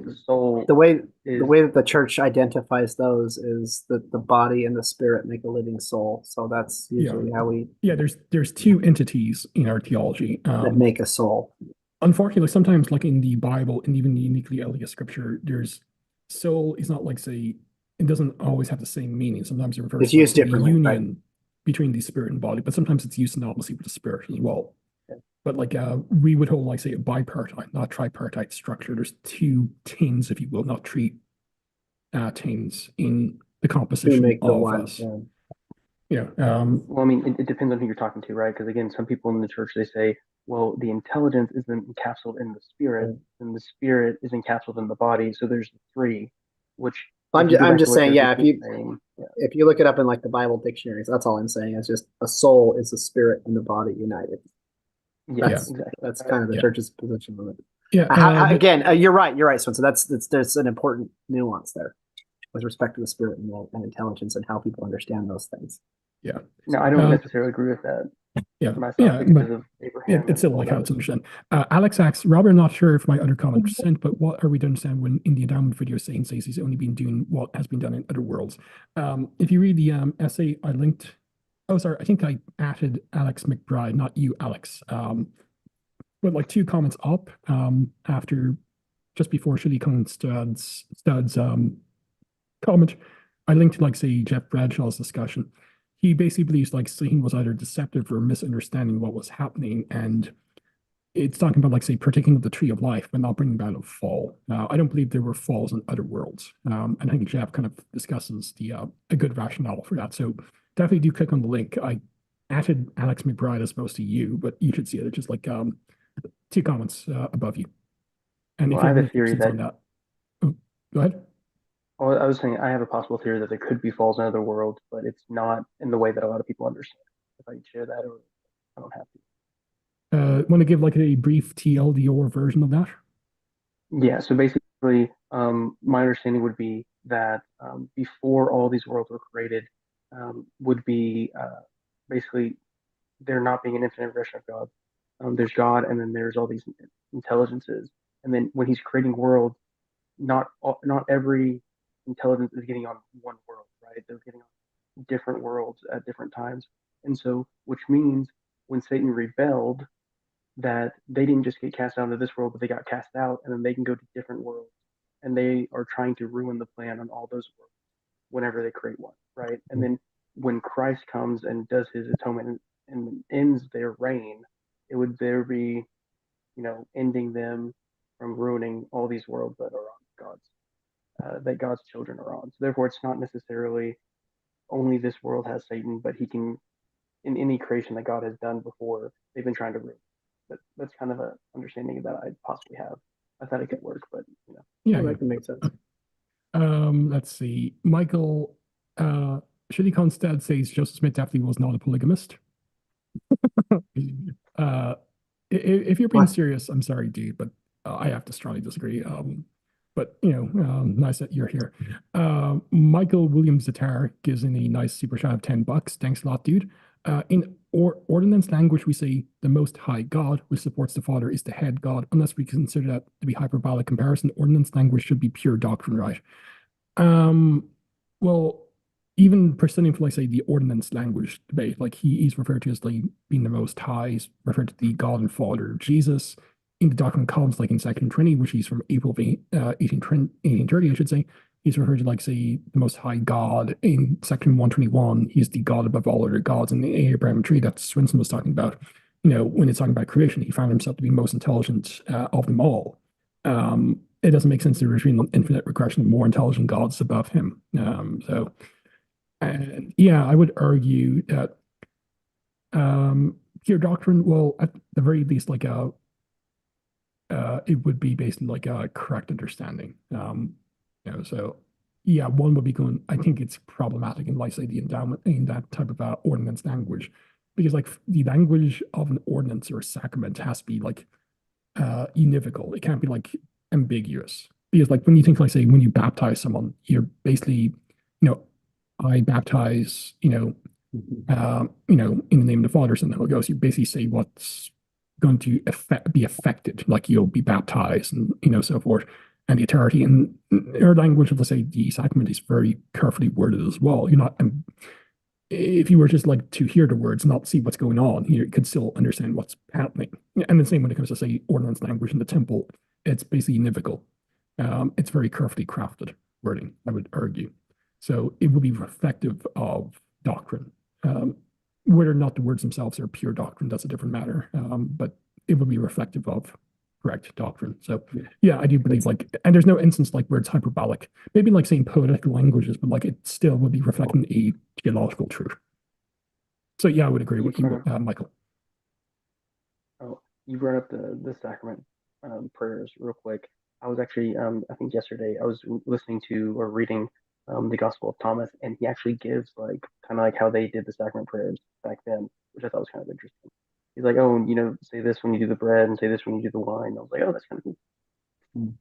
the soul.
The way that the church identifies those is that the body and the spirit make a living soul. So that's usually how we.
Yeah, there's two entities in our theology
that make a soul.
Unfortunately, sometimes like in the Bible and even the uniquely LDS scripture, there's soul is not like say it doesn't always have the same meaning. Sometimes it refers to the union between the spirit and body, but sometimes it's used synonymously with the spirit as well. But like we would hold like say a bipartite, not tripartite structure. There's two tins, if you will, not three tins in the composition of us.
Well, I mean, it depends on who you're talking to, right? Because again, some people in the church they say, well, the intelligence is encapsulated in the spirit, and the spirit is encapsulated in the body. So there's the three, which
I'm
you go back to
just
what
saying, yeah,
Josephine was saying, yeah,
if you look it up in like the Bible dictionaries, that's all I'm saying. It's just a soul is a spirit and the body united.
yeah,
Yeah.
exactly.
That's kind of the
Yeah.
church's position on it.
Yeah.
Again, you're right, Spencer. There's an important nuance there with respect to the spirit and intelligence and how people understand those things.
Yeah.
No, I don't necessarily agree with that
Yeah.
myself
Yeah.
because
But
of Abraham
it's
and
still
all
like how
that.
it's understood. Alex asks, Robert, not sure if my other comment was sent, but what are we to understand when in the endowment video saying says he's only been doing what has been done in other worlds? If you read the essay I linked, oh, sorry, I think I added Alex McBride, not you, Alex. But like 2 comments up after just before Shitty Cohen Stud's comment, I linked to like say Jeff Bradshaw's discussion. He basically believes like Satan was either deceptive or misunderstanding what was happening, and it's talking about like say partaking of the tree of life, but not bringing about a fall. I don't believe there were falls in other worlds, and I think Jeff kind of discusses the a good rationale for that. So definitely do click on the link. I added Alex McBride as opposed to you, but you should see it. It's just like 2 comments above you. And
Well,
if
I
you have
have a
any
theory
questions
that,
on that, oh, go ahead.
well, I was saying I have a possible theory that there could be falls in other worlds, but it's not in the way that a lot of people understand. If I could share that, or I don't have to.
Want to give like a brief TLDR version of that?
Yeah, so basically, my understanding would be that before all these worlds were created, would be basically there not being an infinite version of God. There's God, and then there's all these intelligences, and then when He's creating worlds, not every intelligence is getting on one world, right? They're getting on different worlds at different times, and so which means when Satan rebelled, that they didn't just get cast out into this world, but they got cast out, and then they can go to different worlds, and they are trying to ruin the plan on all those worlds whenever they create one, right? And then when Christ comes and does His atonement and ends their reign, it would there be, ending them from ruining all these worlds that are on that God's children are on. So therefore, it's not necessarily only this world has Satan, but he can in any creation that God has done before. They've been trying to ruin. That's kind of a understanding that I possibly have. I thought it could work, but
Yeah,
That can make sense.
let's see. Michael, Shitty Constad says Joseph Smith definitely was not a polygamist. uh, if you're being
What?
serious, I'm sorry, dude, but I have to strongly disagree. But nice that you're here. Michael Williams Zatar gives in a nice super chat of $10. Thanks a lot, dude. In ordinance language, we say the Most High God, which supports the Father, is the head God. Unless we consider that to be hyperbolic comparison, ordinance language should be pure doctrine, right? Well, even presenting for like say the ordinance language debate, like he's referred to as like being the Most High, he's referred to the God and Father of Jesus. In the Doctrine and Covenants, like in Section 20, which he's from April of 1830, I should say, he's referred to like say the Most High God. In Section 121, he's the God above all other gods. In the Abraham tree that Swinson was talking about, when it's talking about creation, he found himself to be most intelligent of them all. It doesn't make sense to retain an infinite regression of more intelligent gods above him. And yeah, I would argue that pure doctrine, well, at the very least, like it would be based on like a correct understanding. So yeah, one would be going. I think it's problematic in like say the endowment in that type of ordinance language, because like the language of an ordinance or a sacrament has to be like univocal. It can't be like ambiguous. Because like when you think like say when you baptize someone, you're basically, I baptize, in the name of the Father, Son, and the Holy Ghost. You basically say what's going to be affected, like you'll be baptized and so forth, and the eternity. And our language of let's say the sacrament is very carefully worded as well. You're not if you were just like to hear the words, not see what's going on, you could still understand what's happening. And the same when it comes to say ordinance language in the temple, it's basically univocal. It's very carefully crafted wording, I would argue. So it will be reflective of doctrine. Whether or not the words themselves are pure doctrine, that's a different matter. But it will be reflective of correct doctrine. So yeah, I do believe like, and there's no instance like where it's hyperbolic. Maybe like saying poetical languages, but like it still would be reflecting a theological truth. So yeah, I would agree with you, Michael.
Oh, you brought up the sacrament prayers real quick. I was actually I think yesterday I was listening to or reading the Gospel of Thomas, and he actually gives like kind of like how they did the sacrament prayers back then, which I thought was kind of interesting. He's like, oh, say this when you do the bread and say this when you do the wine. I was like, oh, that's kind of cool.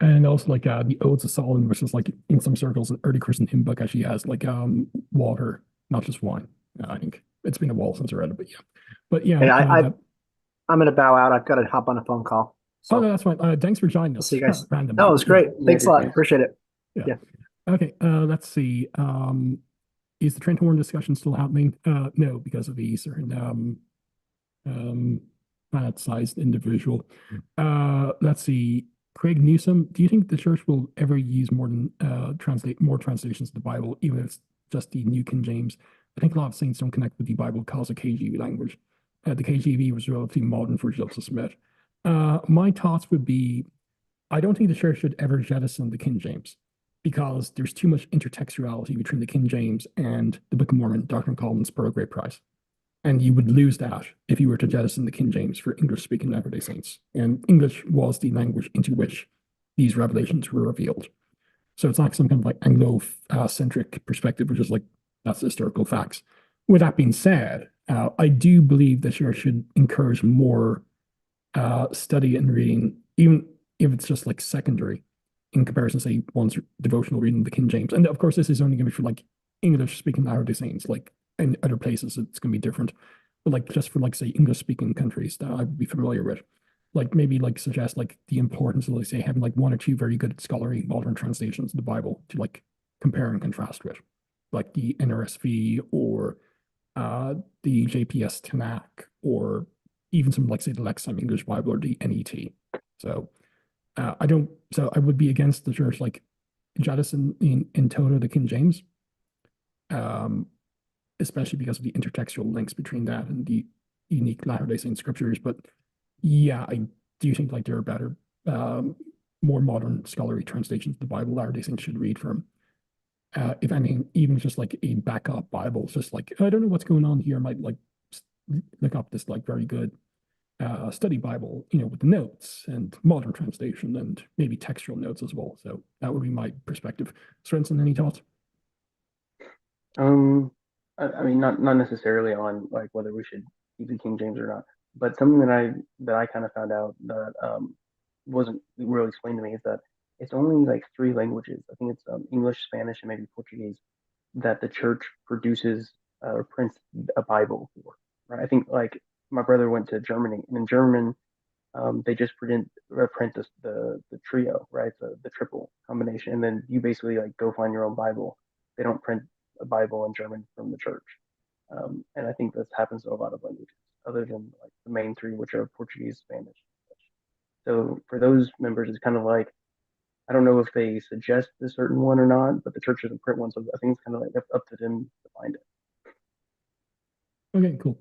And also like the Odes of Solomon, which is like in some circles, an early Christian hymn book actually has like water, not just wine. I think it's been a while since I read it, but yeah. But yeah,
Hey, I'm going to bow out. I've got to hop on a phone call.
oh no,
So
that's fine. Thanks for joining
we'll
us
see you guys.
randomly.
No, it was
Yeah,
great.
Yeah,
Thanks a lot.
thanks.
Appreciate it.
yeah.
Yeah.
Okay, let's see. Is the Trent Horn discussion still happening? No, because of the certain um planet-sized individual. Let's see. Craig Newsom, do you think the church will ever use translate more translations of the Bible, even if it's just the New King James? I think a lot of saints don't connect with the Bible because of KJV language. The KJV was relatively modern for Joseph Smith. My thoughts would be, I don't think the church should ever jettison the King James because there's too much intertextuality between the King James and the Book of Mormon, Doctrine and Covenants, Pearl of Great Price. And you would lose that if you were to jettison the King James for English-speaking Latter-day Saints. And English was the language into which these revelations were revealed. So it's not some kind of like Anglo-centric perspective, which is like, that's historical facts. With that being said, I do believe the church should encourage more study and reading, even if it's just like secondary, in comparison, say, one's devotional reading of the King James. And of course, this is only going to be for like English-speaking Latter-day Saints. Like in other places, it's going to be different. But like just for like say English-speaking countries that I would be familiar with, like maybe like suggest like the importance of like say having like one or two very good scholarly modern translations of the Bible to like compare and contrast with, like the NRSV or the JPS Tanakh or even some like say the Lexham English Bible or the NET. So I would be against the church like jettison in toto the King James, um, especially because of the intertextual links between that and the unique Latter-day Saint scriptures. But yeah, I do think like there are better, more modern scholarly translations of the Bible Latter-day Saints should read from. If anything, even just like a backup Bible, just like I don't know what's going on here, I might like look up this like very good study Bible, with the notes and modern translation and maybe textual notes as well. So that would be my perspective. Svensson, any thoughts?
Um, I mean, not necessarily on like whether we should keep the King James or not, but something that I kind of found out that wasn't really explained to me is that it's only like three languages. I think it's English, Spanish, and maybe Portuguese that the church produces or prints a Bible for. Right? I think like my brother went to Germany, and in German, they just print the trio, right? The triple combination, and then you basically like go find your own Bible. They don't print a Bible in German from the church, and I think this happens to a lot of languages, other than like the main three, which are Portuguese, Spanish. So for those members, it's kind of like I don't know if they suggest a certain one or not, but the church doesn't print one, so I think it's kind of like up to them to find it.
Okay, cool.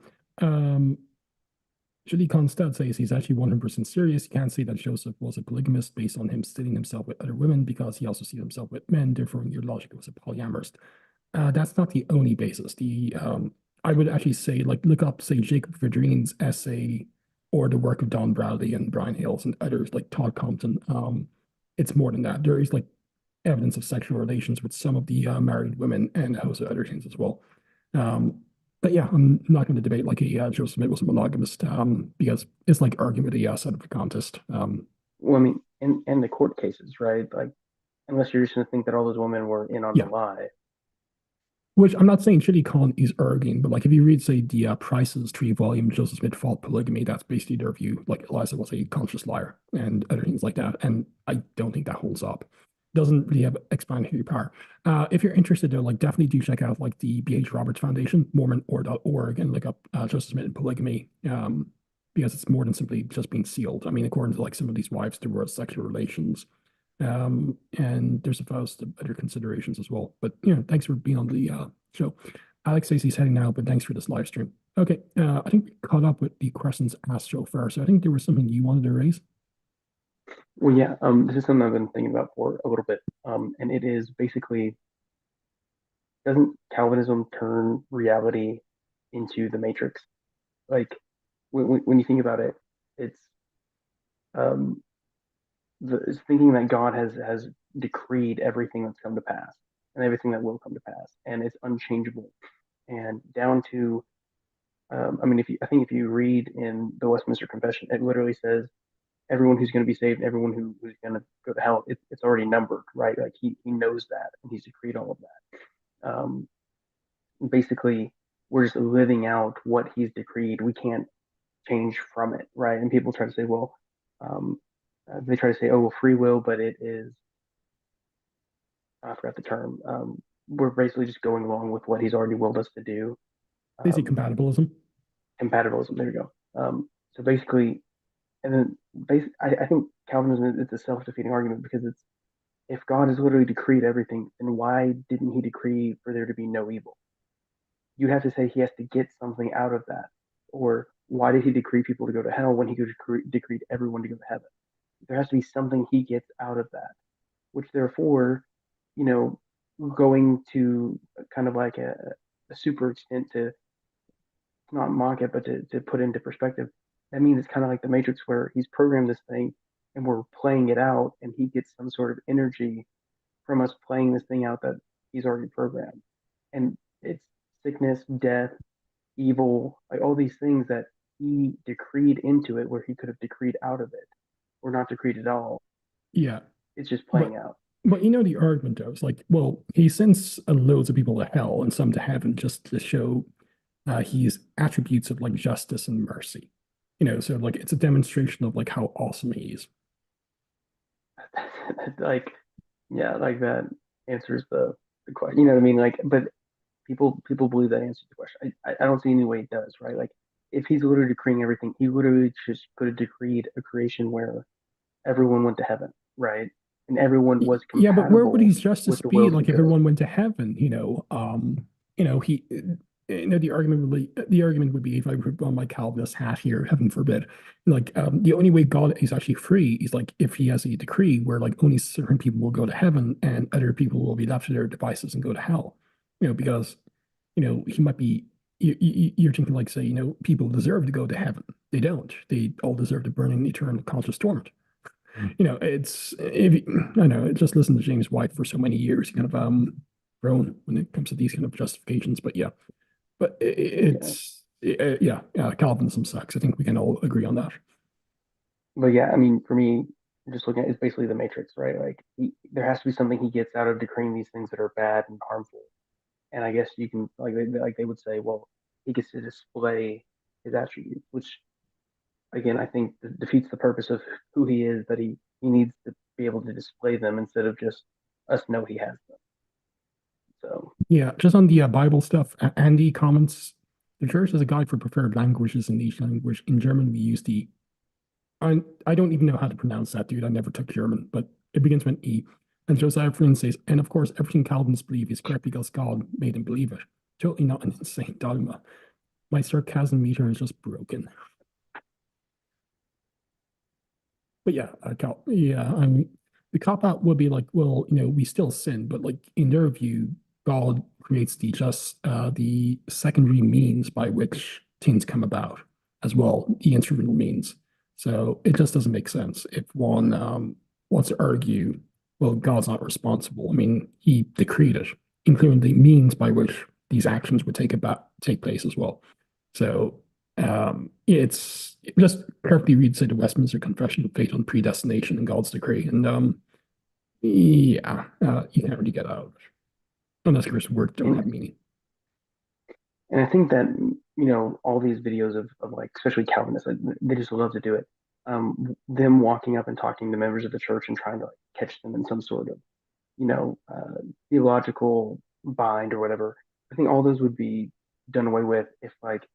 Julie Constad says he's actually 100% serious. You can't say that Joseph was a polygamist based on him sitting himself with other women because he also sees himself with men, therefore your logic was a polyamorist. That's not the only basis. I would actually say like look up say Jacob Verdreen's essay or the work of Don Bradley and Brian Hales and others like Todd Compton. It's more than that. There is like evidence of sexual relations with some of the married women and a host of other things as well. Um, but yeah, I'm not going to debate like Joseph Smith was a monogamist because it's like arguing with the side of the contest.
Well, I mean, in the court cases, right? Like, unless you're just going to think that all those women were in on the
Yeah,
lie.
which I'm not saying Chili Con is arguing, but like if you read, say, the Price's three-volume Joseph Smith Fault Polygamy, that's basically their view. Like Eliza was a conscious liar and other things like that. And I don't think that holds up. Doesn't really have explanatory power. If you're interested, though, like definitely do check out like the B.H. Roberts Foundation, Mormon.org, and look up Joseph Smith and polygamy, because it's more than simply just being sealed. I mean, according to like some of these wives, there were sexual relations. And there's a host of other considerations as well. But thanks for being on the show. Alex says he's heading now, but thanks for this live stream. Okay, I think we caught up with the questions asked so far. So I think there was something you wanted to raise.
Well, yeah, this is something I've been thinking about for a little bit. And it is basically, doesn't Calvinism turn reality into the matrix? Like when you think about it, it's um is thinking that God has decreed everything that's come to pass and everything that will come to pass, and it's unchangeable. And down to, I mean, I think if you read in the Westminster Confession, it literally says everyone who's going to be saved, everyone who's going to go to hell, it's already numbered, right? Like he knows that, and he's decreed all of that. Basically, we're just living out what he's decreed. We can't change from it, right? And people try to say, well, um, they try to say, oh, well, free will, but it is, I forgot the term. We're basically just going along with what he's already willed us to do.
Basic
Um,
compatibilism.
Compatibilism, there you go. So basically, and then I think Calvinism is a self-defeating argument because it's if God has literally decreed everything, then why didn't he decree for there to be no evil? You have to say he has to get something out of that. Or why did he decree people to go to hell when he could decreed everyone to go to heaven? There has to be something he gets out of that, which therefore, you know, going to kind of like a super extent to not mock it, but to put into perspective, that means it's kind of like the Matrix where he's programmed this thing and we're playing it out and he gets some sort of energy from us playing this thing out that he's already programmed. And it's sickness, death, evil, like all these things that he decreed into it where he could have decreed out of it or not decreed at all.
Yeah.
It's just
But
playing out.
but the argument goes like, well, he sends loads of people to hell and some to heaven just to show his attributes of like justice and mercy. So like it's a demonstration of like how awesome he is.
Like, yeah, like that answers the question. You know what I mean? Like, but people believe that answers the question. I don't see any way it does, right? Like, if he's literally decreeing everything, he literally just could have decreed a creation where everyone went to heaven, right? And everyone was
Yeah, but where would
compatible
his justice
with the
be
will of the
like if
good.
everyone went to heaven? He the argument would be if I put on my Calvinist hat here, heaven forbid, like the only way God is actually free is like if he has a decree where like only certain people will go to heaven and other people will be left to their devices and go to hell. Because he might be you're thinking like say, people deserve to go to heaven. They don't. They all deserve to burn in eternal conscious torment. It's if I know, just listen to James White for so many years, kind of grown when it comes to these kind of justifications. But yeah, but
Yeah.
Calvinism sucks. I think we can all agree on that.
But yeah, I mean, for me, just looking at it's basically the Matrix, right? Like there has to be something he gets out of decreeing these things that are bad and harmful. And I guess you can like they would say, well, he gets to display his attributes, which again I think defeats the purpose of who he is. That he needs to be able to display them instead of just us know he has them. So
Yeah, just on the Bible stuff, Andy comments, the church has a guide for preferred languages in each language. In German, we use I don't even know how to pronounce that, dude. I never took German, but it begins with an E. And Josiah Flynn says, and of course, everything Calvinists believe is correct because God made them believe it. Totally not an insane dogma. My sarcasm meter is just broken. But yeah, I mean, the cop out would be like, well, we still sin, but like in their view, God creates the secondary means by which things come about as well, the instrumental means. So it just doesn't make sense if one wants to argue, well, God's not responsible. I mean, he decreed it, including the means by which these actions would take place as well. So it's just carefully read, say, the Westminster Confession of Faith on Predestination and God's Decree. And you can't really get out of it unless Chris words don't have
and
meaning.
and I think that all these videos of like especially Calvinists, like, they just love to do it. Them walking up and talking to members of the church and trying to like catch them in some sort of theological bind or whatever. I think all those would be done away with if like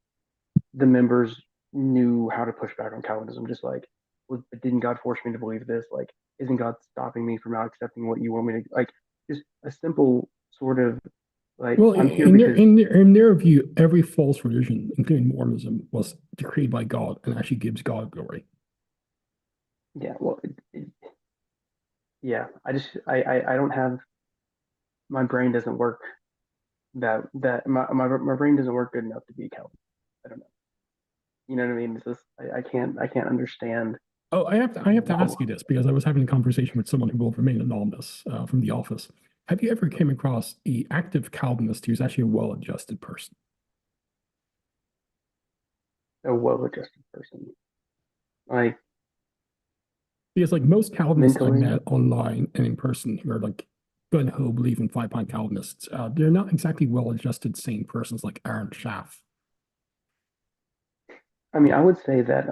the members knew how to push back on Calvinism. Just like, well, didn't God force me to believe this? Like, isn't God stopping me from not accepting what you want me to like? Just a simple sort of like
Well,
I'm here
in their
because
in their in their view, every false religion, including Mormonism, was decreed by God and actually gives God glory.
yeah, well, yeah. I don't have my brain doesn't work that my brain doesn't work good enough to be a Calvinist. I don't know. You know what I mean? It's just I can't understand.
Oh, I have to ask you this because I was having a conversation with someone who will remain anonymous from the office. Have you ever came across a active Calvinist who's actually a well-adjusted person?
A well-adjusted person, like
Because like most Calvinists I
mentally.
met online and in person who are like gun ho believe in 5 pound Calvinists, they're not exactly well-adjusted sane persons like Aaron Schaff.
I mean, I would say that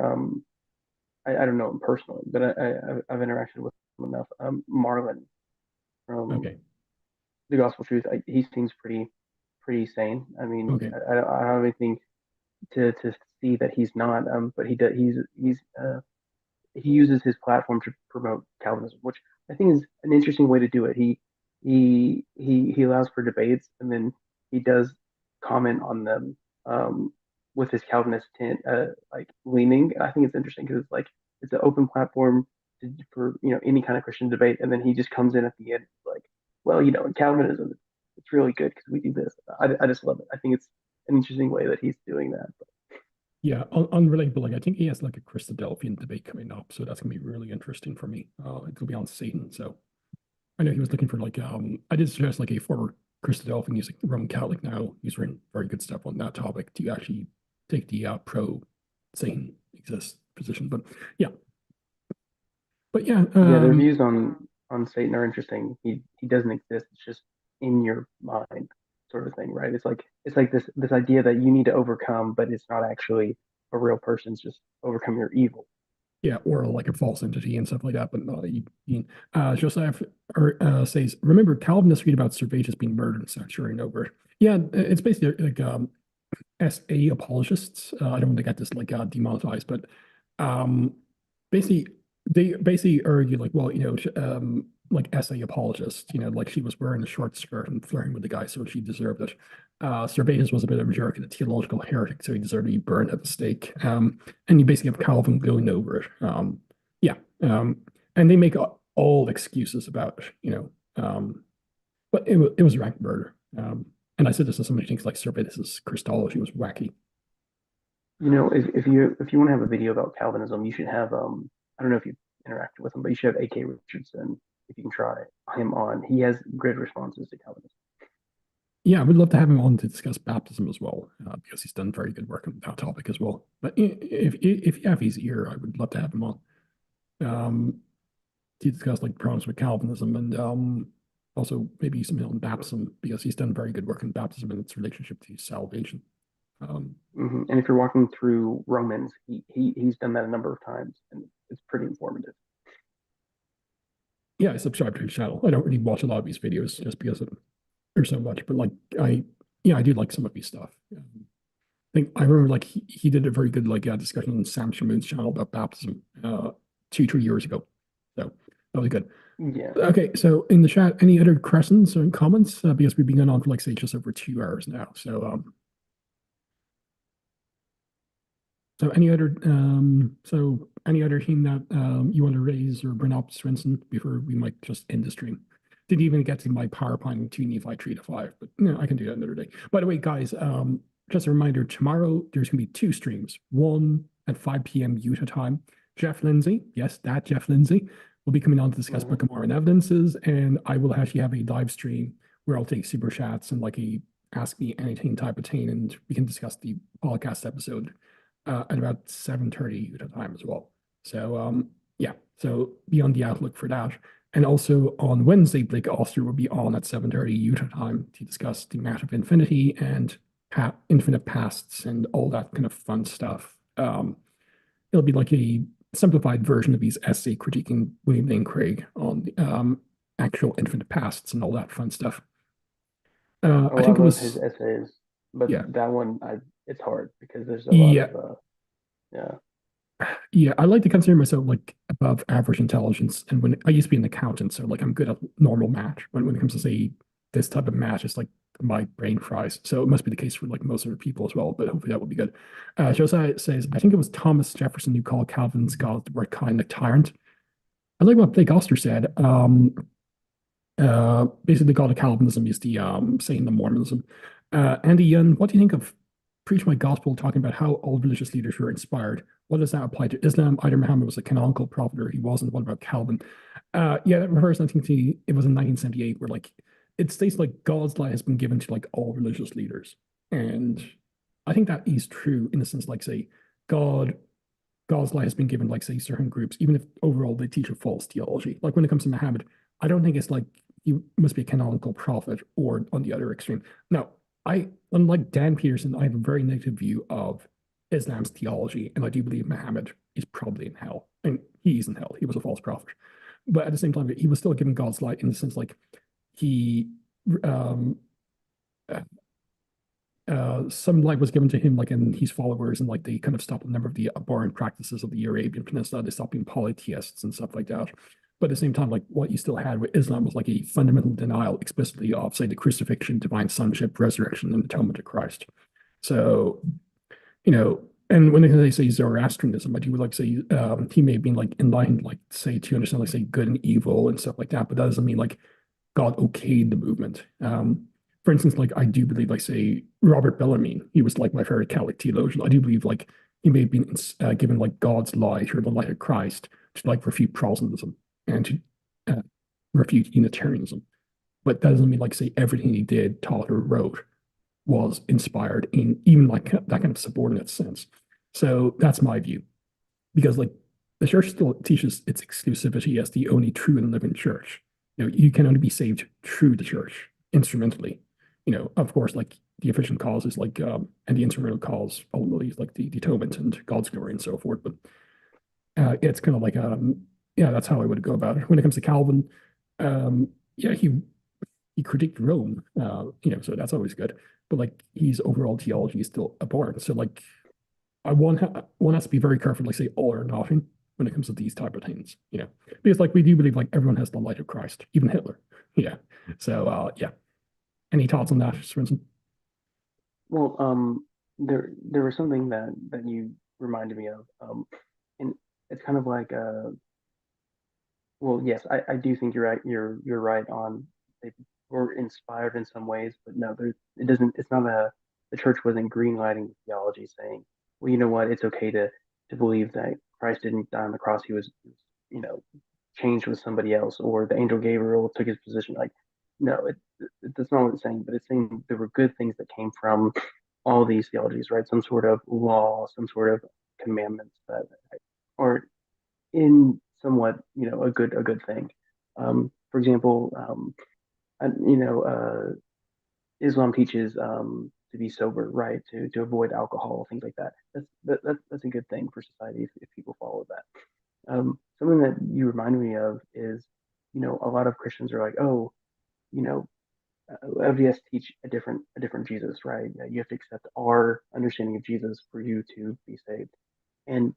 I don't know him personally, but I've interacted with him enough. Marlon from
Okay,
the Gospel Truth, he seems pretty sane. I mean,
okay.
I don't have anything to see that he's not. But he does. He uses his platform to promote Calvinism, which I think is an interesting way to do it. He allows for debates, and then he does comment on them with his Calvinist tint, like leaning. And I think it's interesting because it's an open platform for any kind of Christian debate, and then he just comes in at the end like, well, in Calvinism, it's really good because we do this. I just love it. I think it's an interesting way that he's doing that.
Yeah, unrelatable. Like I think he has like a Christadelphian debate coming up, so that's gonna be really interesting for me. It'll be on Satan. So I know he was looking for like I did suggest like a former Christadelphian, he's like Roman Catholic now. He's written very good stuff on that topic to actually take the pro Satan exists position. But yeah, but yeah,
Yeah, their views on Satan are interesting. He doesn't exist. It's just in your mind, sort of thing, right? It's like this idea that you need to overcome, but it's not actually a real person. It's just overcome your evil.
yeah, or like a false entity and stuff like that. But no, Joseph says, remember Calvinists read about Servetus being murdered and censuring over. Yeah, it's basically like SA apologists. I don't want to get this like demonetized, but um, basically they basically argue like, well, like SA apologists, like she was wearing a short skirt and flirting with the guy, so she deserved it. Servetus was a bit of a jerk and a theological heretic, so he deserved to be burned at the stake. And you basically have Calvin going over it. Yeah, and they make all excuses about it, but it was rank murder. And I said this to somebody who thinks like Servetus's Christology was wacky.
If you want to have a video about Calvinism, you should have I don't know if you've interacted with him, but you should have A.K. Richardson if you can try him on. He has great responses to Calvinism.
Yeah, I would love to have him on to discuss baptism as well, because he's done very good work on that topic as well. But if you have his ear, I would love to have him on to discuss like problems with Calvinism and also maybe something on baptism because he's done very good work on baptism and its relationship to salvation.
And if you're walking through Romans, he's done that a number of times, and it's pretty informative.
Yeah, I subscribe to his channel. I don't really watch a lot of his videos just because there's so much, but like I do like some of his stuff. I remember like he did a very good like discussion on Sam Shamoon's channel about baptism 2-3 years ago. So that was good.
Yeah.
Okay, so in the chat, any other questions or comments? Because we've been going on for like say just over 2 hours now. So any other theme that you want to raise or bring up, Svensson, before we might just end the stream? Didn't even get to my PowerPoint 2 Nephi 3 to 5, but no, I can do that another day. By the way, guys, just a reminder, tomorrow there's gonna be 2 streams, one at 5 p.m. Utah time. Jeff Lindsay, yes, that Jeff Lindsay, will be coming on to discuss Book of Mormon evidences, and I will actually have a live stream where I'll take super chats and like a ask me anything type of thing, and we can discuss the podcast episode at about 7:30 Utah time as well. So yeah, so be on the outlook for that. And also on Wednesday, Blake Oster will be on at 7:30 Utah time to discuss the matter of infinity and infinite pasts and all that kind of fun stuff. It'll be like a simplified version of his essay critiquing William Lane Craig on the actual infinite pasts and all that fun stuff. I think
I
it
love his
was,
essays, but
yeah,
that one, it's hard because there's a lot
yeah,
of yeah.
yeah. I like to consider myself like above average intelligence, and when I used to be an accountant, so like I'm good at normal math. When it comes to say this type of math, it's like my brain fries. So it must be the case for like most other people as well. But hopefully that will be good. Josiah says, I think it was Thomas Jefferson who called Calvin's God the word kind of tyrant. I like what Blake Oster said. Basically, the God of Calvinism is the Satan of Mormonism. Andy Yun, what do you think of Preach My Gospel talking about how all religious leaders were inspired? what does that apply to Islam? Either Muhammad was a canonical prophet or he wasn't. What about Calvin? Yeah, that refers, I think, to it was in 1978, where like it states like God's light has been given to like all religious leaders. And I think that is true in the sense, like, say, God, God's light has been given, like, say, certain groups, even if overall they teach a false theology. Like when it comes to Muhammad, I don't think it's like he must be a canonical prophet or on the other extreme. No, unlike Dan Peterson, I have a very negative view of Islam's theology, and I do believe Muhammad is probably in hell. And he's in hell. He was a false prophet. But at the same time, he was still given God's light in the sense like he um some light was given to him, like, and his followers, and like they kind of stopped a number of the abhorrent practices of the Arabian Peninsula. They stopped being polytheists and stuff like that. But at the same time, like what you still had with Islam was like a fundamental denial explicitly of, say, the crucifixion, divine sonship, resurrection, and atonement of Christ. So, and when they say Zoroastrianism, I do like say he may have been like enlightened, like say to understand, like say good and evil and stuff like that. But that doesn't mean like God okayed the movement. For instance, like I do believe, like say Robert Bellarmine, he was like my favorite Catholic theologian. I do believe like he may have been given like God's light or the light of Christ to like refute Protestantism and to refute Unitarianism. But that doesn't mean like say everything he did, taught, or wrote was inspired in even like that kind of subordinate sense. So that's my view, because like the church still teaches its exclusivity as the only true and living church. You can only be saved through the church instrumentally. Of course, like the efficient cause is like, and the instrumental cause ultimately is like the atonement and God's glory and so forth. But it's kind of like, yeah, that's how I would go about it. When it comes to Calvin, yeah, he critiqued Rome, so that's always good. But like his overall theology is still abhorrent. So like, one has to be very careful, like say all or nothing when it comes to these type of things, because like we do believe like everyone has the light of Christ, even Hitler. Yeah. So yeah. Any thoughts on that, Swinson?
Well, there was something that you reminded me of, and it's kind of like well, yes, I do think you're right. You're right on. They were inspired in some ways, but no, it doesn't. It's not a. The church wasn't greenlighting theology, saying, well, you know what, it's okay to believe that Christ didn't die on the cross. He was, you know, changed with somebody else, or the angel Gabriel took his position. Like, no, that's not what it's saying. But it's saying there were good things that came from all these theologies, right? Some sort of law, some sort of commandments that, or in somewhat, a good thing. For example, Islam teaches to be sober, right? To avoid alcohol, things like that. That's a good thing for society if people follow that. Something that you reminded me of is, a lot of Christians are like, oh, you know, LDS teach a different Jesus, right? You have to accept our understanding of Jesus for you to be saved. And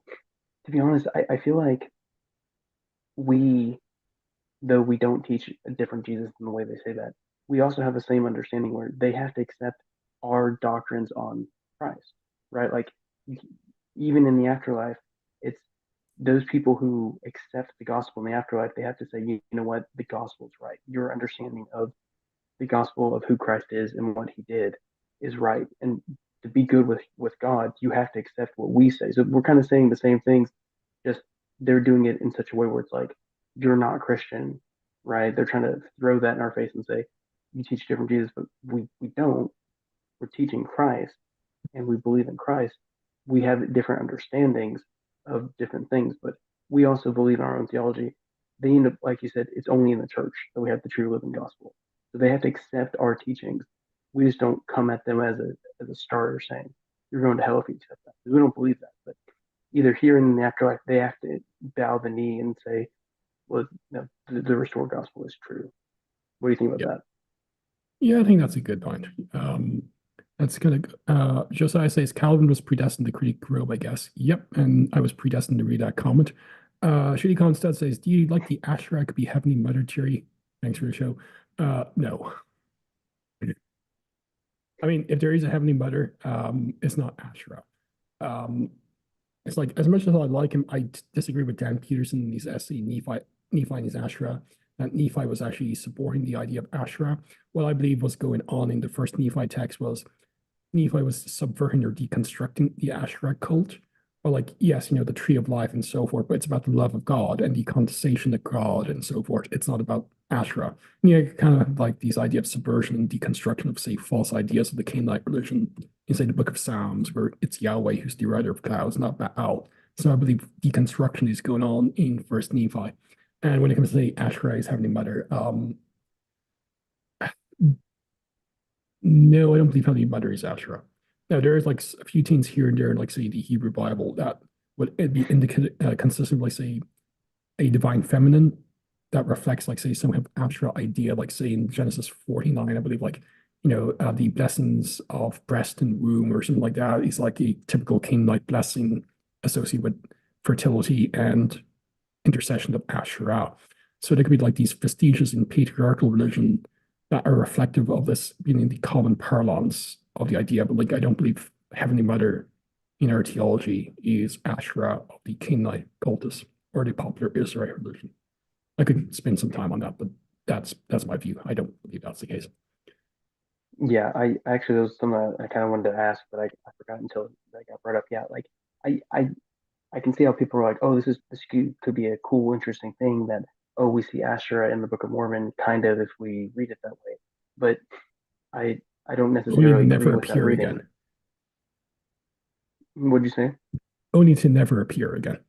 to be honest, I feel like we, though we don't teach a different Jesus in the way they say that, we also have the same understanding where they have to accept our doctrines on Christ, right? Like even in the afterlife, it's those people who accept the gospel in the afterlife, they have to say, you know what, the gospel's right. Your understanding of the gospel of who Christ is and what he did is right. And to be good with God, you have to accept what we say. So we're kind of saying the same things, just they're doing it in such a way where it's like, you're not Christian, right? They're trying to throw that in our face and say, you teach different Jesus, but we don't. We're teaching Christ and we believe in Christ. We have different understandings of different things, but we also believe in our own theology. They end up, like you said, it's only in the church that we have the true living gospel. So they have to accept our teachings. We just don't come at them as a starter saying, you're going to hell if you accept that. We don't believe that. But either here and in the afterlife, they have to bow the knee and say, well, the restored gospel is true. What do you think about
Yeah.
that?
Yeah, I think that's a good point. That's kind of Josiah says Calvin was predestined to critique Rome, I guess. Yep, and I was predestined to read that comment. Shitty Constead says, do you like the Asherah could be heavenly mother theory? Thanks for the show. No. I mean, if there is a heavenly mother, it's not Asherah. Um, it's like as much as I like him, I disagree with Dan Peterson in his essay, Nephi and his Asherah, that Nephi was actually supporting the idea of Asherah. What I believe was going on in the first Nephi text was Nephi was subverting or deconstructing the Asherah cult, Or like, yes, the tree of life and so forth, but it's about the love of God and the condensation of God and so forth. It's not about Asherah. Kind of like these idea of subversion and deconstruction of, say, false ideas of the Canaanite religion in, say, the Book of Psalms, where it's Yahweh who's the writer of clouds, not Baal. So I believe deconstruction is going on in First Nephi. And when it comes to, say, Asherah is Heavenly Mother, no, I don't believe Heavenly Mother is Asherah. Now, there is like a few things here and there, like, say, the Hebrew Bible that would be indicated consistent, like, say, a divine feminine that reflects, like, say, some kind of Asherah idea, like, say, in Genesis 49, I believe, like, the blessings of breast and womb or something like that is like a typical Canaanite blessing associated with fertility and intercession of Asherah. So there could be like these vestiges in patriarchal religion that are reflective of this being the common parlance of the idea. But like, I don't believe Heavenly Mother in our theology is Asherah of the Canaanite cultus or the popular Israelite religion. I could spend some time on that, but that's my view. I don't believe that's the case.
Yeah, I actually there was some I kind of wanted to ask, but I forgot until that got brought up. Yeah, like I I I can see how people are like, oh, this could be a cool, interesting thing that we see Asherah in the Book of Mormon, kind of if we read it that way. But I I don't
Only to
necessarily
never
agree with that
appear
reading.
again.
What'd you say?
Only to never appear again.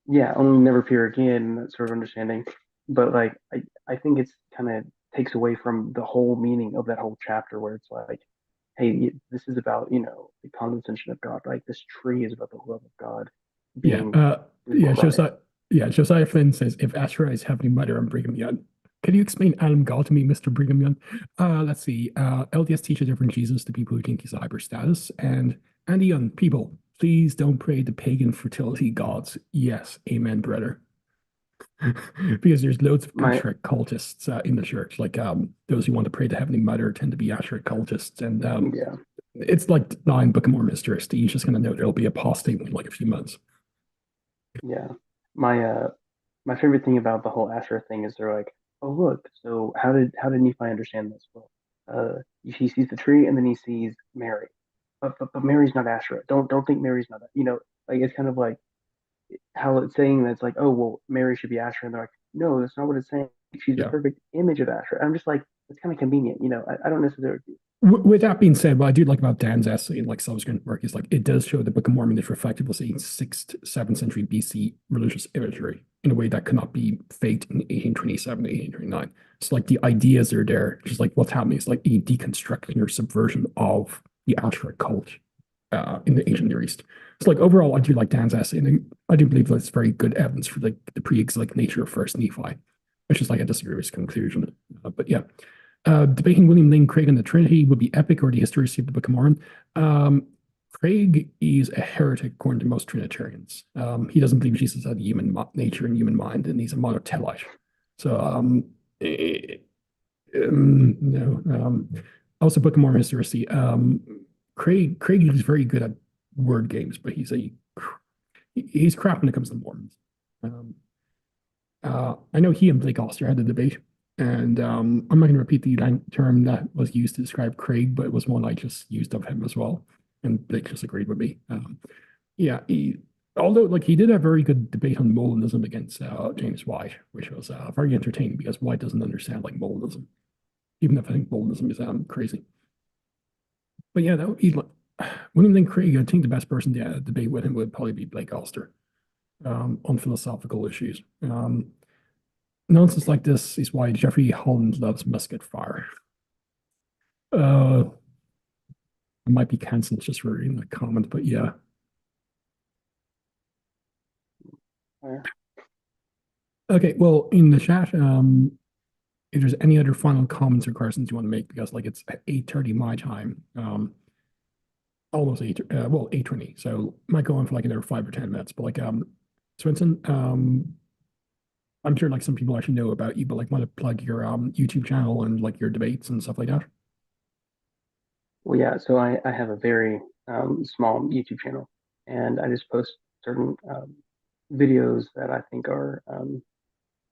Yeah, only never appear again, that sort of understanding. But like I think it's kind of takes away from the whole meaning of that whole chapter where it's like, hey, this is about, the condescension of God. Like this tree is about the love of God
Yeah.
being through
Yeah.
Christ.
Josiah Flynn says, if Asherah is Heavenly Mother and Brigham Young, can you explain Adam God to me, Mr. Brigham Young? Let's see. LDS teaches different Jesus to people who think he's a hyperstatus. And Andy Young, people, please don't pray to pagan fertility gods. Yes. Amen, brother. Because there's loads of
My
Asherah cultists in the church. Like those who want to pray to Heavenly Mother tend to be Asherah cultists. And
yeah,
it's like denying Book of Mormon historicity. You're just going to know there'll be apostate in like a few months.
yeah. My favorite thing about the whole Asher thing is they're like, oh look, so how did Nephi understand this? Well, he sees the tree and then he sees Mary, but Mary's not Asherah. Don't think Mary's not. Like it's kind of like how it's saying that's like, oh well, Mary should be Asherah, and they're like, no, that's not what it's saying. She's the
Yeah.
perfect image of Asherah. I'm just like, it's kind of convenient. I don't necessarily.
With that being said, what I do like about Dan's essay and like subsequent work is like it does show the Book of Mormon is reflective of, say, 6th, 7th century BC religious imagery in a way that cannot be faked in 1827, 1829. It's like the ideas are there, just like what's happening is like a deconstruction or subversion of the Asherah cult in the ancient Near East. So like overall, I do like Dan's essay, and I do believe that's very good evidence for like the pre-exilic nature of First Nephi, which is like I disagree with his conclusion. But yeah. Debating William Lane Craig and the Trinity would be epic, or the historicity of the Book of Mormon. Craig is a heretic according to most Trinitarians. He doesn't believe Jesus had human nature and human mind, and he's a monothelite. So, eh, no. Also, Book of Mormon historicity. Craig is very good at word games, but he's crap when it comes to Mormons. Um, I know he and Blake Oster had a debate, and I'm not going to repeat the term that was used to describe Craig, but it was one I just used of him as well, and Blake just agreed with me. Yeah, although like he did a very good debate on Molinism against James White, which was very entertaining because White doesn't understand like Molinism, even if I think Molinism is crazy. But yeah, that would be like William Lane Craig. I think the best person to debate with him would probably be Blake Oster on philosophical issues. Nonsense like this is why Jeffrey Holland loves musket fire. I might be cancelled just for reading that comment, but yeah.
Yeah.
Okay, well, in the chat, if there's any other final comments or questions you want to make, because like it's 8:30 my time, almost 8, well, 8:20, so might go on for like another 5 or 10 minutes. But like, Swinson, I'm sure like some people actually know about you, but like want to plug your YouTube channel and like your debates and stuff like that.
Well, yeah. So I have a very small YouTube channel, and I just post certain videos that I think are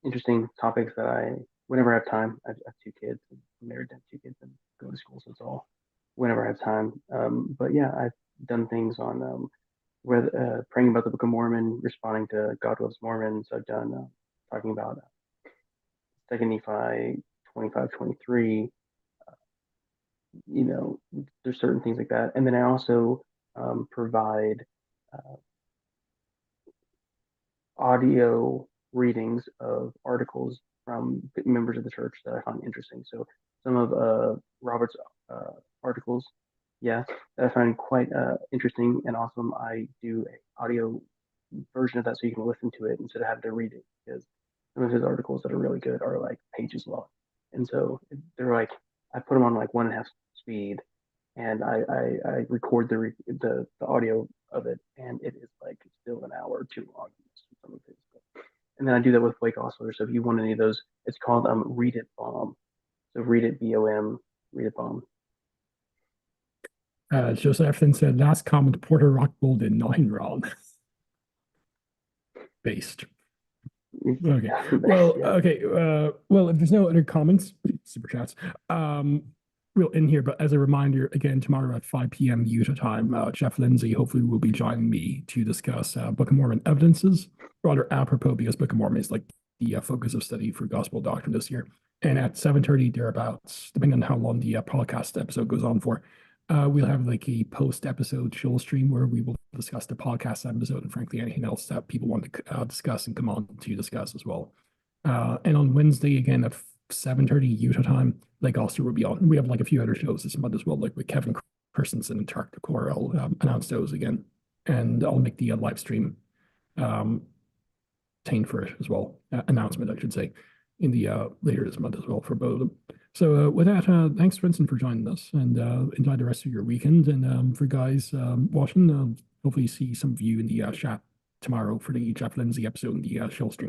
interesting topics that whenever I have time, I have 2 kids, I'm married to have 2 kids and go to school, so it's all whenever I have time. But yeah, I've done things on with praying about the Book of Mormon, responding to God Loves Mormons. I've done talking about Second Nephi 25:23. You know, there's certain things like that, and then I also provide uh, audio readings of articles from members of the church that I find interesting. So some of Robert's articles, yeah, that I find quite interesting and awesome. I do a audio version of that so you can listen to it instead of having to read it, because some of his articles that are really good are like pages long, and so they're like I put them on like 1.5 speed, and I record the audio of it, and it is like still an hour or two long. Some of his stuff. And then I do that with Blake Osler. So if you want any of those, it's called Read It Bomb. So Read It BOM, Read It Bomb.
Joseph then said, last comment, Porter Rock Golden, 9 wrong. Based. Okay.
Yeah,
Well,
yeah.
okay. Well, if there's no other comments, super chats, we'll end here. But as a reminder, again, tomorrow at 5 p.m. Utah time, Jeff Lindsay hopefully will be joining me to discuss Book of Mormon evidences, rather apropos because Book of Mormon is like the focus of study for gospel doctrine this year. And at 7:30 thereabouts, depending on how long the podcast episode goes on for, we'll have like a post-episode chill stream where we will discuss the podcast episode and frankly anything else that people want to discuss and come on to discuss as well. And on Wednesday again at 7:30 Utah time, like Oster will be on. We have like a few other shows this month as well, like with Kevin Christensen and Tark Decor. I'll announce those again, and I'll make the live stream for it as well. Announcement, I should say, in the later this month as well for both of them. So with that, thanks, Vincent, for joining us, and enjoy the rest of your weekend. And for guys watching, hopefully see some of you in the chat tomorrow for the Jeff Lindsay episode in the Chillstream